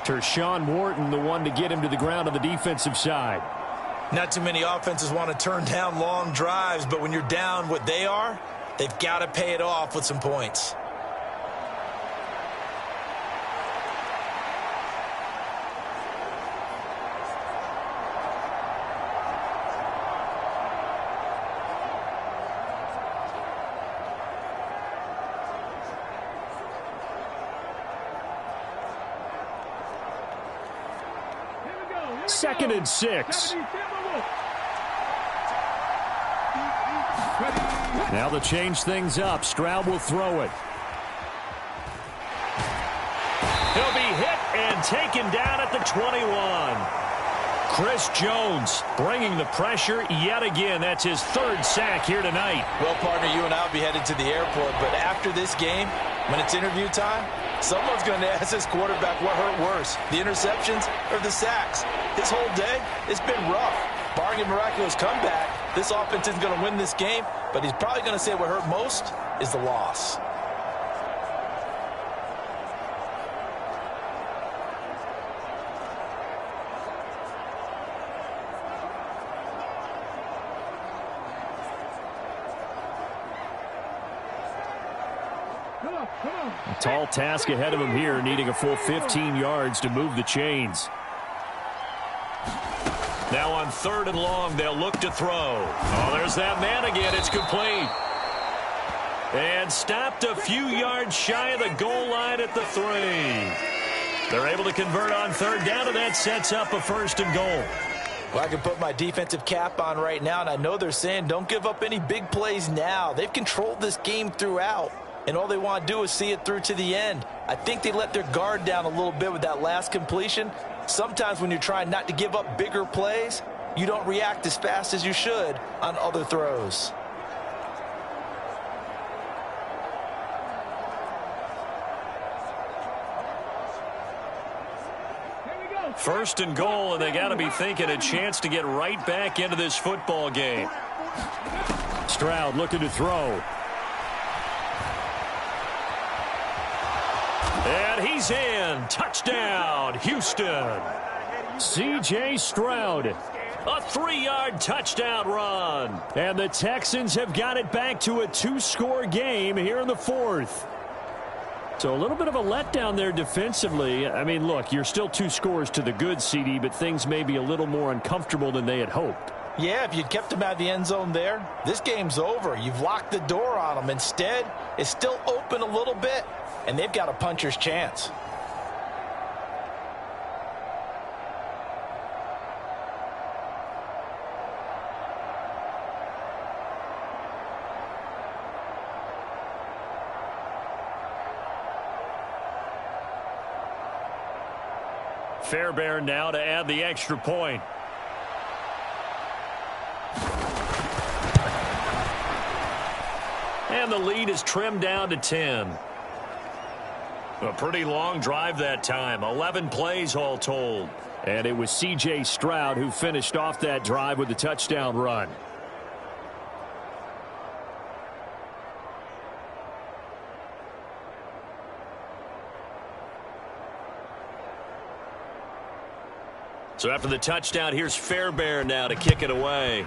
Tershawn Wharton, the one to get him to the ground on the defensive side. Not too many offenses want to turn down long drives, but when you're down what they are, they've got to pay it off with some points. Second and 6. Now to change things up, Stroud will throw it. He'll be hit and taken down at the 21. Chris Jones bringing the pressure yet again. That's his 3rd sack here tonight. Well, partner, you and I will be headed to the airport, but after this game, when it's interview time, someone's going to ask this quarterback what hurt worse, the interceptions or the sacks. His whole day, it's been rough. Barring a miraculous comeback, this offense isn't going to win this game, but he's probably going to say what hurt most is the loss. A tall task ahead of him here, needing a full 15 yards to move the chains. Now on 3rd and long, they'll look to throw. Oh, there's that man again. It's complete. And stopped a few yards shy of the goal line at the 3. They're able to convert on 3rd down, and that sets up a 1st and goal. Well, I can put my defensive cap on right now, and I know they're saying don't give up any big plays now. They've controlled this game throughout, and all they want to do is see it through to the end. I think they let their guard down a little bit with that last completion. Sometimes when you're trying not to give up bigger plays, you don't react as fast as you should on other throws. 1st and goal, and they got to be thinking a chance to get right back into this football game. Stroud looking to throw. And he's in. Touchdown, Houston. C.J. Stroud. A 3-yard touchdown run. And the Texans have got it back to a 2-score game here in the 4th. So a little bit of a letdown there defensively. I mean, look, you're still 2 scores to the good, CD, but things may be a little more uncomfortable than they had hoped. Yeah, if you'd kept them out of the end zone there, this game's over. You've locked the door on them. Instead, it's still open a little bit, and they've got a puncher's chance. Fairbairn now to add the extra point. And the lead is trimmed down to 10. A pretty long drive that time. 11 plays all told. And it was C.J. Stroud who finished off that drive with the touchdown run. So after the touchdown, here's Fairbairn now to kick it away.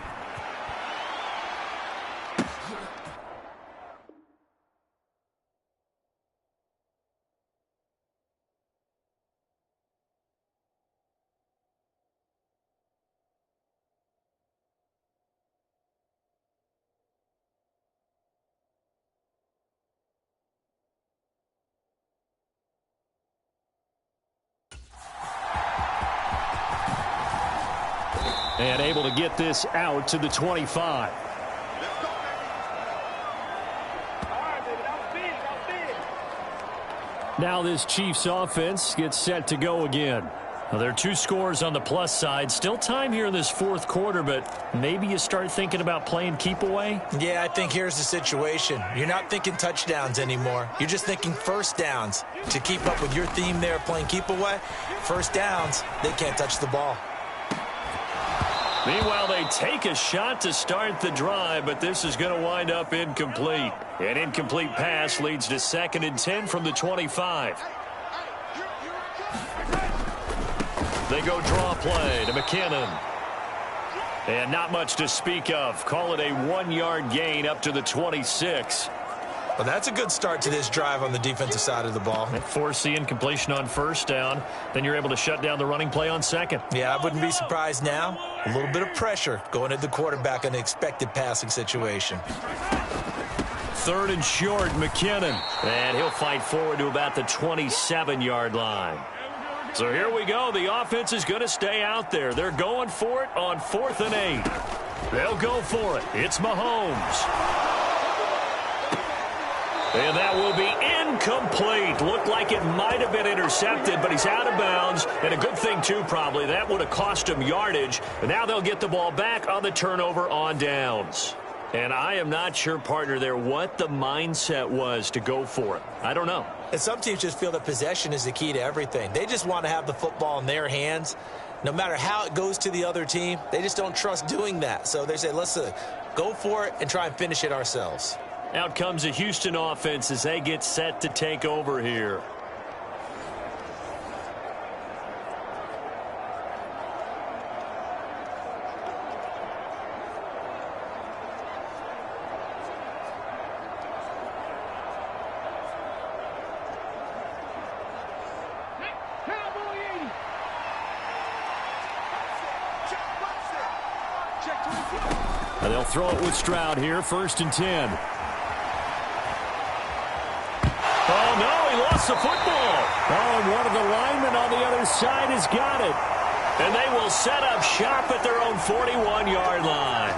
And able to get this out to the 25. Now this Chiefs offense gets set to go again. Well, there are 2 scores on the plus side. Still time here in this 4th quarter, but maybe you start thinking about playing keep away? Yeah, I think here's the situation. You're not thinking touchdowns anymore. You're just thinking 1st downs. To keep up with your theme there playing keep away, 1st downs, they can't touch the ball. Meanwhile, they take a shot to start the drive, but this is going to wind up incomplete. An incomplete pass leads to 2nd and 10 from the 25. They go draw play to McKinnon. And not much to speak of. Call it a 1-yard gain up to the 26. Well, that's a good start to this drive on the defensive side of the ball. Force the incompletion on 1st down. Then you're able to shut down the running play on 2nd. Yeah, I wouldn't be surprised now. A little bit of pressure going at the quarterback in an expected passing situation. 3rd and short, McKinnon. And he'll fight forward to about the 27-yard line. So here we go. The offense is going to stay out there. They're going for it on 4th and 8. They'll go for it. It's Mahomes. And that will be incomplete. Looked like it might have been intercepted, but he's out of bounds. And a good thing, too, probably. That would have cost him yardage. And now they'll get the ball back on the turnover on downs. And I am not sure, partner, there what the mindset was to go for it. I don't know. And some teams just feel that possession is the key to everything. They just want to have the football in their hands. No matter how it goes to the other team, they just don't trust doing that. So they say, let's go for it and try and finish it ourselves. Out comes the Houston offense as they get set to take over here. throw it with Stroud here, 1st and 10. Oh, no, he lost the football. Oh, and one of the linemen on the other side has got it. And they will set up shop at their own 41-yard line.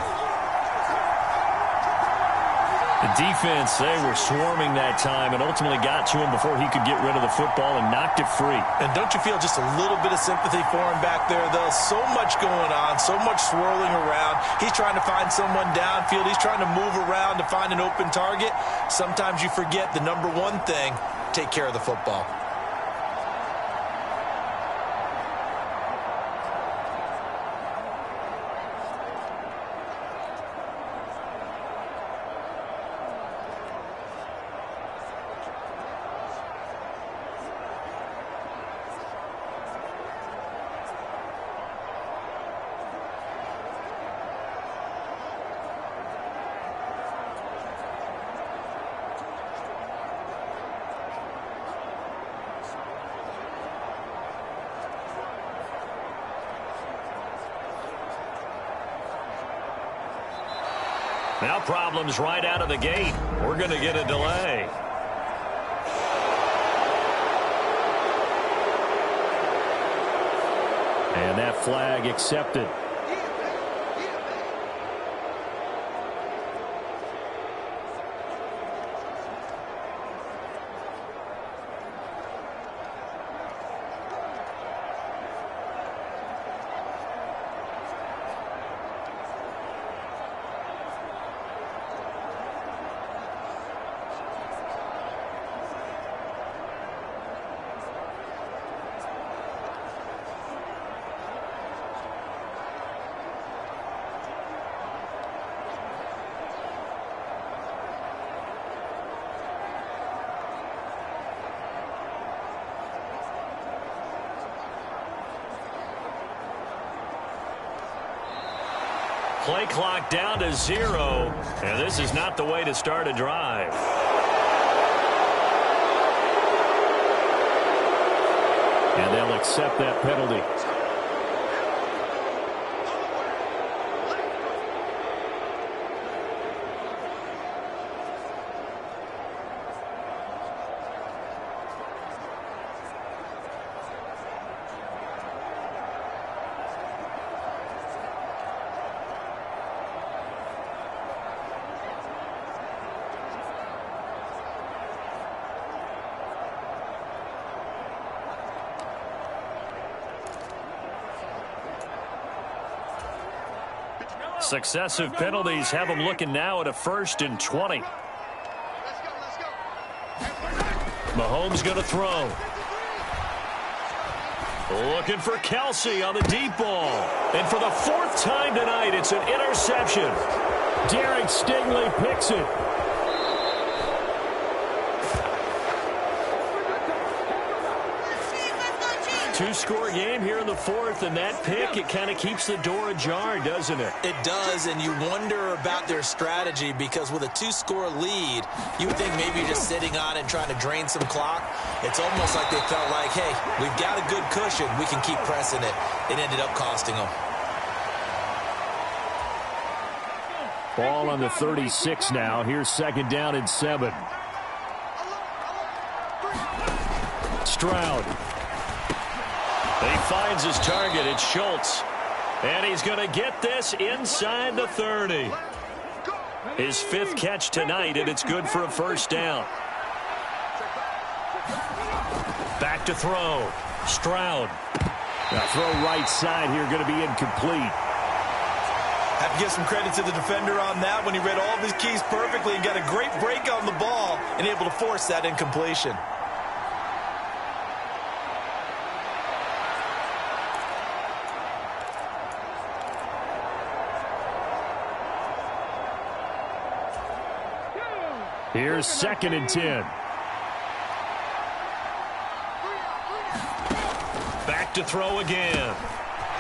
The defense, they were swarming that time and ultimately got to him before he could get rid of the football and knocked it free. And don't you feel just a little bit of sympathy for him back there, though? So much going on, so much swirling around. He's trying to find someone downfield. He's trying to move around to find an open target. Sometimes you forget the number one thing, take care of the football. Now problems right out of the gate. We're going to get a delay. And that flag accepted. Play clock down to 0, and this is not the way to start a drive. And they'll accept that penalty. Successive penalties have them looking now at a 1st and 20. Mahomes going to throw. Looking for Kelsey on the deep ball. And for the 4th time tonight, it's an interception. Derek Stingley picks it. Two-score game here in the 4th, and that pick, it kind of keeps the door ajar, doesn't it? It does, and you wonder about their strategy because with a 2-score lead, you would think maybe you're just sitting on it trying to drain some clock. It's almost like they felt like, hey, we've got a good cushion. We can keep pressing it. It ended up costing them. Ball on the 36 now. Here's 2nd down and 7. Stroud. He finds his target. It's Schultz. And he's going to get this inside the 30. His 5th catch tonight, and it's good for a 1st down. Back to throw. Stroud. Now throw right side here, going to be incomplete. Have to give some credit to the defender on that when he read all of his keys perfectly and got a great break on the ball and able to force that incompletion. Here's 2nd and 10. Back to throw again.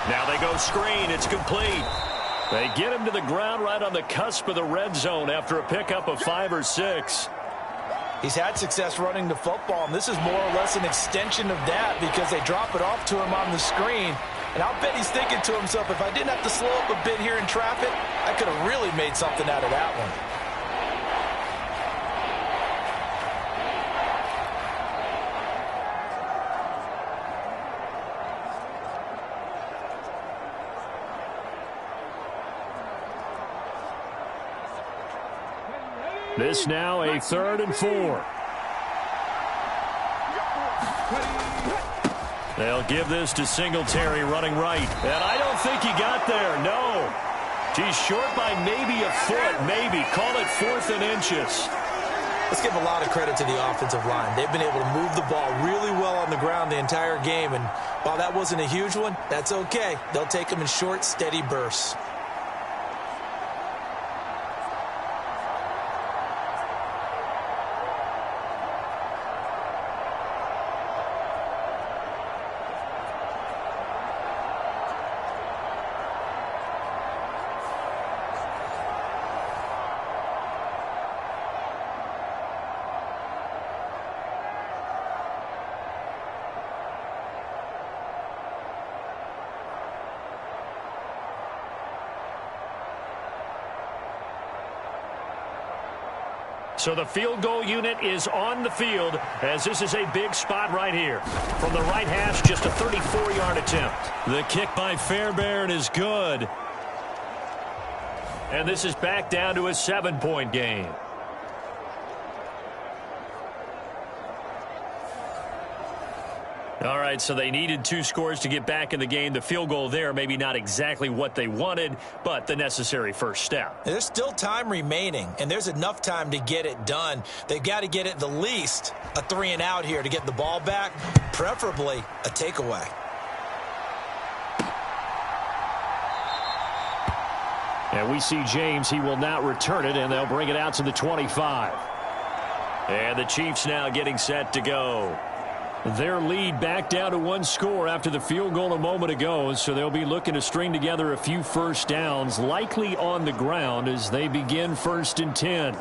Now they go screen. It's complete. They get him to the ground right on the cusp of the red zone after a pickup of 5 or 6. He's had success running the football, and this is more or less an extension of that because they drop it off to him on the screen. And I'll bet he's thinking to himself, if I didn't have to slow up a bit here in traffic, I could have really made something out of that one. This now a 3rd and 4. They'll give this to Singletary running right. And I don't think he got there, no. He's short by maybe a foot, maybe. Call it 4th and inches. Let's give a lot of credit to the offensive line. They've been able to move the ball really well on the ground the entire game. And while that wasn't a huge one, that's okay. They'll take them in short, steady bursts. So the field goal unit is on the field as this is a big spot right here. From the right hash, just a 34-yard attempt. The kick by Fairbairn is good. And this is back down to a 7-point game. All right, so they needed 2 scores to get back in the game. The field goal there, maybe not exactly what they wanted, but the necessary first step. There's still time remaining, and there's enough time to get it done. They've got to get at the least a 3-and-out here to get the ball back, preferably a takeaway. And we see James. He will not return it, and they'll bring it out to the 25. And the Chiefs now getting set to go. Their lead back down to 1 score after the field goal a moment ago, so they'll be looking to string together a few first downs, likely on the ground as they begin 1st and 10.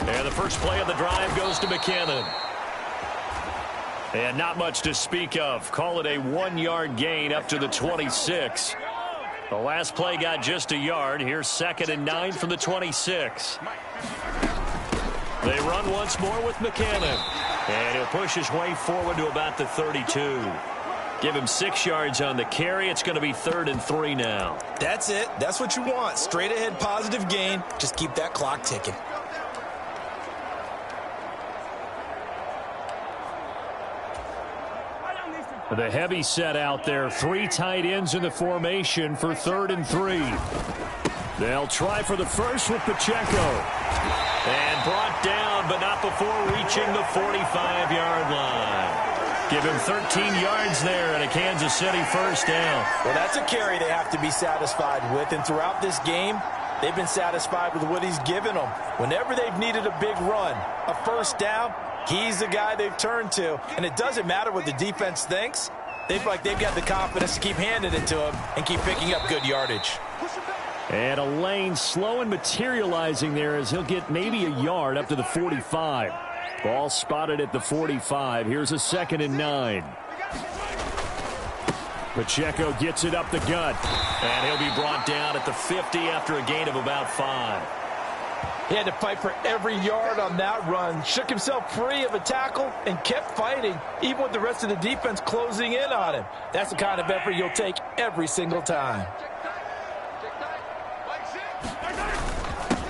And the first play of the drive goes to McKinnon. And not much to speak of. Call it a 1-yard gain up to the 26. The last play got just a yard. Here's 2nd and 9 from the 26. They run once more with McKinnon. And he'll push his way forward to about the 32. Give him 6 yards on the carry. It's going to be 3rd and 3 now. That's it. That's what you want. Straight ahead positive gain. Just keep that clock ticking. The heavy set out there. 3 tight ends in the formation for 3rd and 3. They'll try for the first with Pacheco. And brought down, but not before reaching the 45-yard line. Give him 13 yards there and a Kansas City first down. Well, that's a carry they have to be satisfied with. And throughout this game, they've been satisfied with what he's given them. Whenever they've needed a big run, a first down, he's the guy they've turned to. And it doesn't matter what the defense thinks. They've got the confidence to keep handing it to him and keep picking up good yardage. And a lane slow and materializing there as he'll get maybe a yard up to the 45. Ball spotted at the 45. Here's a 2nd and 9. Pacheco gets it up the gut. And he'll be brought down at the 50 after a gain of about 5. He had to fight for every yard on that run. Shook himself free of a tackle and kept fighting, even with the rest of the defense closing in on him. That's the kind of effort you'll take every single time.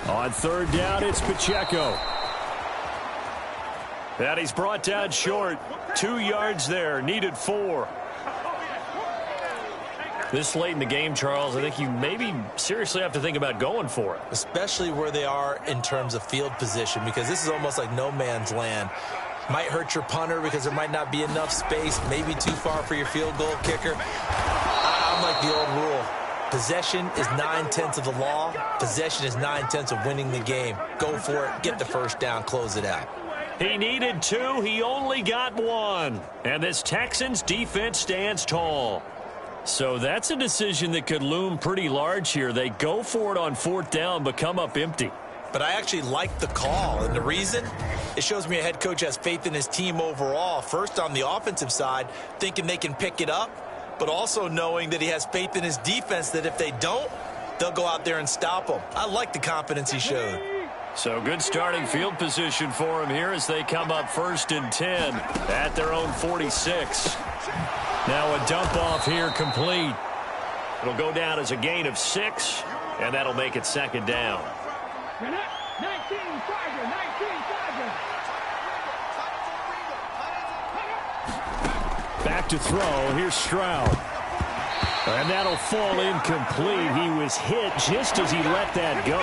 On 3rd down, it's Pacheco. And he's brought down short. 2 yards there. Needed 4. This late in the game, Charles, I think you maybe seriously have to think about going for it. Especially where they are in terms of field position, because this is almost like no man's land. Might hurt your punter because there might not be enough space, maybe too far for your field goal kicker. I'm like the old rule. Possession is 9/10 of the law. Possession is 9/10 of winning the game. Go for it. Get the first down. Close it out. He needed 2. He only got 1. And this Texans defense stands tall. So that's a decision that could loom pretty large here. They go for it on 4th down, but come up empty. But I actually like the call, and the reason? It shows me a head coach has faith in his team overall. First, on the offensive side, thinking they can pick it up, but also knowing that he has faith in his defense that if they don't, they'll go out there and stop them. I like the confidence he showed. So good starting field position for him here as they come up 1st and 10 at their own 46. Now a dump off here complete. It'll go down as a gain of 6, and that'll make it 2nd down. 19 Tiger. Back to throw. Here's Stroud. And that'll fall incomplete. He was hit just as he let that go.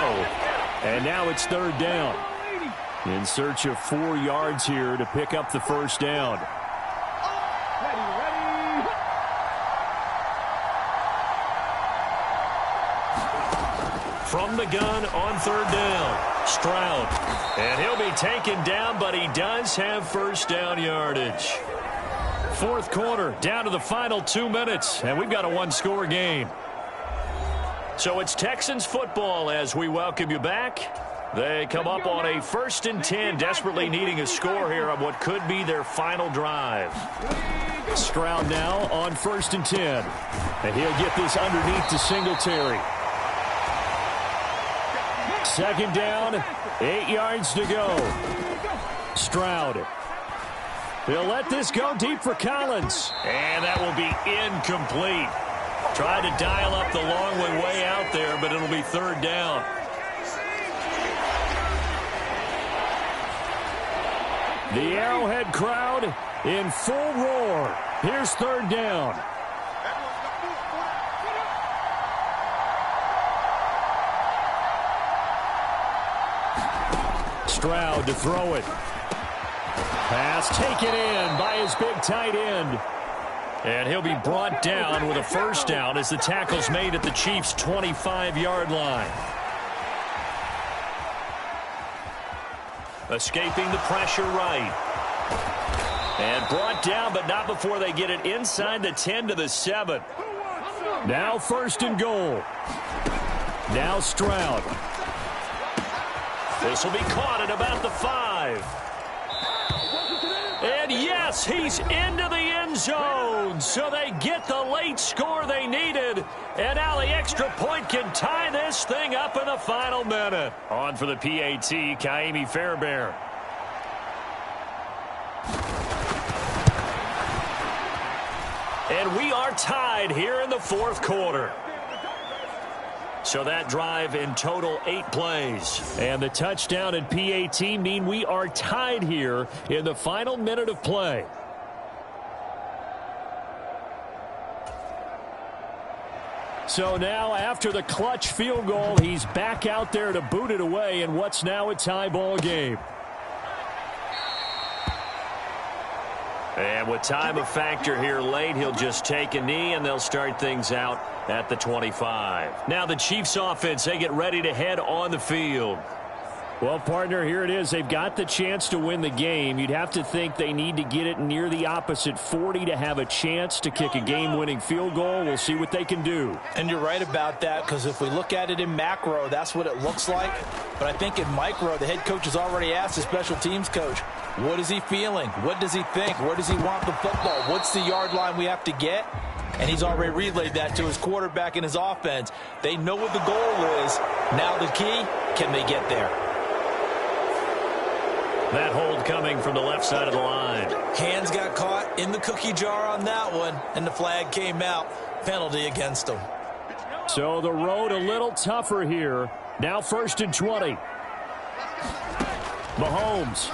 And now it's 3rd down. In search of 4 yards here to pick up the 1st down. From the gun on 3rd down, Stroud. And he'll be taken down, but he does have 1st down yardage. 4th quarter, down to the final 2 minutes, and we've got a 1-score game. So it's Texans football as we welcome you back. They come up on a 1st and 10, desperately needing a score here on what could be their final drive. Stroud now on 1st and 10. And he'll get this underneath to Singletary. 2nd down, 8 yards to go. Stroud. He'll let this go deep for Collins. And that will be incomplete. Tried to dial up the long way out there, but it'll be 3rd down. The Arrowhead crowd in full roar. Here's 3rd down. Stroud to throw it. Pass taken in by his big tight end. And he'll be brought down with a 1st down as the tackle's made at the Chiefs' 25-yard line. Escaping the pressure right. And brought down, but not before they get it inside the 10 to the 7. Now 1st and goal. Now Stroud. This will be caught at about the 5. And yes, he's into the end zone. So they get the late score they needed. And now the extra point can tie this thing up in the final minute. On for the PAT, Kaimi Fairbairn. And we are tied here in the 4th quarter. So that drive in total 8 plays. And the touchdown and PAT mean we are tied here in the final minute of play. So now after the clutch field goal, he's back out there to boot it away in what's now a tie ball game. And with time a factor here late, he'll just take a knee and they'll start things out at the 25. Now the Chiefs offense, they get ready to head on the field. Well, partner, here it is. They've got the chance to win the game. You'd have to think they need to get it near the opposite 40 to have a chance to kick a game-winning field goal. We'll see what they can do. And you're right about that, because if we look at it in macro, that's what it looks like. But I think in micro, the head coach has already asked the special teams coach, what is he feeling? What does he think? Where does he want the football? What's the yard line we have to get? And he's already relayed that to his quarterback and his offense. They know what the goal is. Now the key, can they get there? That hold coming from the left side of the line. Hands got caught in the cookie jar on that one, and the flag came out. Penalty against them. So the road a little tougher here. Now 1st and 20. Mahomes.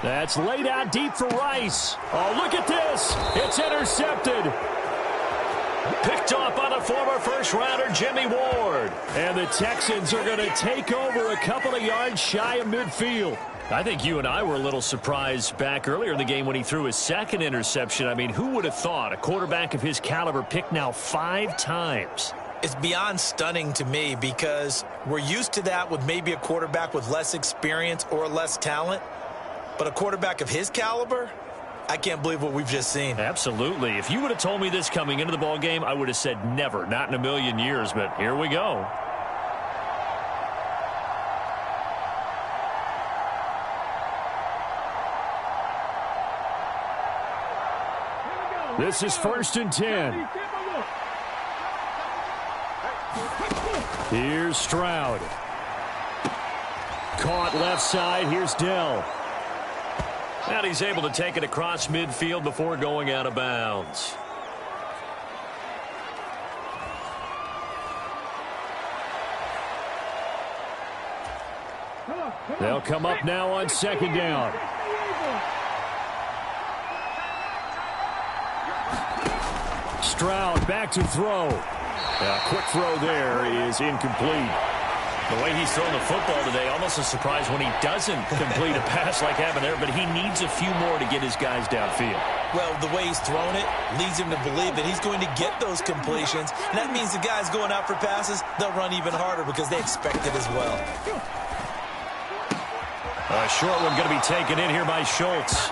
That's laid out deep for Rice. Oh, look at this. It's intercepted. Picked off by the former first-rounder Jimmy Ward. And the Texans are going to take over a couple of yards shy of midfield. I think you and I were a little surprised back earlier in the game when he threw his second interception. I mean, who would have thought a quarterback of his caliber picked now 5 times? It's beyond stunning to me because we're used to that with maybe a quarterback with less experience or less talent. But a quarterback of his caliber, I can't believe what we've just seen. Absolutely. If you would have told me this coming into the ball game, I would have said never, not in a million years. But here we go. This is 1st and 10. Here's Stroud. Caught left side. Here's Dell. And he's able to take it across midfield before going out of bounds. They'll come up now on 2nd down. Stroud back to throw. Quick throw there is incomplete. The way he's thrown the football today, almost a surprise when he doesn't complete a pass like happened there, but he needs a few more to get his guys downfield. Well, the way he's thrown it leads him to believe that he's going to get those completions, and that means the guys going out for passes, they'll run even harder because they expect it as well. A short one going to be taken in here by Schultz.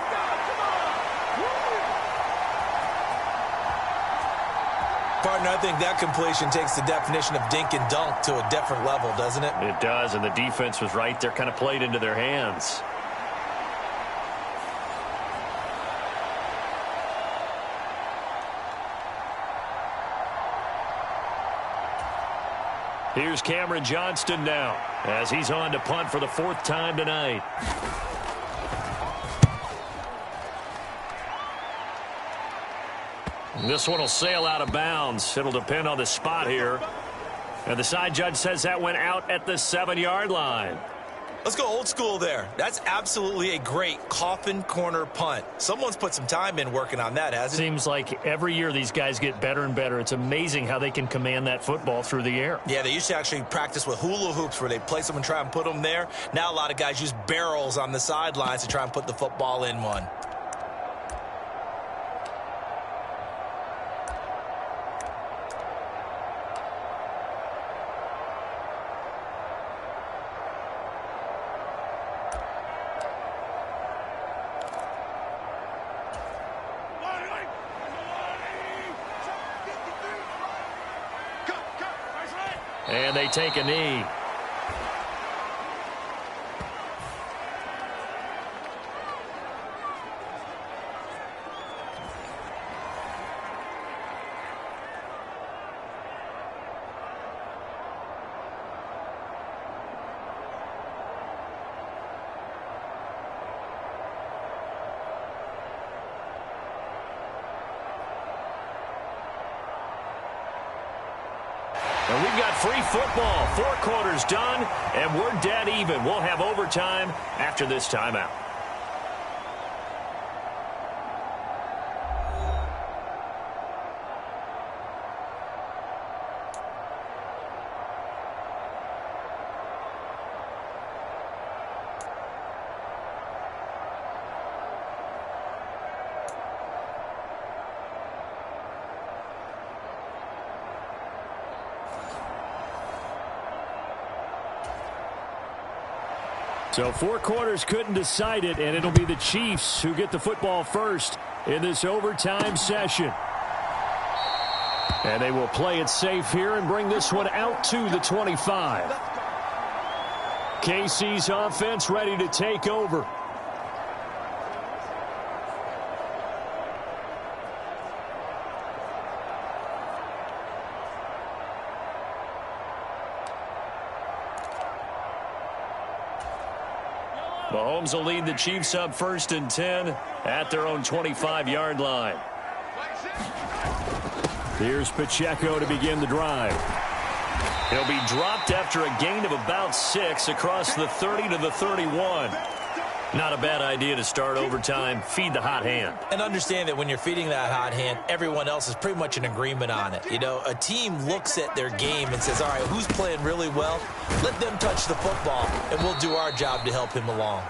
Partner, I think that completion takes the definition of dink and dunk to a different level, doesn't it? It does, and the defense was right there, kind of played into their hands. Here's Cameron Johnston now, as he's on to punt for the 4th time tonight. This one will sail out of bounds. It'll depend on the spot here. And the side judge says that went out at the 7-yard line. Let's go old school there. That's absolutely a great coffin corner punt. Someone's put some time in working on that, hasn't it? Seems like every year these guys get better and better. It's amazing how they can command that football through the air. Yeah, they used to actually practice with hula hoops where they place them and try and put them there. Now a lot of guys use barrels on the sidelines to try and put the football in one. And they take a knee. And we've got free football. 4 quarters done, and we're dead even. We'll have overtime after this timeout. So 4 quarters couldn't decide it, and it'll be the Chiefs who get the football first in this overtime session. And they will play it safe here and bring this one out to the 25. KC's offense ready to take over. Mahomes will lead the Chiefs up 1st and 10 at their own 25-yard line. Here's Pacheco to begin the drive. He'll be dropped after a gain of about 6 across the 30 to the 31. Not a bad idea to start overtime. Feed the hot hand. And understand that when you're feeding that hot hand, everyone else is pretty much in agreement on it. You know, a team looks at their game and says, all right, who's playing really well? Let them touch the football, and we'll do our job to help him along.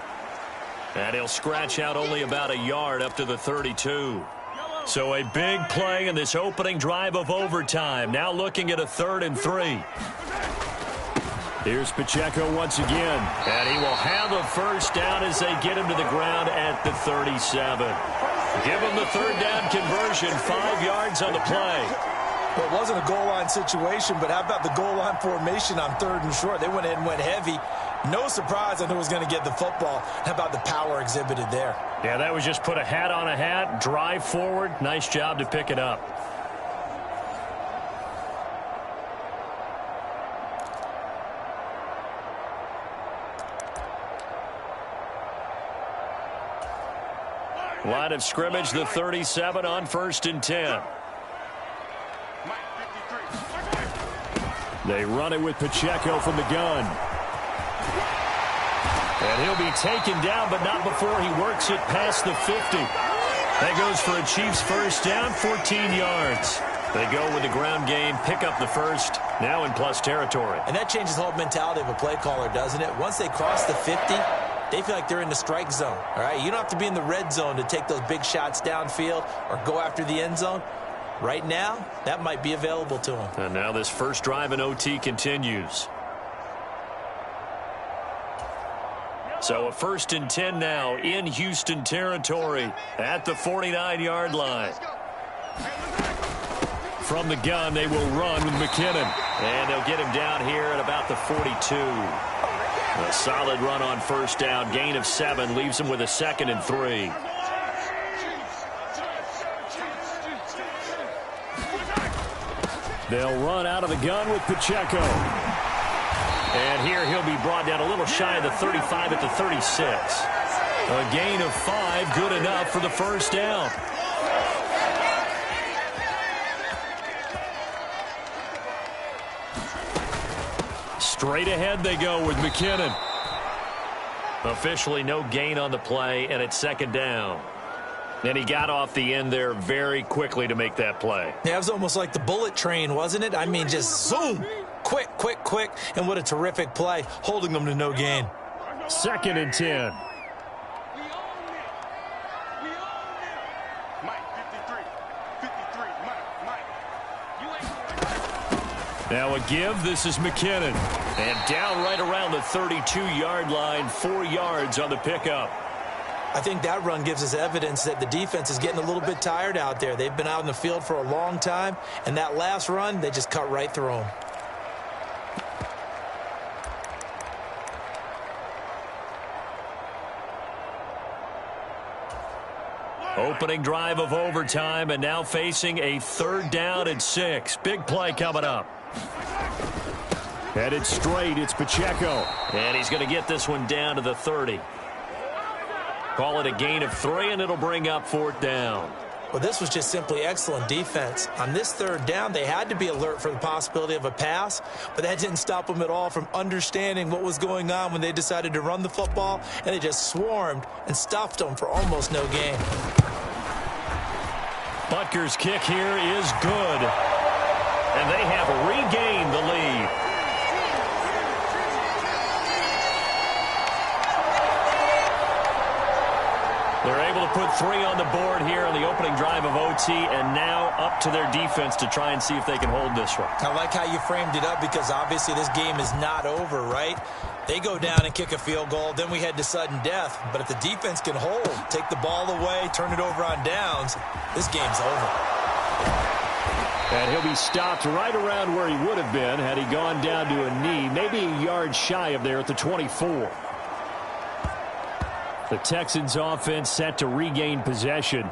And he'll scratch out only about a yard up to the 32. So a big play in this opening drive of overtime. Now looking at a 3rd and 3. Here's Pacheco once again. And he will have a first down as they get him to the ground at the 37. Give him the 3rd down conversion. 5 yards on the play. Well, it wasn't a goal line situation, but how about the goal line formation on 3rd and short? They went in and went heavy. No surprise on who was going to get the football. How about the power exhibited there? Yeah, that was just put a hat on a hat, drive forward. Nice job to pick it up. Line of scrimmage, the 37 on 1st and 10. They run it with Pacheco from the gun. And he'll be taken down, but not before he works it past the 50. That goes for a Chiefs first down, 14 yards. They go with the ground game, pick up the first, now in plus territory. And that changes the whole mentality of a play caller, doesn't it? Once they cross the 50, they feel like they're in the strike zone, all right? You don't have to be in the red zone to take those big shots downfield or go after the end zone. Right now, that might be available to them. And now this first drive in OT continues. So a 1st and 10 now in Houston territory at the 49-yard line. From the gun, they will run with McKinnon. And they'll get him down here at about the 42. A solid run on first down. Gain of 7 leaves him with a 2nd and 3. They'll run out of the gun with Pacheco. And here he'll be brought down a little shy of the 35 at the 36. A gain of 5, good enough for the first down. Straight ahead they go with McKinnon. Officially no gain on the play, and it's 2nd down. And he got off the end there very quickly to make that play. Yeah, it was almost like the bullet train, wasn't it? I mean, just zoom. Quick, quick, quick. And what a terrific play, holding them to no gain. 2nd and 10. Now a give. This is McKinnon. And down right around the 32-yard line, 4 yards on the pickup. I think that run gives us evidence that the defense is getting a little bit tired out there. They've been out in the field for a long time, and that last run, they just cut right through them. Opening drive of overtime, and now facing a 3rd down and 6. Big play coming up. Headed straight, it's Pacheco. And he's going to get this one down to the 30. Call it a gain of 3, and it'll bring up 4th down. Well, this was just simply excellent defense. On this 3rd down, they had to be alert for the possibility of a pass, but that didn't stop them at all from understanding what was going on when they decided to run the football, and they just swarmed and stuffed them for almost no gain. Butker's kick here is good, and they have regained the lead. They're able to put 3 on the board here on the opening drive of OT, and now up to their defense to try and see if they can hold this one. I like how you framed it up, because obviously this game is not over, right? They go down and kick a field goal, then we head to sudden death. But if the defense can hold, take the ball away, turn it over on downs, this game's over. And he'll be stopped right around where he would have been had he gone down to a knee, maybe a yard shy of there at the 24. The Texans offense set to regain possession.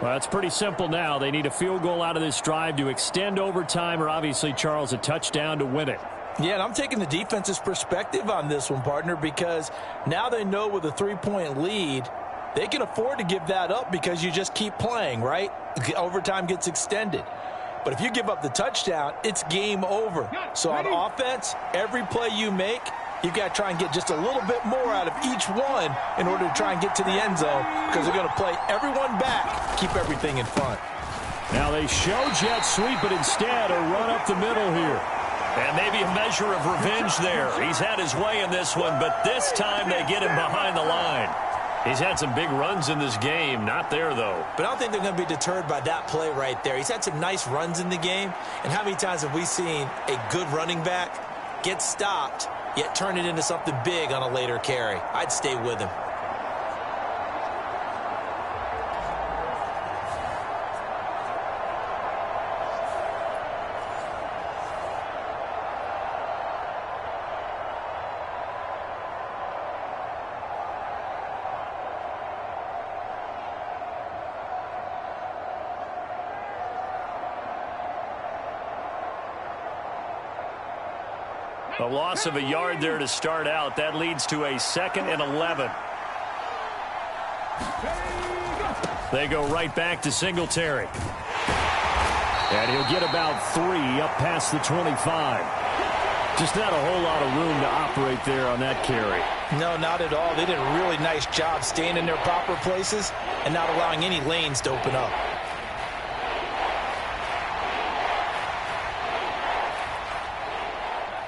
Well, it's pretty simple now. They need a field goal out of this drive to extend overtime, or obviously, Charles, a touchdown to win it. Yeah, and I'm taking the defense's perspective on this one, partner, because now they know with a 3-point lead, they can afford to give that up because you just keep playing, right? Overtime gets extended. But if you give up the touchdown, it's game over. So on offense, every play you make, you've got to try and get just a little bit more out of each one in order to try and get to the end zone, because they're going to play everyone back, keep everything in front. Now they show jet sweep, but instead a run up the middle here. And maybe a measure of revenge there. He's had his way in this one, but this time they get him behind the line. He's had some big runs in this game. Not there, though. But I don't think they're going to be deterred by that play right there. He's had some nice runs in the game. And how many times have we seen a good running back get stopped, yet turn it into something big on a later carry? I'd stay with him. A loss of a yard there to start out. That leads to a 2nd and 11. They go right back to Singletary. And he'll get about 3 up past the 25. Just not a whole lot of room to operate there on that carry. No, not at all. They did a really nice job staying in their proper places and not allowing any lanes to open up.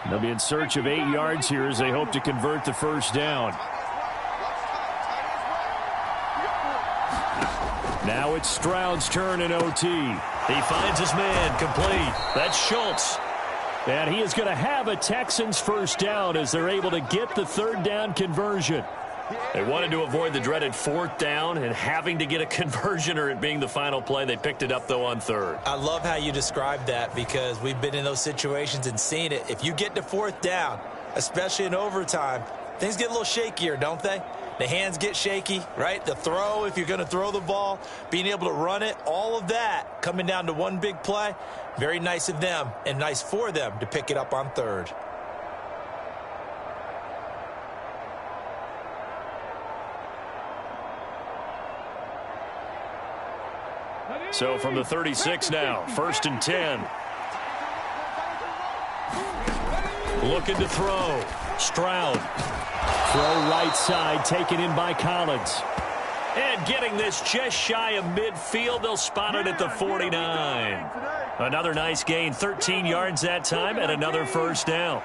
They'll be in search of 8 yards here as they hope to convert the first down. Now it's Stroud's turn in OT. He finds his man complete. That's Schultz. And he is going to have a Texans first down as they're able to get the 3rd down conversion. They wanted to avoid the dreaded 4th down and having to get a conversion or it being the final play. They picked it up, though, on 3rd. I love how you described that because we've been in those situations and seen it. If you get to 4th down, especially in overtime, things get a little shakier, don't they? The hands get shaky, right? The throw, if you're going to throw the ball, being able to run it, all of that coming down to one big play. Very nice of them and nice for them to pick it up on 3rd. So from the 36 now, 1st and 10. Looking to throw. Stroud. Throw right side, taken in by Collins. And getting this just shy of midfield, they'll spot it at the 49. Another nice gain, 13 yards that time, and another first down.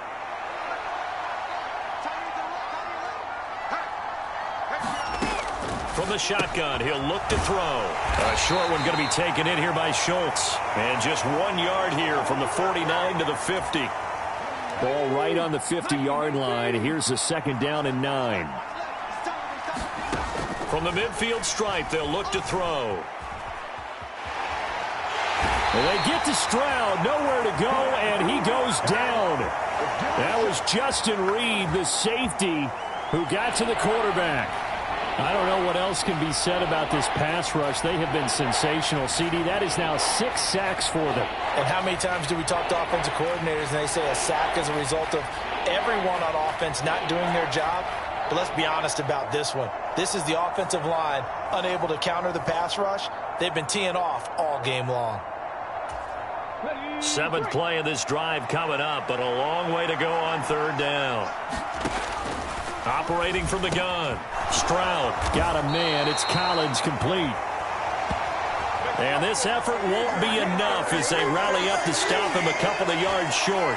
From the shotgun, he'll look to throw. A short one going to be taken in here by Schultz. And just 1 yard here from the 49 to the 50. Ball right on the 50-yard line. Here's a 2nd down and 9. From the midfield stripe, they'll look to throw. And they get to Stroud, nowhere to go, and he goes down. That was Justin Reed, the safety, who got to the quarterback. I don't know what else can be said about this pass rush. They have been sensational. CD, that is now 6 sacks for them. And how many times do we talk to offensive coordinators and they say a sack is a result of everyone on offense not doing their job? But let's be honest about this one. This is the offensive line unable to counter the pass rush. They've been teeing off all game long. 7th play of this drive coming up, but a long way to go on 3rd down. Operating from the gun. Stroud. Got a man. It's Collins complete. And this effort won't be enough as they rally up to stop him a couple of yards short.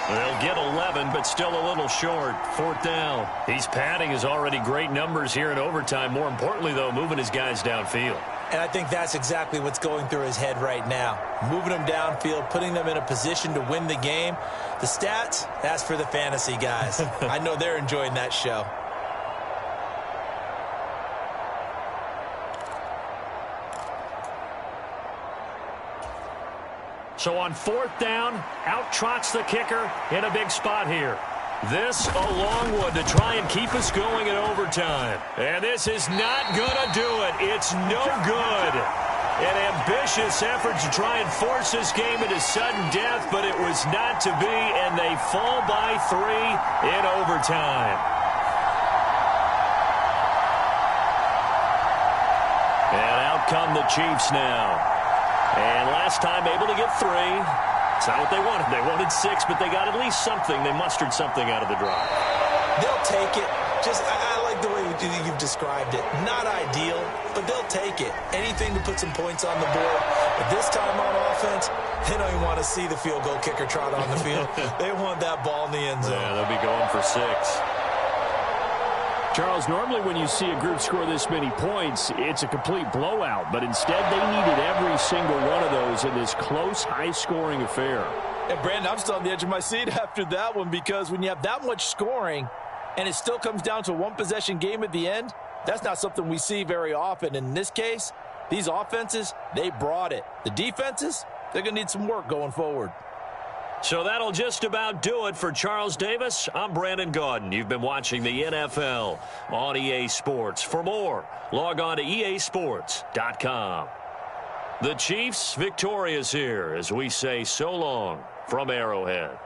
They'll get 11, but still a little short. 4th down. He's padding his already great numbers here in overtime. More importantly, though, moving his guys downfield. And I think that's exactly what's going through his head right now. Moving them downfield, putting them in a position to win the game. The stats, that's for the fantasy guys. I know they're enjoying that show. So on 4th down, out trots the kicker in a big spot here. This a long one to try and keep us going in overtime. And this is not going to do it. It's no good. An ambitious effort to try and force this game into sudden death, but it was not to be, and they fall by 3 in overtime. And out come the Chiefs now. And last time able to get 3. It's not what they wanted. They wanted 6, but they got at least something. They mustered something out of the drive. They'll take it. I like the way you've described it. Not ideal, but they'll take it. Anything to put some points on the board. But this time on offense, they don't even want to see the field goal kicker trot on the field. They want that ball in the end zone. Yeah, they'll be going for 6. Charles, normally when you see a group score this many points, it's a complete blowout. But instead, they needed every single one of those in this close, high-scoring affair. And, Brandon, I'm still on the edge of my seat after that one because when you have that much scoring and it still comes down to a one-possession game at the end, that's not something we see very often. In this case, these offenses, they brought it. The defenses, they're going to need some work going forward. So that'll just about do it for Charles Davis. I'm Brandon Gaudin. You've been watching the NFL on EA Sports. For more, log on to easports.com. The Chiefs victorious here as we say so long from Arrowhead.